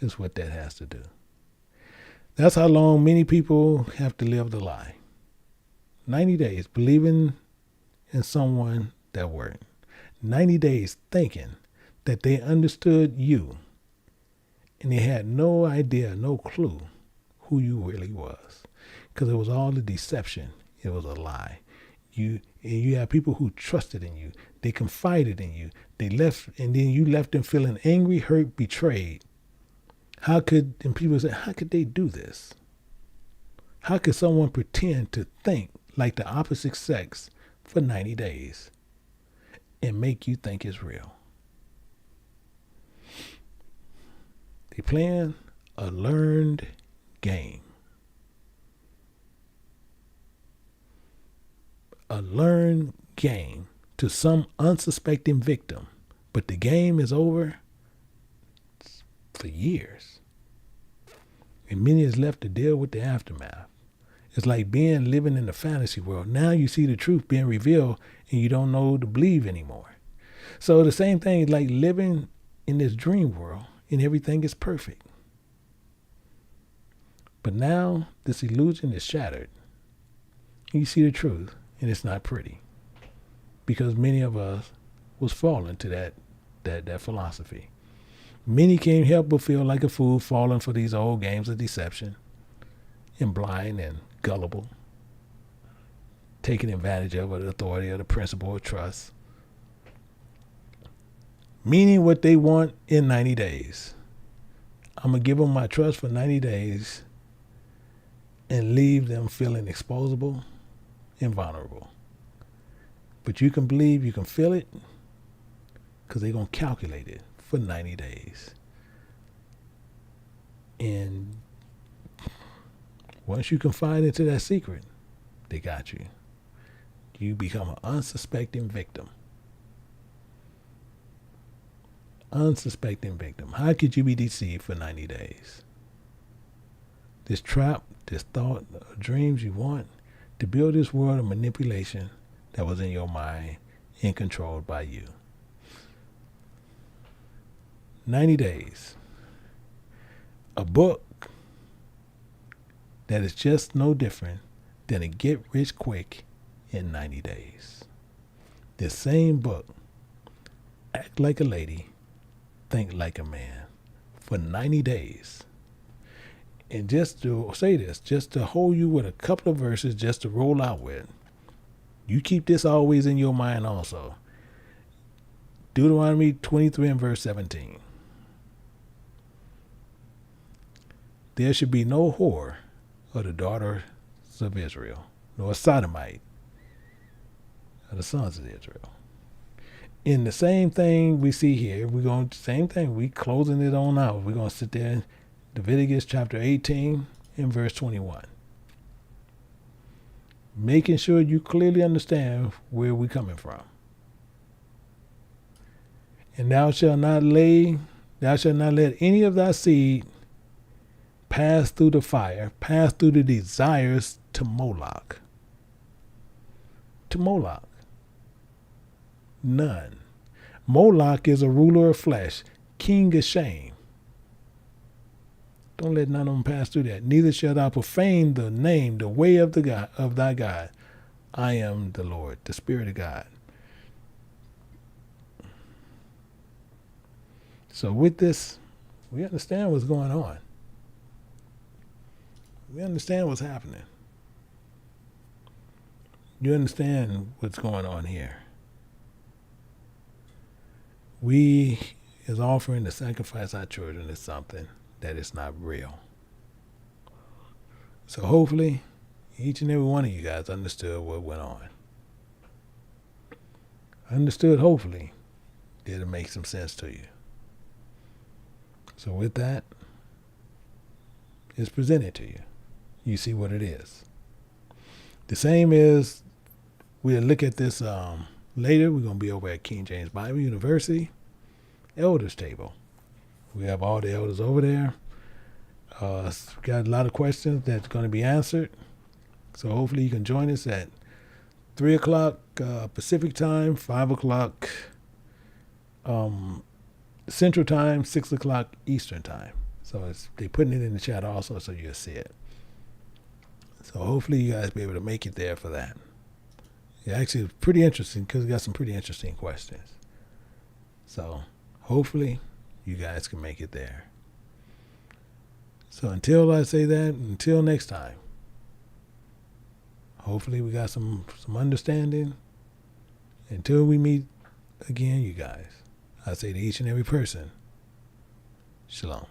is what that has to do. That's how long many people have to live the lie. 90 days believing in someone that weren't. 90 days thinking that they understood you and they had no idea, no clue who you really was. Because it was all a deception. It was a lie. You have people who trusted in you. They confided in you. They left, and then you left them feeling angry, hurt, betrayed. And people say, how could they do this? How could someone pretend to think like the opposite sex for 90 days and make you think it's real? They playing a learned game. A learned game to some unsuspecting victim, but the game is over for years. And many is left to deal with the aftermath. It's like living in a fantasy world. Now you see the truth being revealed and you don't know to believe anymore. So the same thing is like living in this dream world and everything is perfect. But now this illusion is shattered. You see the truth and it's not pretty. Because many of us was falling to that philosophy. Many can't help but feel like a fool falling for these old games of deception and blind and gullible, taking advantage of the authority of the principle of trust, meaning what they want in 90 days. I'm going to give them my trust for 90 days and leave them feeling exposable and vulnerable. But you can believe, you can feel it, because they're going to calculate it for 90 days. And once you confide into that secret, they got you. You become an unsuspecting victim. Unsuspecting victim. How could you be deceived for 90 days? This trap, this thought, dreams you want to build this world of manipulation that was in your mind and controlled by you. 90 days. A book that is just no different than a get rich quick in 90 days. This same book, Act Like a Lady, Think Like a Man, for 90 days. And just to say this, just to hold you with a couple of verses just to roll out with, you keep this always in your mind also. Deuteronomy 23 and verse 17. There should be no whore of the daughters of Israel, nor a sodomite of the sons of Israel. In the same thing we see here, same thing, we closing it on out. We're going to sit there in Leviticus chapter 18 and verse 21. Making sure you clearly understand where we're coming from. And thou shalt not let any of thy seed pass through the fire, pass through the desires to Moloch. To Moloch. None. Moloch is a ruler of flesh, king of shame. Don't let none of them pass through that. Neither shalt thou profane the name, the way of thy God. I am the Lord, the Spirit of God. So with this, we understand what's going on. We understand what's happening. You understand what's going on here. We is offering to sacrifice our children is something that is not real. So hopefully, each and every one of you guys understood what went on. Understood, hopefully, did it make some sense to you. So with that, it's presented to you. You see what it is. The same is, we'll look at this later. We're going to be over at King James Bible University. elders table. We have all the elders over there. Got a lot of questions that's going to be answered. So hopefully you can join us at 3 o'clock Pacific time, 5 o'clock Central time, 6 o'clock Eastern time. So they're putting it in the chat also, so you'll see it. So hopefully you guys be able to make it there for that. Yeah, actually, it's pretty interesting because we got some pretty interesting questions. So hopefully you guys can make it there. So until I say that, until next time, hopefully we got some understanding. Until we meet again, you guys, I say to each and every person, Shalom.